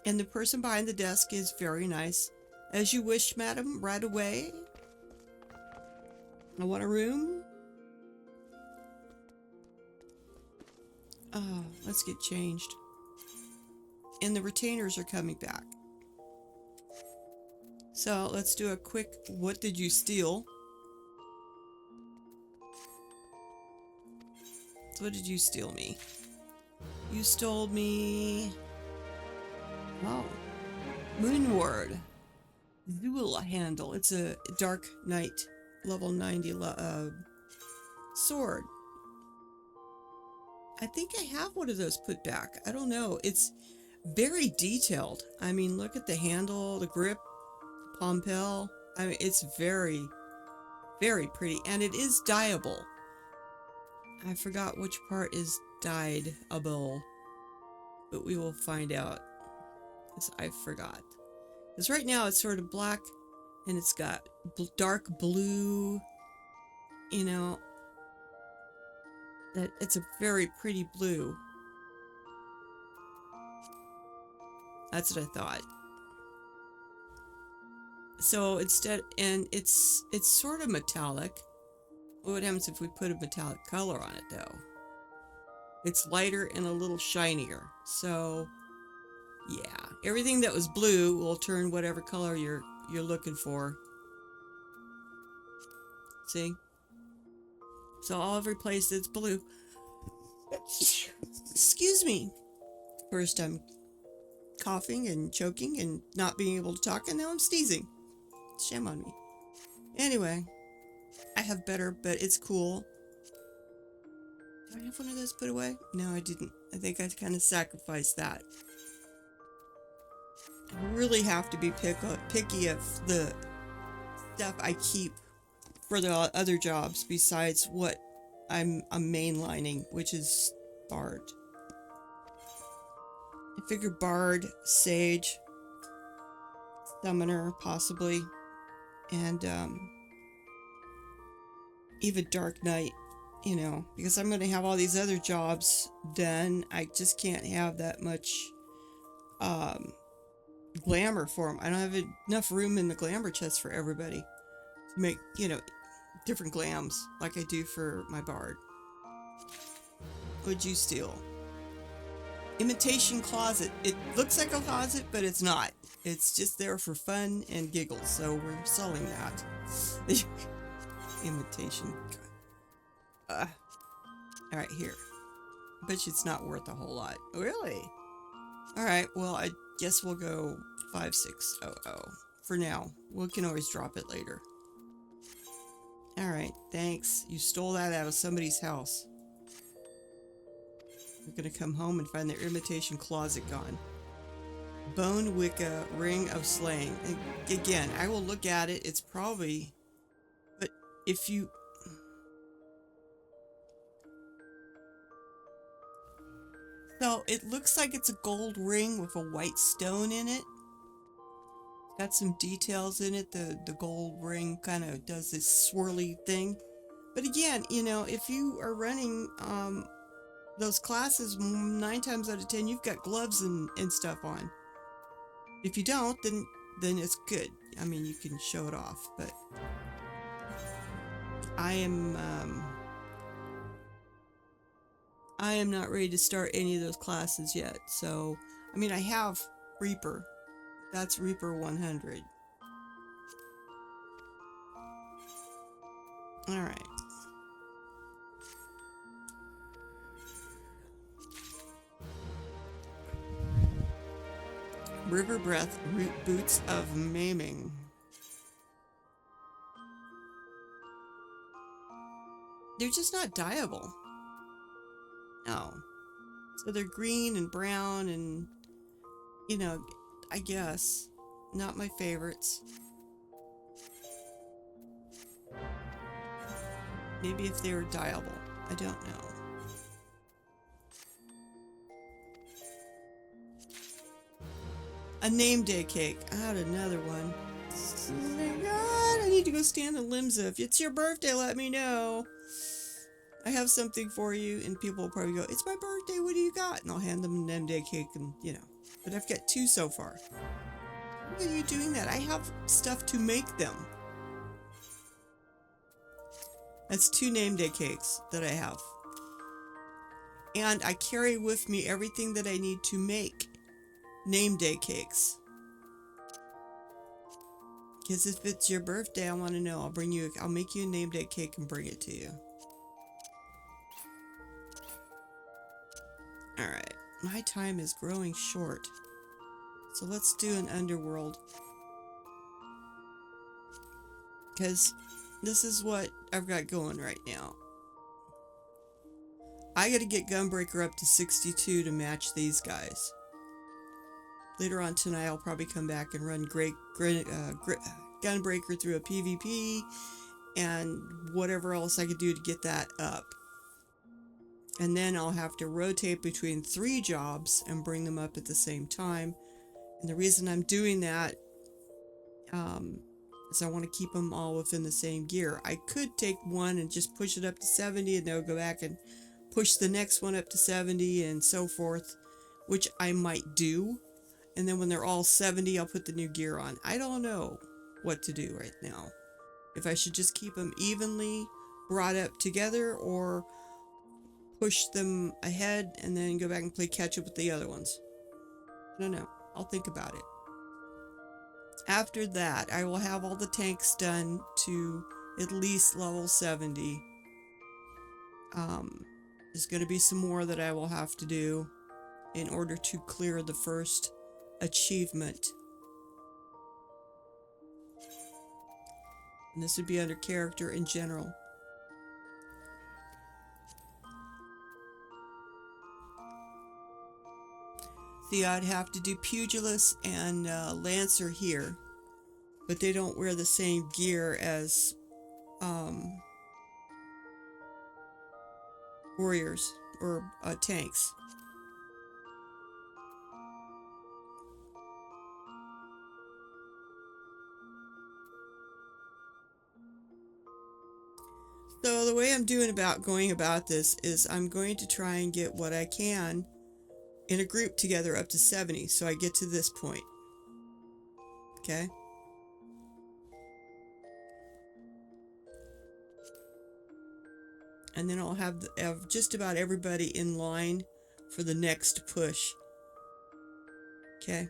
And the person behind the desk is very nice. As you wish, madam, right away. I want a room. Oh, let's get changed. And the retainers are coming back. So let's do a quick, what did you steal? So what did you steal me? You stole me... Oh. Moonward. Dual handle. It's a Dark Knight level 90 sword. I think I have one of those put back. I don't know. It's very detailed. I mean, look at the handle, the grip, pompel. I mean, it's very, very pretty. And it is dyeable. I forgot which part is dyeable. But we will find out. Because I forgot. Because right now it's sort of black. And it's got dark blue. You know. That it's a very pretty blue. That's what I thought. So instead, and it's sort of metallic. What happens if we put a metallic color on it though? It's lighter and a little shinier. So yeah, everything that was blue will turn whatever color you're looking for. See? So every place that's blue. Excuse me. First I'm coughing and choking and not being able to talk, and now I'm sneezing. Shame on me. Anyway, I have better, but it's cool. Do I have one of those put away? No, I didn't. I think I kind of sacrificed that. I really have to be picky of the stuff I keep for the other jobs besides what I'm mainlining, which is Bard. I figure Bard, Sage, Summoner, possibly, and even Dark Knight, you know, because I'm going to have all these other jobs done. I just can't have that much glamour for them. I don't have enough room in the glamour chest for everybody to make, you know, different glams like I do for my bard. What'd you steal? Imitation closet. It looks like a closet, but it's not. It's just there for fun and giggles, so we're selling that. Imitation. Alright, here. Bet you it's not worth a whole lot. Really? Alright, well, I guess we'll go 5600 for now. We can always drop it later. Alright, thanks. You stole that out of somebody's house. We're gonna come home and find their imitation closet gone. Bone Wicca Ring of Slaying. And again, I will look at it. It's probably... But if you... So, it looks like it's a gold ring with a white stone in it. Got some details in it. The gold ring kind of does this swirly thing. But again, you know, if you are running those classes, 9 times out of 10, you've got gloves and stuff on. If you don't, then it's good. I mean, you can show it off, but I am not ready to start any of those classes yet. So, I mean, I have Reaper. That's Reaper 100. All right. River Breath Boots of Maiming. They're just not dyeable. No. So they're green and brown and, you know, I guess not my favorites. Maybe if they were dyeable. I don't know. A name day cake. I had another one. Oh my God, I need to go stand in Limsa. If it's your birthday, let me know. I have something for you, and people will probably go, it's my birthday, what do you got? And I'll hand them a name day cake, and, you know. But I've got 2 so far. Why are you doing that? I have stuff to make them. That's 2 name day cakes that I have. And I carry with me everything that I need to make name day cakes. Because if it's your birthday, I want to know. I'll make you a name day cake and bring it to you. Alright, my time is growing short. So let's do an underworld. Because this is what I've got going right now. I gotta get Gunbreaker up to 62 to match these guys. Later on tonight, I'll probably come back and run Gunbreaker through a PvP and whatever else I could do to get that up. And then I'll have to rotate between 3 jobs and bring them up at the same time. And the reason I'm doing that is I want to keep them all within the same gear. I could take one and just push it up to 70 and then go back and push the next one up to 70 and so forth, which I might do. And then when they're all 70, I'll put the new gear on. I don't know what to do right now. If I should just keep them evenly brought up together or push them ahead and then go back and play catch up with the other ones. I don't know. I'll think about it. After that, I will have all the tanks done to at least level 70. There's going to be some more that I will have to do in order to clear the first achievement. And this would be under character in general. See, I'd have to do Pugilist and Lancer here, but they don't wear the same gear as warriors or tanks. So the way I'm going about this is I'm going to try and get what I can in a group together up to 70, so I get to this point. Okay? And then I'll have just about everybody in line for the next push. Okay?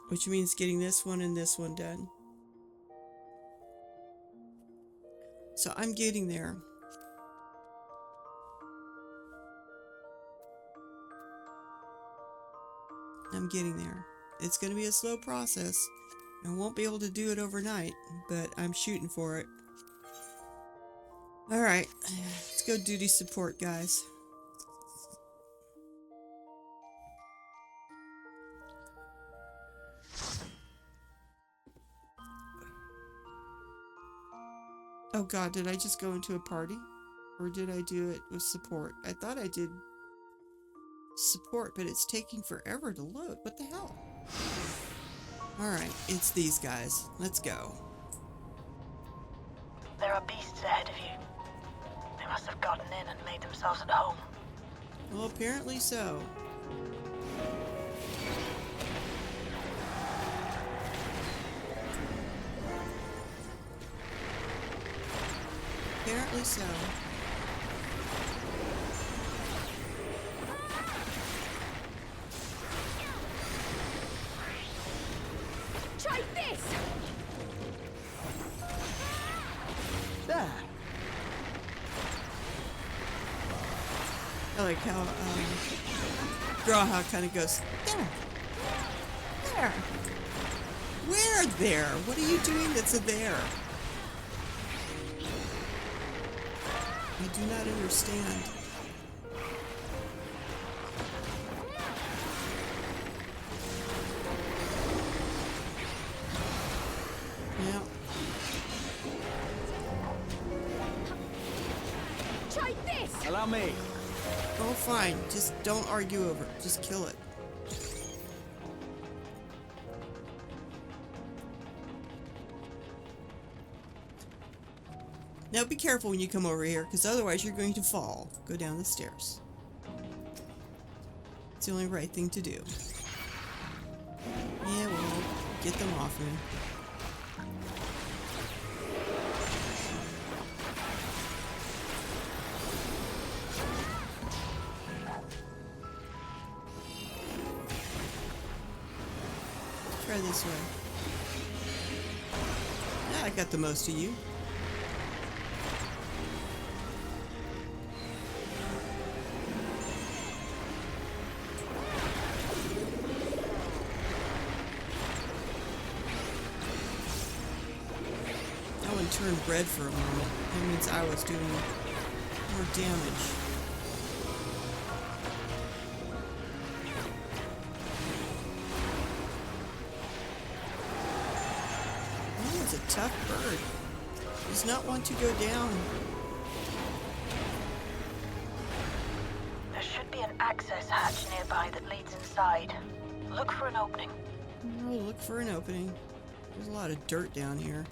Which means getting this one and this one done. So I'm getting there. I'm getting there. It's going to be a slow process. I won't be able to do it overnight, but I'm shooting for it. Alright, let's go duty support, guys. Oh god, did I just go into a party? Or did I do it with support? I thought I did support, but it's taking forever to load. What the hell? Alright, it's these guys. Let's go. There are beasts ahead of you. They must have gotten in and made themselves at home. Well, apparently so. Apparently so. Try this! There. I like how Graha kind of goes, there. There. Where there? What are you doing that's a there? I do not understand. Yeah. Try this! Allow me. Oh, fine. Just don't argue over it. Just kill it. Now be careful when you come over here, because otherwise you're going to fall. Go down the stairs. It's the only right thing to do. Yeah, well, get them off me. Try this way. Yeah, I got the most of you. Turned red for a moment. That means I was doing more damage. Oh, it's a tough bird. Does not want to go down. There should be an access hatch nearby that leads inside. Look for an opening. Oh, look for an opening. There's a lot of dirt down here.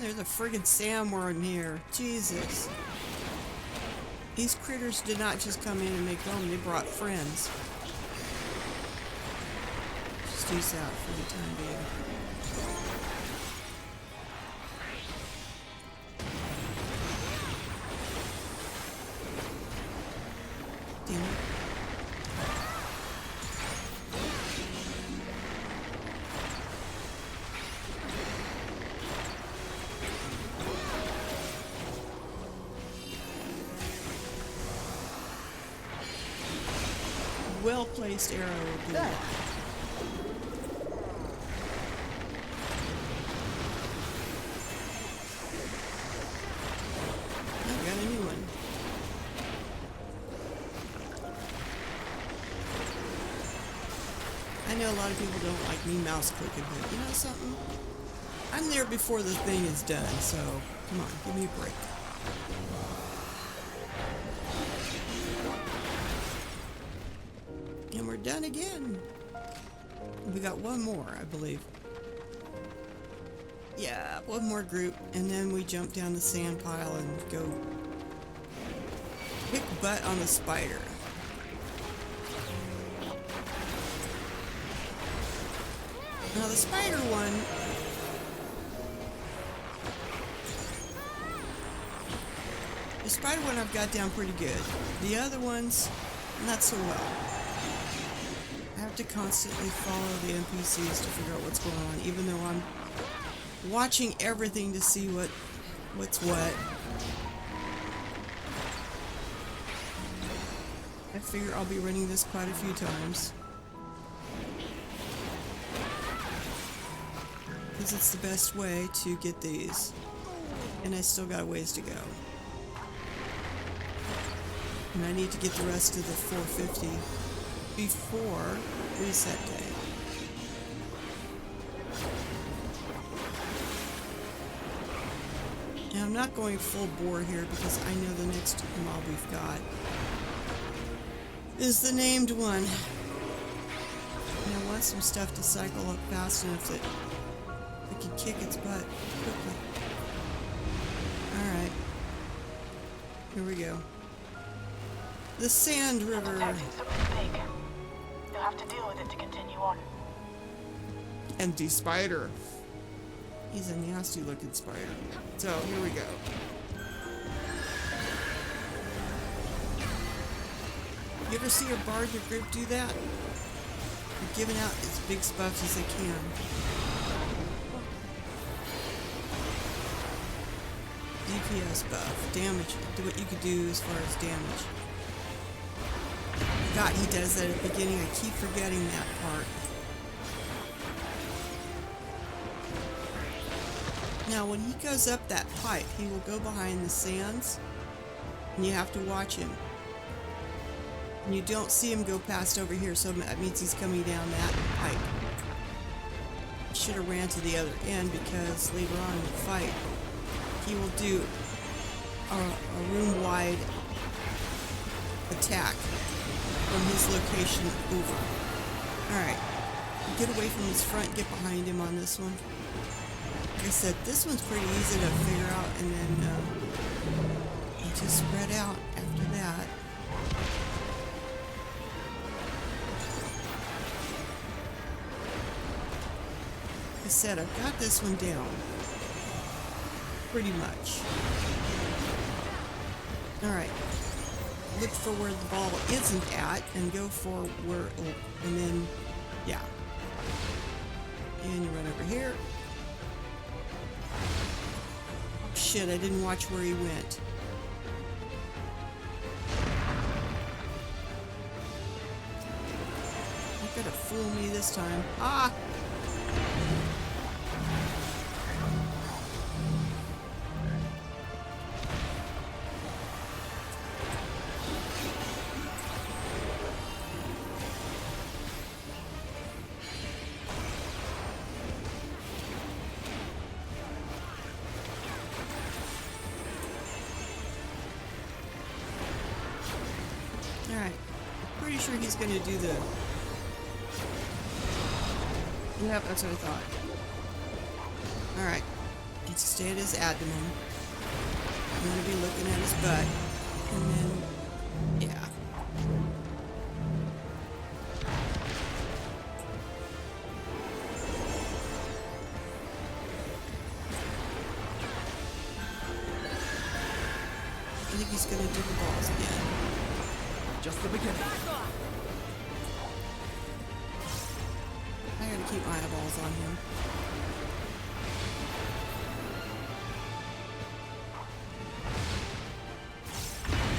There's a friggin' sandworm here. Jesus. These critters did not just come in and make home, they brought friends. Just use out for the time being. Damn it. Well-placed arrow will do that. I got a new one. I know a lot of people don't like me mouse clicking, but you know something? I'm there before the thing is done, so come on, give me a break. done again. We got one more, I believe. Yeah, one more group, and then we jump down the sand pile and go kick butt on the spider. Now the spider one, I've got down pretty good. The other ones, not so well. I have to constantly follow the NPCs to figure out what's going on, even though I'm watching everything to see what's what. I figure I'll be running this quite a few times. Because it's the best way to get these. And I still got a ways to go. And I need to get the rest of the 450 before reset day. Now I'm not going full bore here because I know the next mob we've got is the named one. And I want some stuff to cycle up fast enough that we can kick its butt quickly. Alright. Here we go. The Sand River. Detecting something big. You'll have to deal with it to continue on. Empty spider. He's a nasty looking spider. So, here we go. You ever see a bard in your group do that? They're giving out as big buffs as they can. DPS buff. Damage. Do what you could do as far as damage. God, he does that at the beginning. I keep forgetting that part. Now, when he goes up that pipe, he will go behind the sands, and you have to watch him. And you don't see him go past over here, so that means he's coming down that pipe. I should have ran to the other end, because later on in the fight, he will do a room-wide attack from his location over. Alright, get away from his front, get behind him on this one. Like I said, this one's pretty easy to figure out, and then you just spread out after that. Like I said, I've got this one down. Pretty much. Alright. Look for where the ball isn't at, and go for where, and then, yeah. And you run over here. Shit, I didn't watch where he went. You're gonna fool me this time. Ah! Alright. Pretty sure he's gonna do the... Yep, that's what I thought. Alright. Let's stay at his abdomen. I'm gonna be looking at his butt. And then... yeah. I think he's gonna do the balls again. Just the beginning. I gotta keep my eyeballs on him.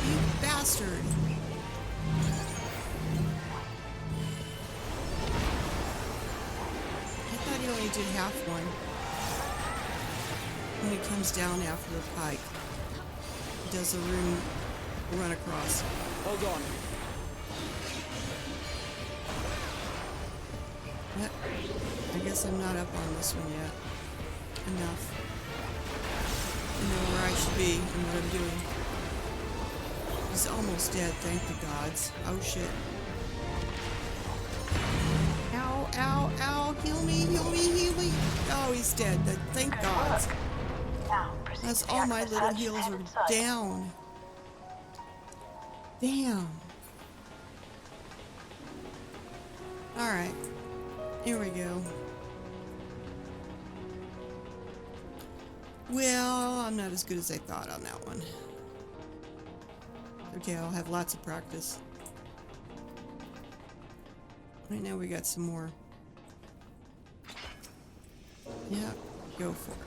You bastard! I thought he only did half one. When he comes down after the pike, he does a run across. Hold on. Yep. I guess I'm not up on this one yet. Enough. I know where I should be and what I'm doing. He's almost dead, thank the gods. Oh shit. ow, ow. Heal me, heal me, heal me. Oh, he's dead. Thank Good God. work. Now, proceed As to the all my access little hatch heals and are head inside. down. Damn. Alright. Here we go. Well, I'm not as good as I thought on that one. Okay, I'll have lots of practice. Right now we got some more. Yeah, go for it.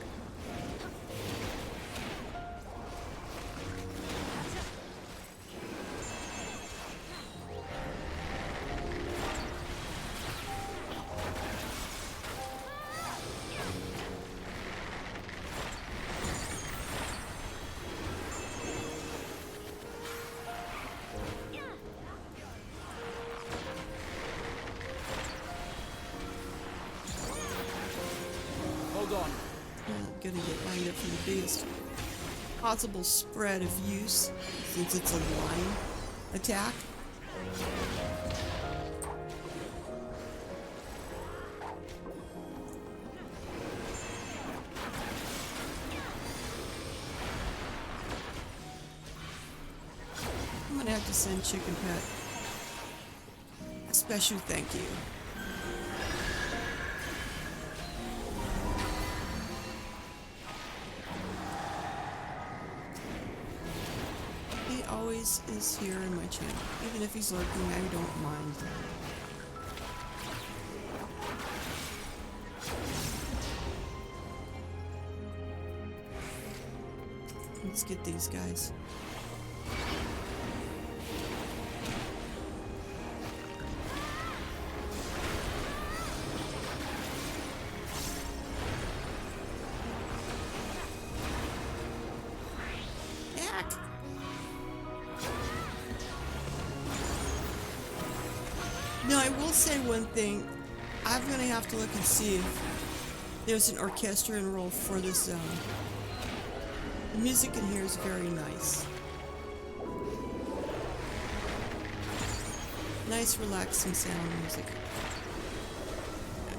Hold on. I'm gonna get lined up for the biggest possible spread of use since it's a line attack. I'm gonna have to send Chicken Pet a special thank you. He always is here in my channel. Even if he's lurking, I don't mind. Let's get these guys. Yak! Now, I will say one thing. I'm going to have to look and see if there's an orchestra enrolled for this zone. The music in here is very nice. Nice, relaxing sound music.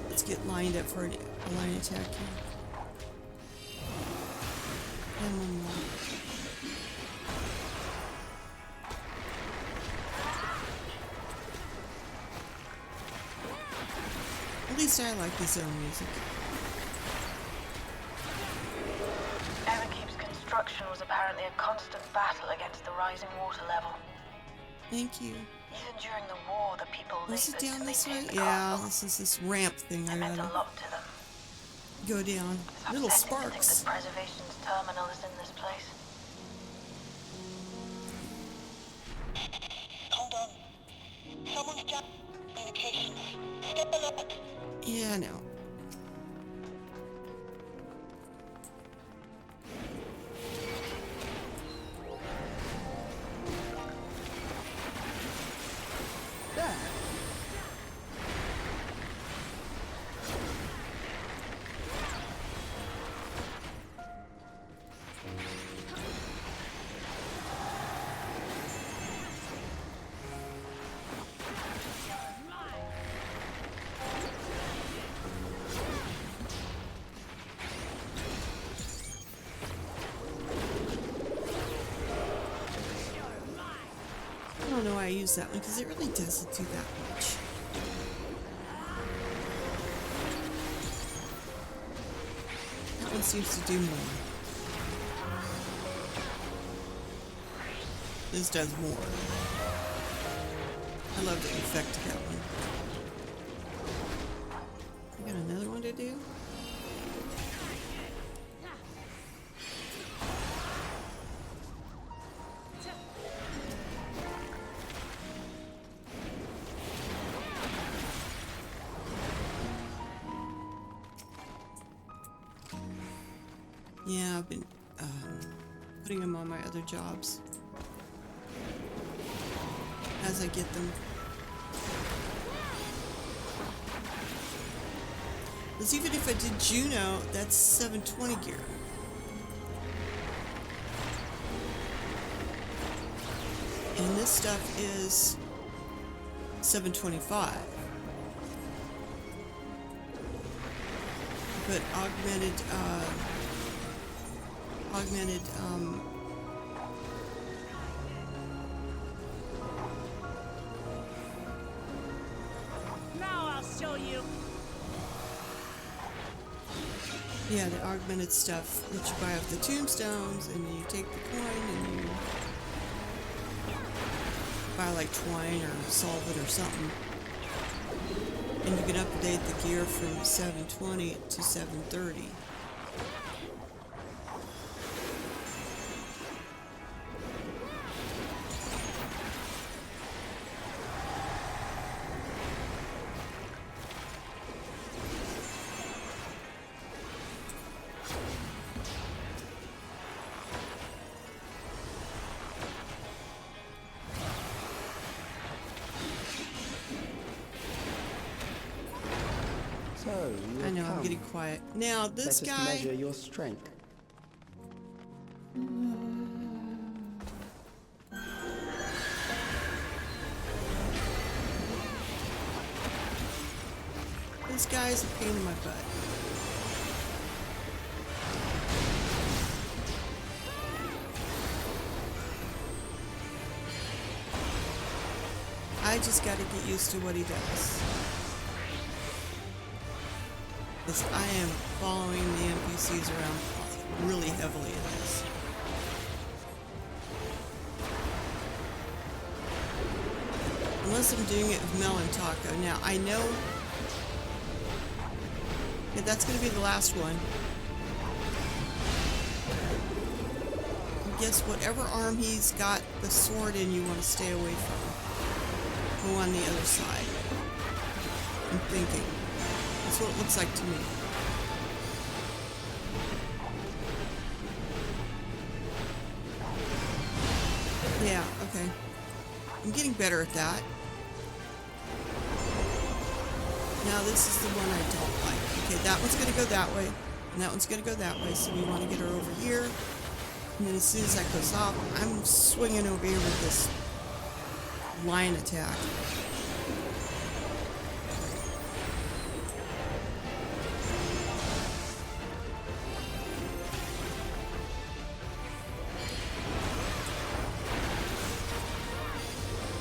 Let's get lined up for a line attack here. And one more. At least I like the zone music. Underkeep's construction was apparently a constant battle against the rising water level. Thank you. Even during the war, the people Was it labored to down this way? maintain the Yeah, castle. this is this ramp thing I It meant a gotta lot to them. go down. It's Little upsetting to think sparks. that preservation's terminal is in this place. Hold on. Someone's jammed communications. Step alert. Yeah, I know. There. I don't know why I use that one because it really doesn't do that much. That one seems to do more. This does more. I love the effect of that one. I got another one to do? Yeah, I've been putting them on my other jobs as I get them. Because even if I did Juno, that's 720 gear. And this stuff is 725. put augmented, Now I'll show you. yeah, the augmented stuff that you buy off the tombstones, and then you take the coin and you buy like twine or solvent or something. And you can update the gear from 720 to 730. So, you I know, have I'm come. getting quiet. Now, this Let us guy... measure your strength. This guy's a pain in my butt. I just gotta get used to what he does. Because I am following the NPCs around really heavily in this. Unless I'm doing it with Mel and Taco. Now, I know that that's going to be the last one. I guess whatever arm he's got the sword in, you want to stay away from. Go on the other side. I'm thinking. That's what it looks like to me. Yeah, okay. I'm getting better at that. Now this is the one I don't like. Okay, that one's going to go that way, and that one's going to go that way, so we want to get her over here. And then as soon as that goes off, I'm swinging over here with this line attack.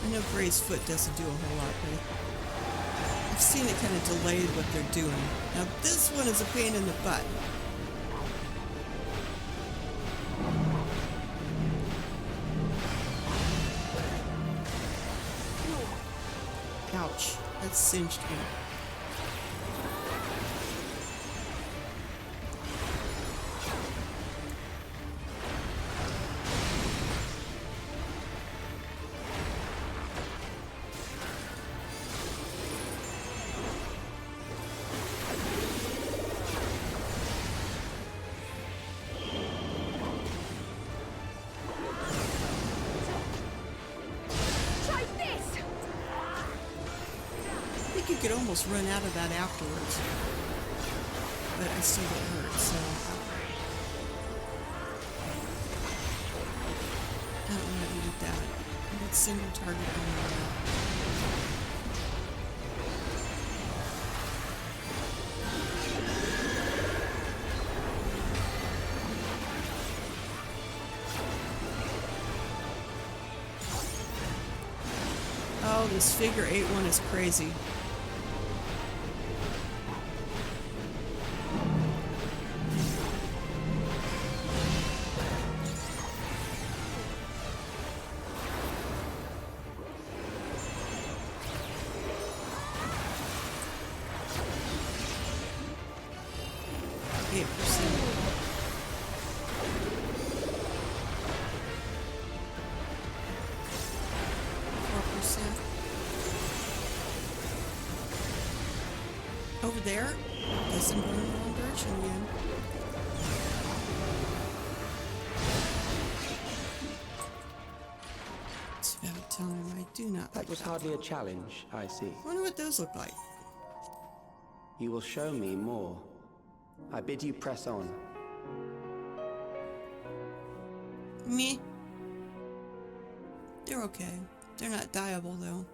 I know Gray's foot doesn't do a whole lot, but I've seen it kind of delayed what they're doing. Now this one is a pain in the butt. Ouch, that cinched me. Try this. I think you could almost run out of that afterwards. But I still get hurt, so... I don't know how to do that. I need single target only. Oh, this figure 8 one is crazy. Over there? Guess I'm going in the wrong direction again. It's about time. I do not That like was that. hardly a challenge, I see. I wonder what those look like. You will show me more. I bid you press on. Me? They're okay. They're not dieable though.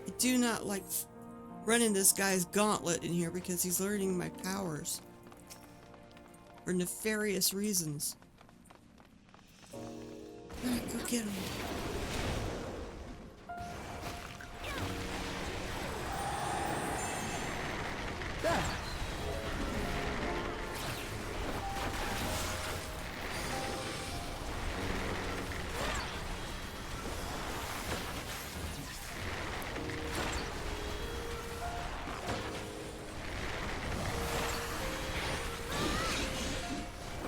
I do not like running this guy's gauntlet in here because he's learning my powers. For nefarious reasons. Alright, go get him. There.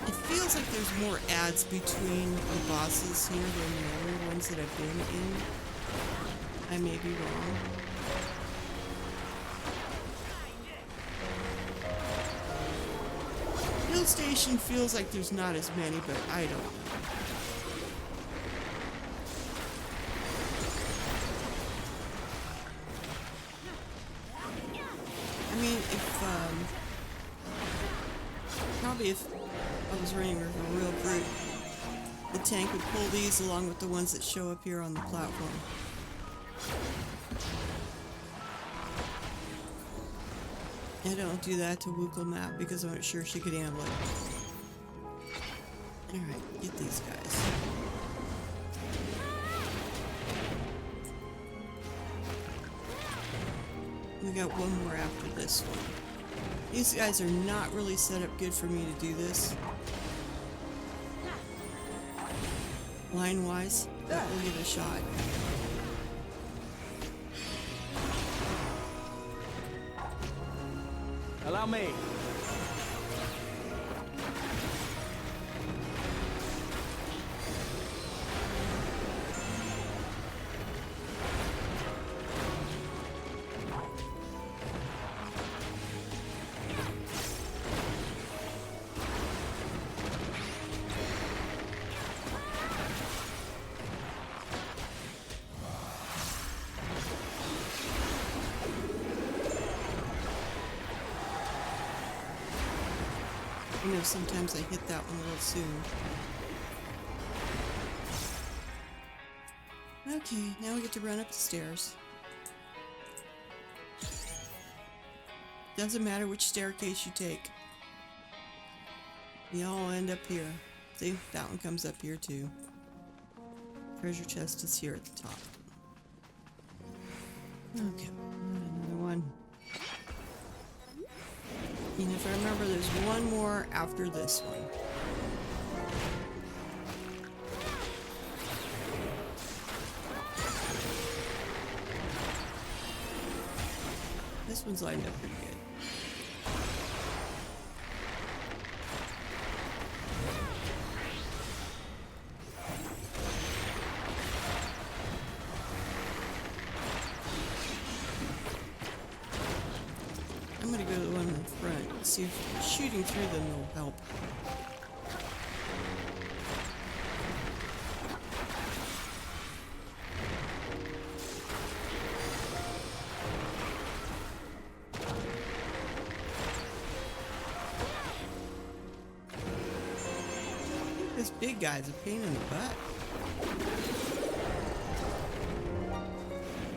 It feels like there's more ads between the bosses here than the other ones that I've been in. I may be wrong. Hill Station feels like there's not as many, but I don't know. I mean, probably if I was running with a real group, the tank would pull these along with the ones that show up here on the platform. I don't do that to Wookle Map because I'm not sure she could handle it. Alright, get these guys. We got one more after this one. These guys are not really set up good for me to do this. Line-wise, but we'll give it a shot. Allow me. I know sometimes I hit that one a little soon. Okay, now we get to run up the stairs. Doesn't matter which staircase you take. We all end up here. See, that one comes up here too. Treasure chest is here at the top. Okay, another one. And if I remember, there's one more after this one. This one's lined up pretty good. I'm gonna go to the one in front and see if shooting through them will help. This big guy's a pain in the butt.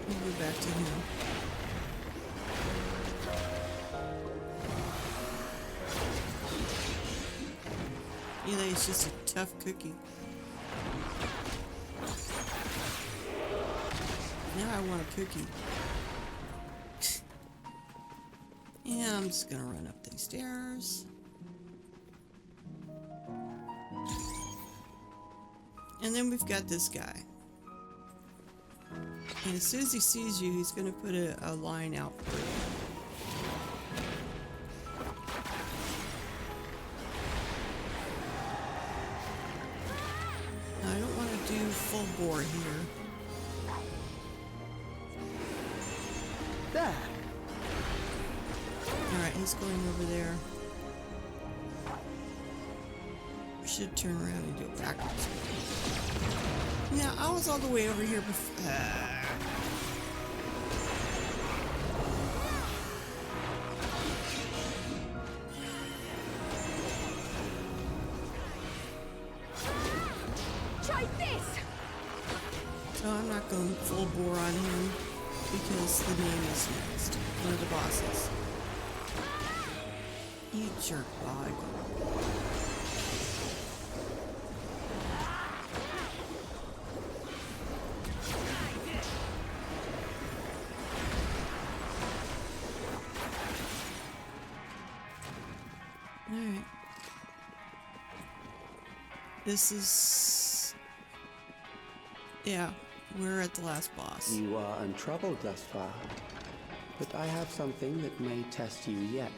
We'll go back to him. He's just a tough cookie. Now I want a cookie. Yeah, I'm just gonna run up these stairs. And then we've got this guy. And as soon as he sees you, he's gonna put a line out for you. I don't want to do full bore here. There. Alright, he's going over there. We should turn around and do it backwards. Yeah, I was all the way over here before. Try this! So I'm not going full bore on him. because the name is next. One of the bosses. You jerk bug. Alright. This is... Yeah, we're at the last boss. You are untroubled thus far, but I have something that may test you yet.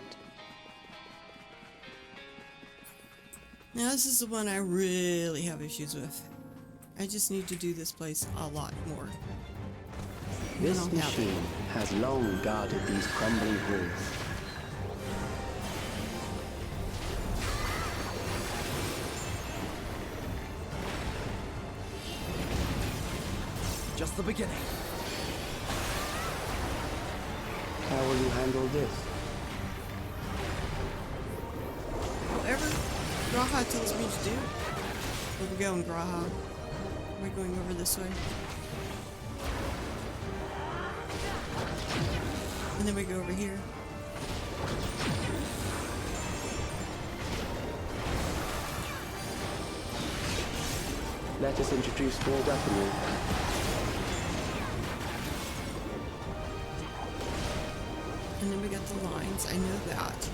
Now this is the one I really have issues with. I just need to do this place a lot more. This I don't have it. machine has long guarded these crumbling halls. Just the beginning. How will you handle this? Whatever Graha tells me to do. Where we going, Graha? Are we going over this way? And then we go over here. Let us introduce more weaponry. And then we got the lines. I know that.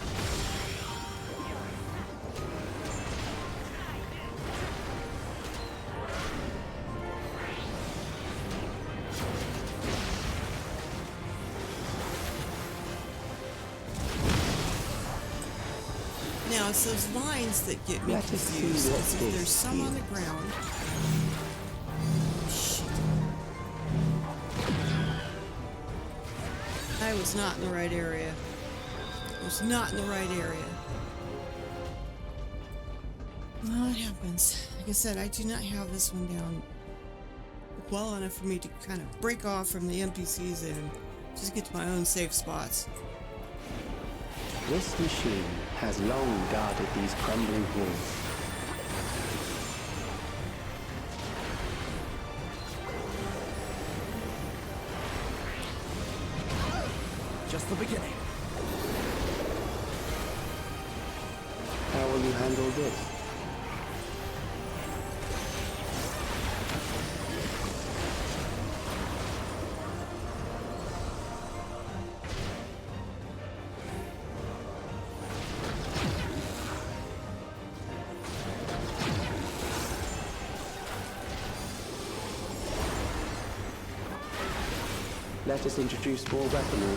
Now it's those lines that get me Let us see confused. what Because if this there's some on the is. ground. Shit. I was not in the right area. I was not in the right area. Well, it happens. Like I said, I do not have this one down well enough for me to kind of break off from the NPCs and just get to my own safe spots. This machine has long guarded these crumbling halls. Just the beginning. How will you handle this? Let us introduce more weaponry.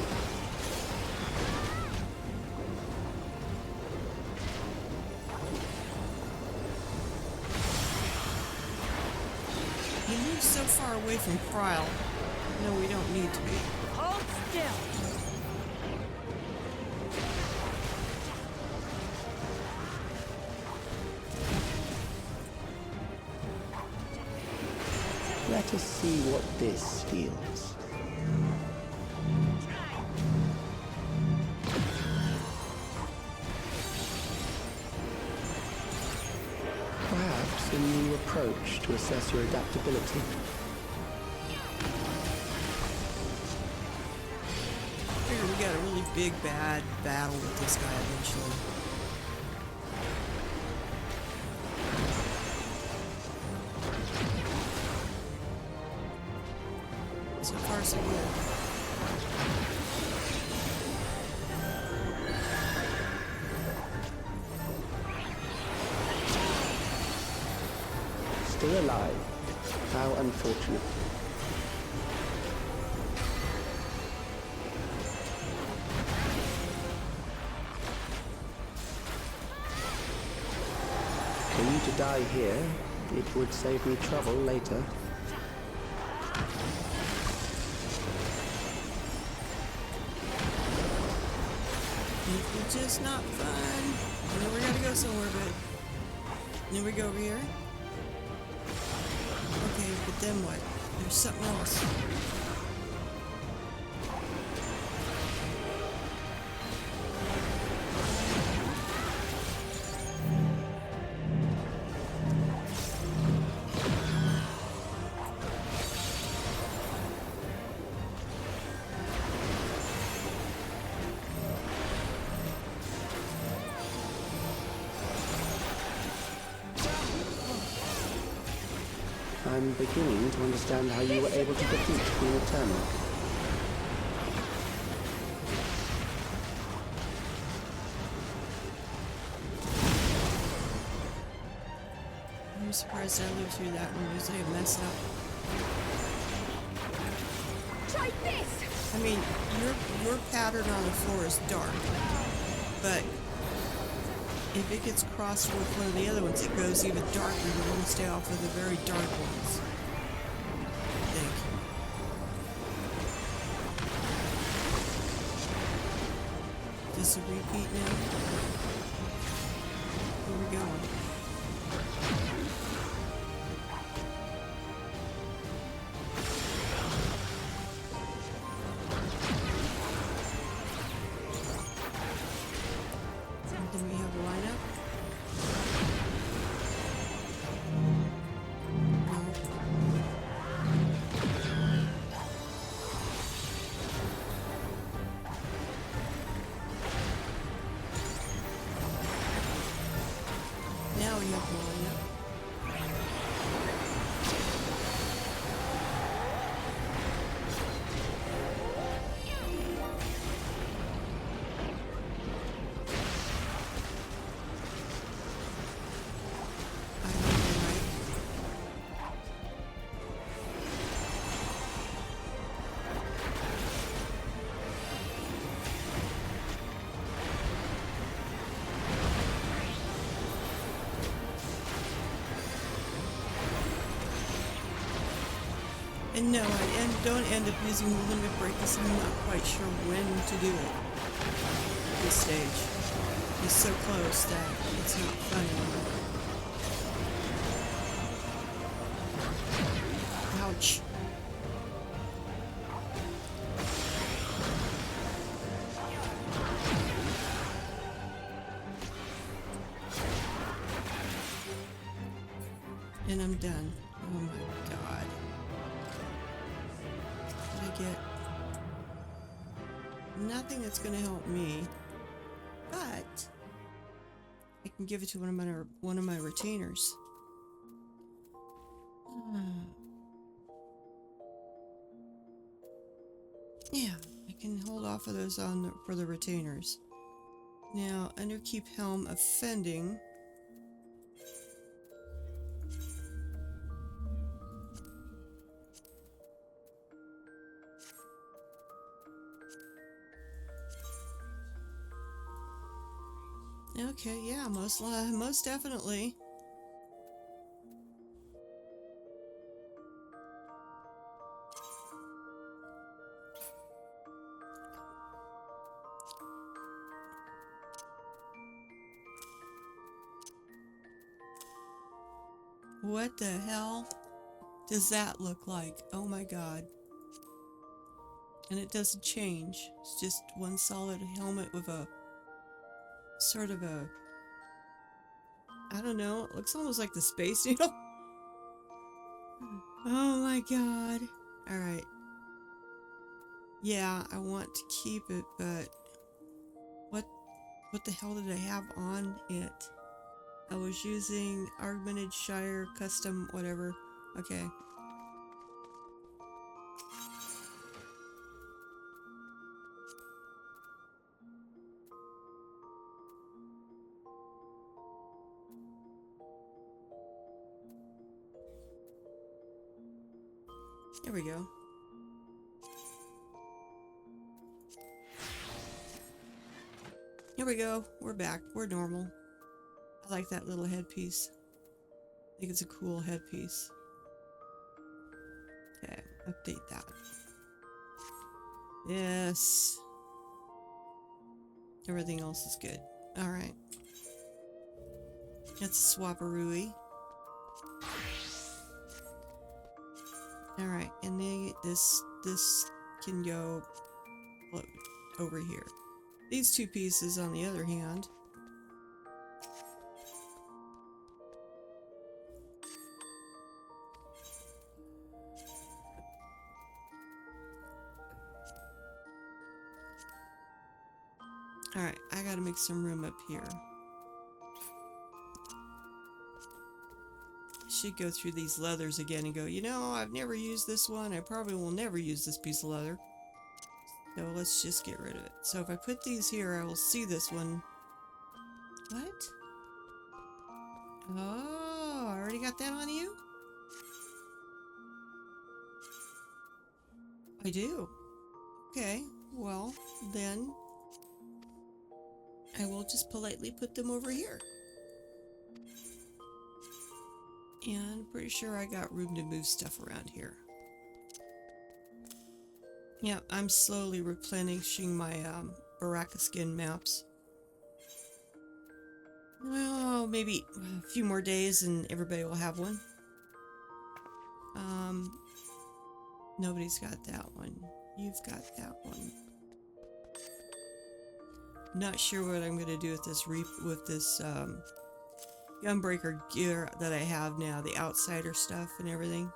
He moves so far away from Kryl. No, we don't need to be. Hold still. Let us see what this steals. Perhaps a new approach to assess your adaptability. Figure we got a really big bad battle with this guy eventually. So far, so good. Still alive. How unfortunate. For you to die here, it would save me trouble later. It's just not fun. I know we gotta go somewhere, but then we go over here. Okay, but then what? There's something else. I'm beginning to understand how you were able to defeat Queen Eternal. I'm surprised I lived through that one because I messed up. Try this! I mean, your pattern on the floor is dark, but if it gets crossed with one of the other ones, it goes even darker. You want to stay off of the very dark ones. I think. Does it repeat now? Where we going? Do we have a lineup? No. Now we have a lineup. I don't know, right? And no, don't end up using the limit break because I'm not quite sure when to do it at this stage. It's so close that it's not fun anymore. Ouch. And I'm done. Oh my god. I get nothing that's going to help me, but I can give it to one of my retainers. Yeah, I can hold off of those for the retainers. Now, Underkeep Helm offending. Okay, yeah, most definitely. What the hell does that look like? Oh my god. And it doesn't change. It's just one solid helmet with a sort of a, I don't know, it looks almost like the Space Needle. Oh my god. Alright. Yeah, I want to keep it, but what the hell did I have on it? I was using Augmented Shire Custom whatever. Okay. There we go. Here we go. We're back. We're normal. I like that little headpiece. I think it's a cool headpiece. Okay, update that. Yes. Everything else is good. Alright. Let's swap-a-rooey. Alright, and then this can go over here. These two pieces, on the other hand, alright, I gotta make some room up here. should go through these leathers again and go, you know, I've never used this one. I probably will never use this piece of leather. So let's just get rid of it. So if I put these here, I will see this one. What? Oh, I already got that on you? I do. Okay, well, then I will just politely put them over here. And I'm pretty sure I got room to move stuff around here. Yeah, I'm slowly replenishing my Baraka skin maps. Oh, maybe a few more days and everybody will have one. Nobody's got that one. You've got that one. Not sure what I'm gonna do with this Gunbreaker gear that I have now, the outsider stuff and everything.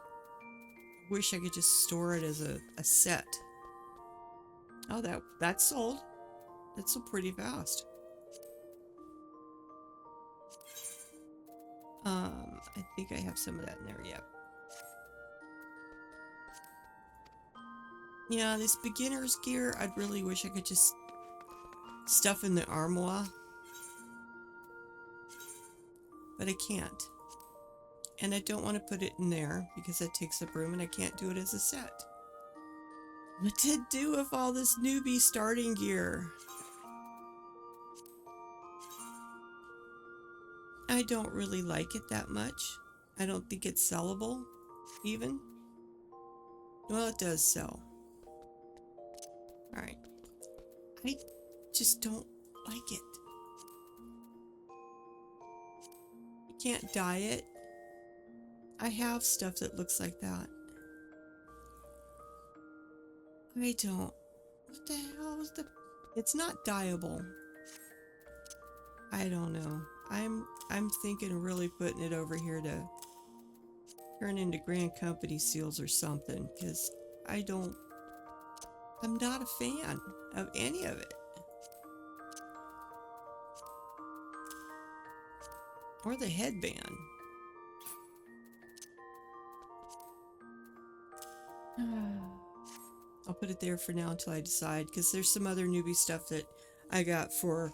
Wish I could just store it as a set. Oh, that's sold. That's sold pretty fast. I think I have some of that in there, yep. Yeah, this beginner's gear, I'd really wish I could just stuff in the armoire. But I can't. And I don't want to put it in there because that takes up room and I can't do it as a set. What to do with all this newbie starting gear? I don't really like it that much. I don't think it's sellable, even. Well, it does sell. Alright. I just don't like it. You can't dye it. I have stuff that looks like that. I don't. What the hell is the... It's not dyeable. I don't know. I'm thinking of really putting it over here to turn into Grand Company seals or something, because I'm not a fan of any of it. Or the headband. I'll put it there for now until I decide, because there's some other newbie stuff that I got for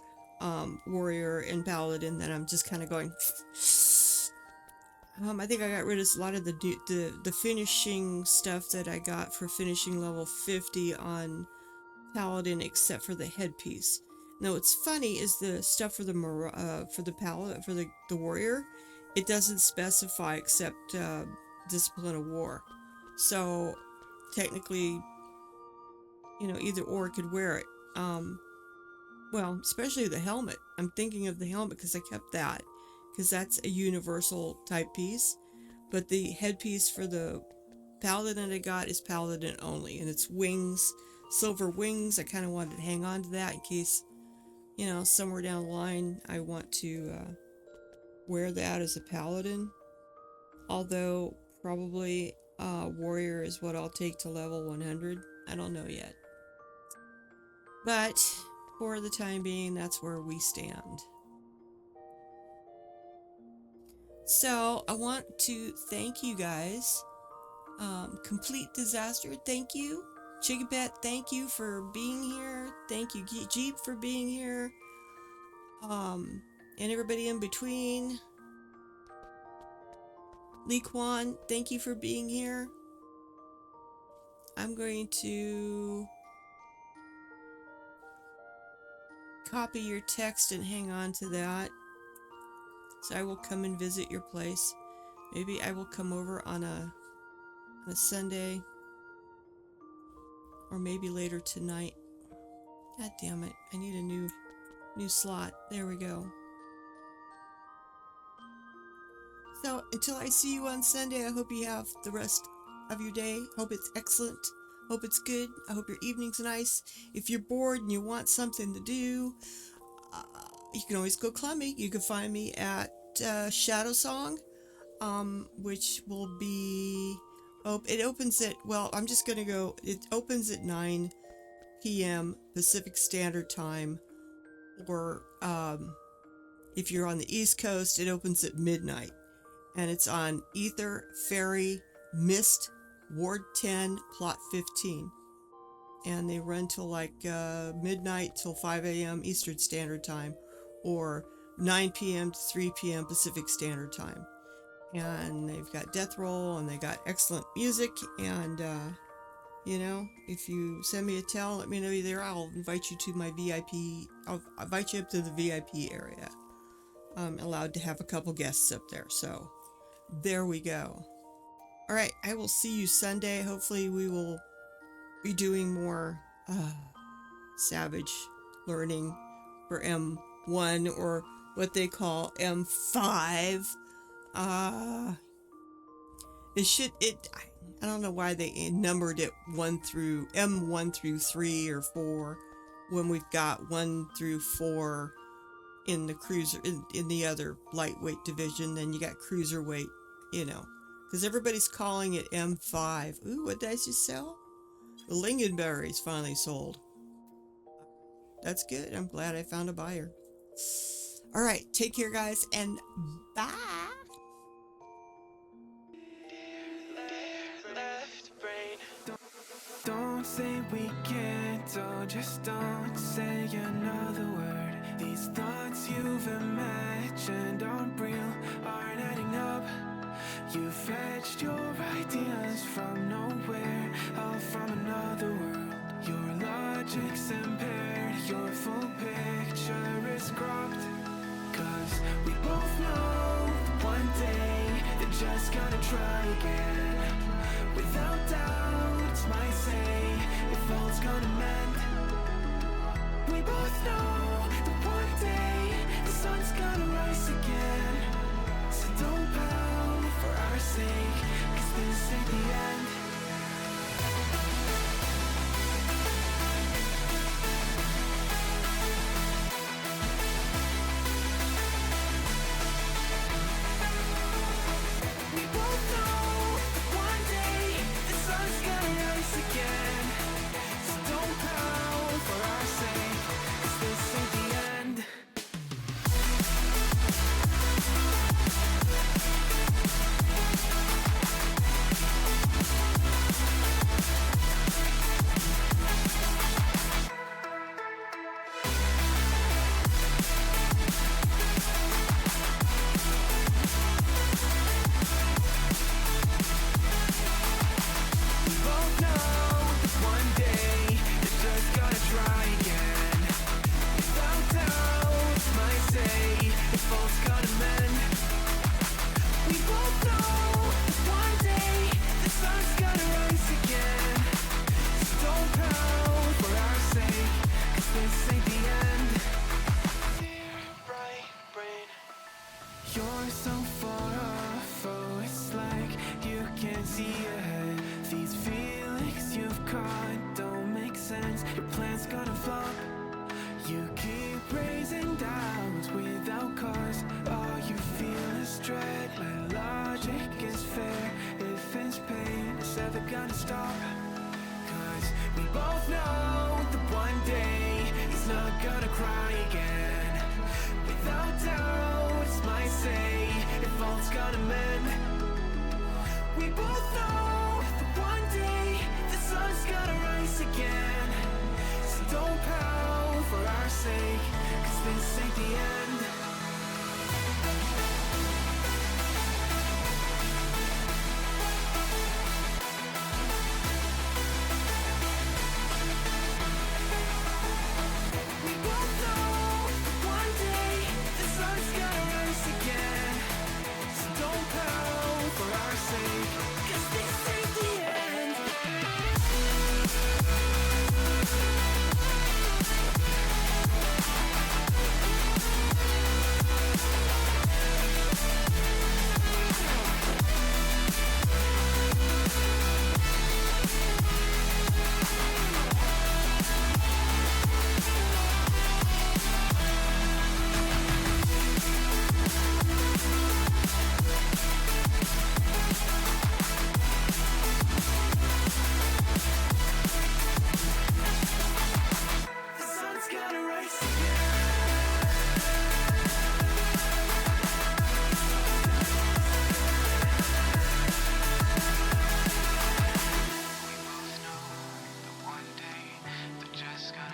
Warrior and Paladin that I'm just kind of going... I think I got rid of a lot of the finishing stuff that I got for finishing level 50 on Paladin, except for the headpiece. Now, what's funny is the stuff for the Warrior, it doesn't specify except Discipline of War. So technically, you know, either or could wear it. Well, especially the helmet. I'm thinking of the helmet because I kept that, because that's a universal type piece. But the headpiece for the Paladin I got is Paladin only, and it's wings, silver wings. I kind of wanted to hang on to that in case, you know, somewhere down the line I want to wear that as a Paladin. Although probably Warrior is what I'll take to level 100. I don't know yet. But for the time being, that's where we stand. So I want to thank you guys. Complete Disaster, thank you. Chigabet, thank you for being here. Thank you, Jeep, for being here. And everybody in between. Lee Kwan, thank you for being here. I'm going to copy your text and hang on to that. So I will come and visit your place. Maybe I will come over on a Sunday. Or maybe later tonight. God damn it. I need a new slot. There we go. So until I see you on Sunday, I hope you have the rest of your day. Hope it's excellent. Hope it's good. I hope your evening's nice. If you're bored and you want something to do, you can always go clummy. You can find me at Shadow Song, which will be... Oh, it opens at... Well, I'm just going to go... It opens at 9 p.m. Pacific Standard Time. Or if you're on the East Coast, it opens at midnight. and it's on Ether Ferry Mist, Ward 10, Plot 15. And they run till like midnight till 5 a.m. Eastern Standard Time, or 9 p.m. to 3 p.m. Pacific Standard Time. And they've got death roll, and they got excellent music. And you know, if you send me a tell, let me know you're there. I'll invite you to my VIP. I'll invite you up to the VIP area. I'm allowed to have a couple guests up there, so there we go. All right, I will see you Sunday. Hopefully we will be doing more Savage learning for M1, or what they call M5. I don't know why they numbered it M1 through 3 or 4, when we've got 1 through 4 in the cruiser, in the other lightweight division. Then you got cruiserweight, you know, because everybody's calling it M5. Ooh, what did I just sell? The lingonberries finally sold. That's good. I'm glad I found a buyer. All right, take care, guys, and bye. Don't say we can't, oh, just don't say another word. These thoughts you've imagined aren't real, aren't adding up. You fetched your ideas from nowhere, all from another world. Your logic's impaired, your full picture is cropped. Cause we both know one day they're just gonna try again. Without doubt, might say if all's gonna mend. We both know that one day the sun's gonna rise again. So don't pout for our sake, cause this ain't the end. We both know one day the sun's gonna rise again. So don't pout for our sake, cause this ain't the end. We both know that one day they're just gonna try again. Without doubt, might say if all's gonna mend. We both know that one day the sun's gonna rise again. So don't pout for our sake, cause this ain't the end. Dear bright brain, you're so far off, oh, it's like you can't see ahead. These feelings you've caught don't make sense, your plan's gonna flop. You keep raising doubts without cause, all you feel is dread. My logic is fair, if it's pain, it's ever gonna stop. Cause we both know that one day he's not gonna cry again. Without doubt, might say if all's gonna mend. We both know that one day the sun's gonna rise again. So don't pout for our sake, cause this ain't the end. We both know that one day the sun's gonna rise again. So don't pout for our sake, cause this ain't the end.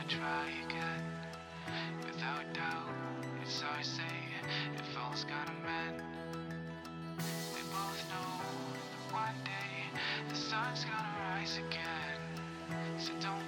try again. Without doubt, it's our say, if all's gonna mend. We both know that one day the sun's gonna rise again. So don't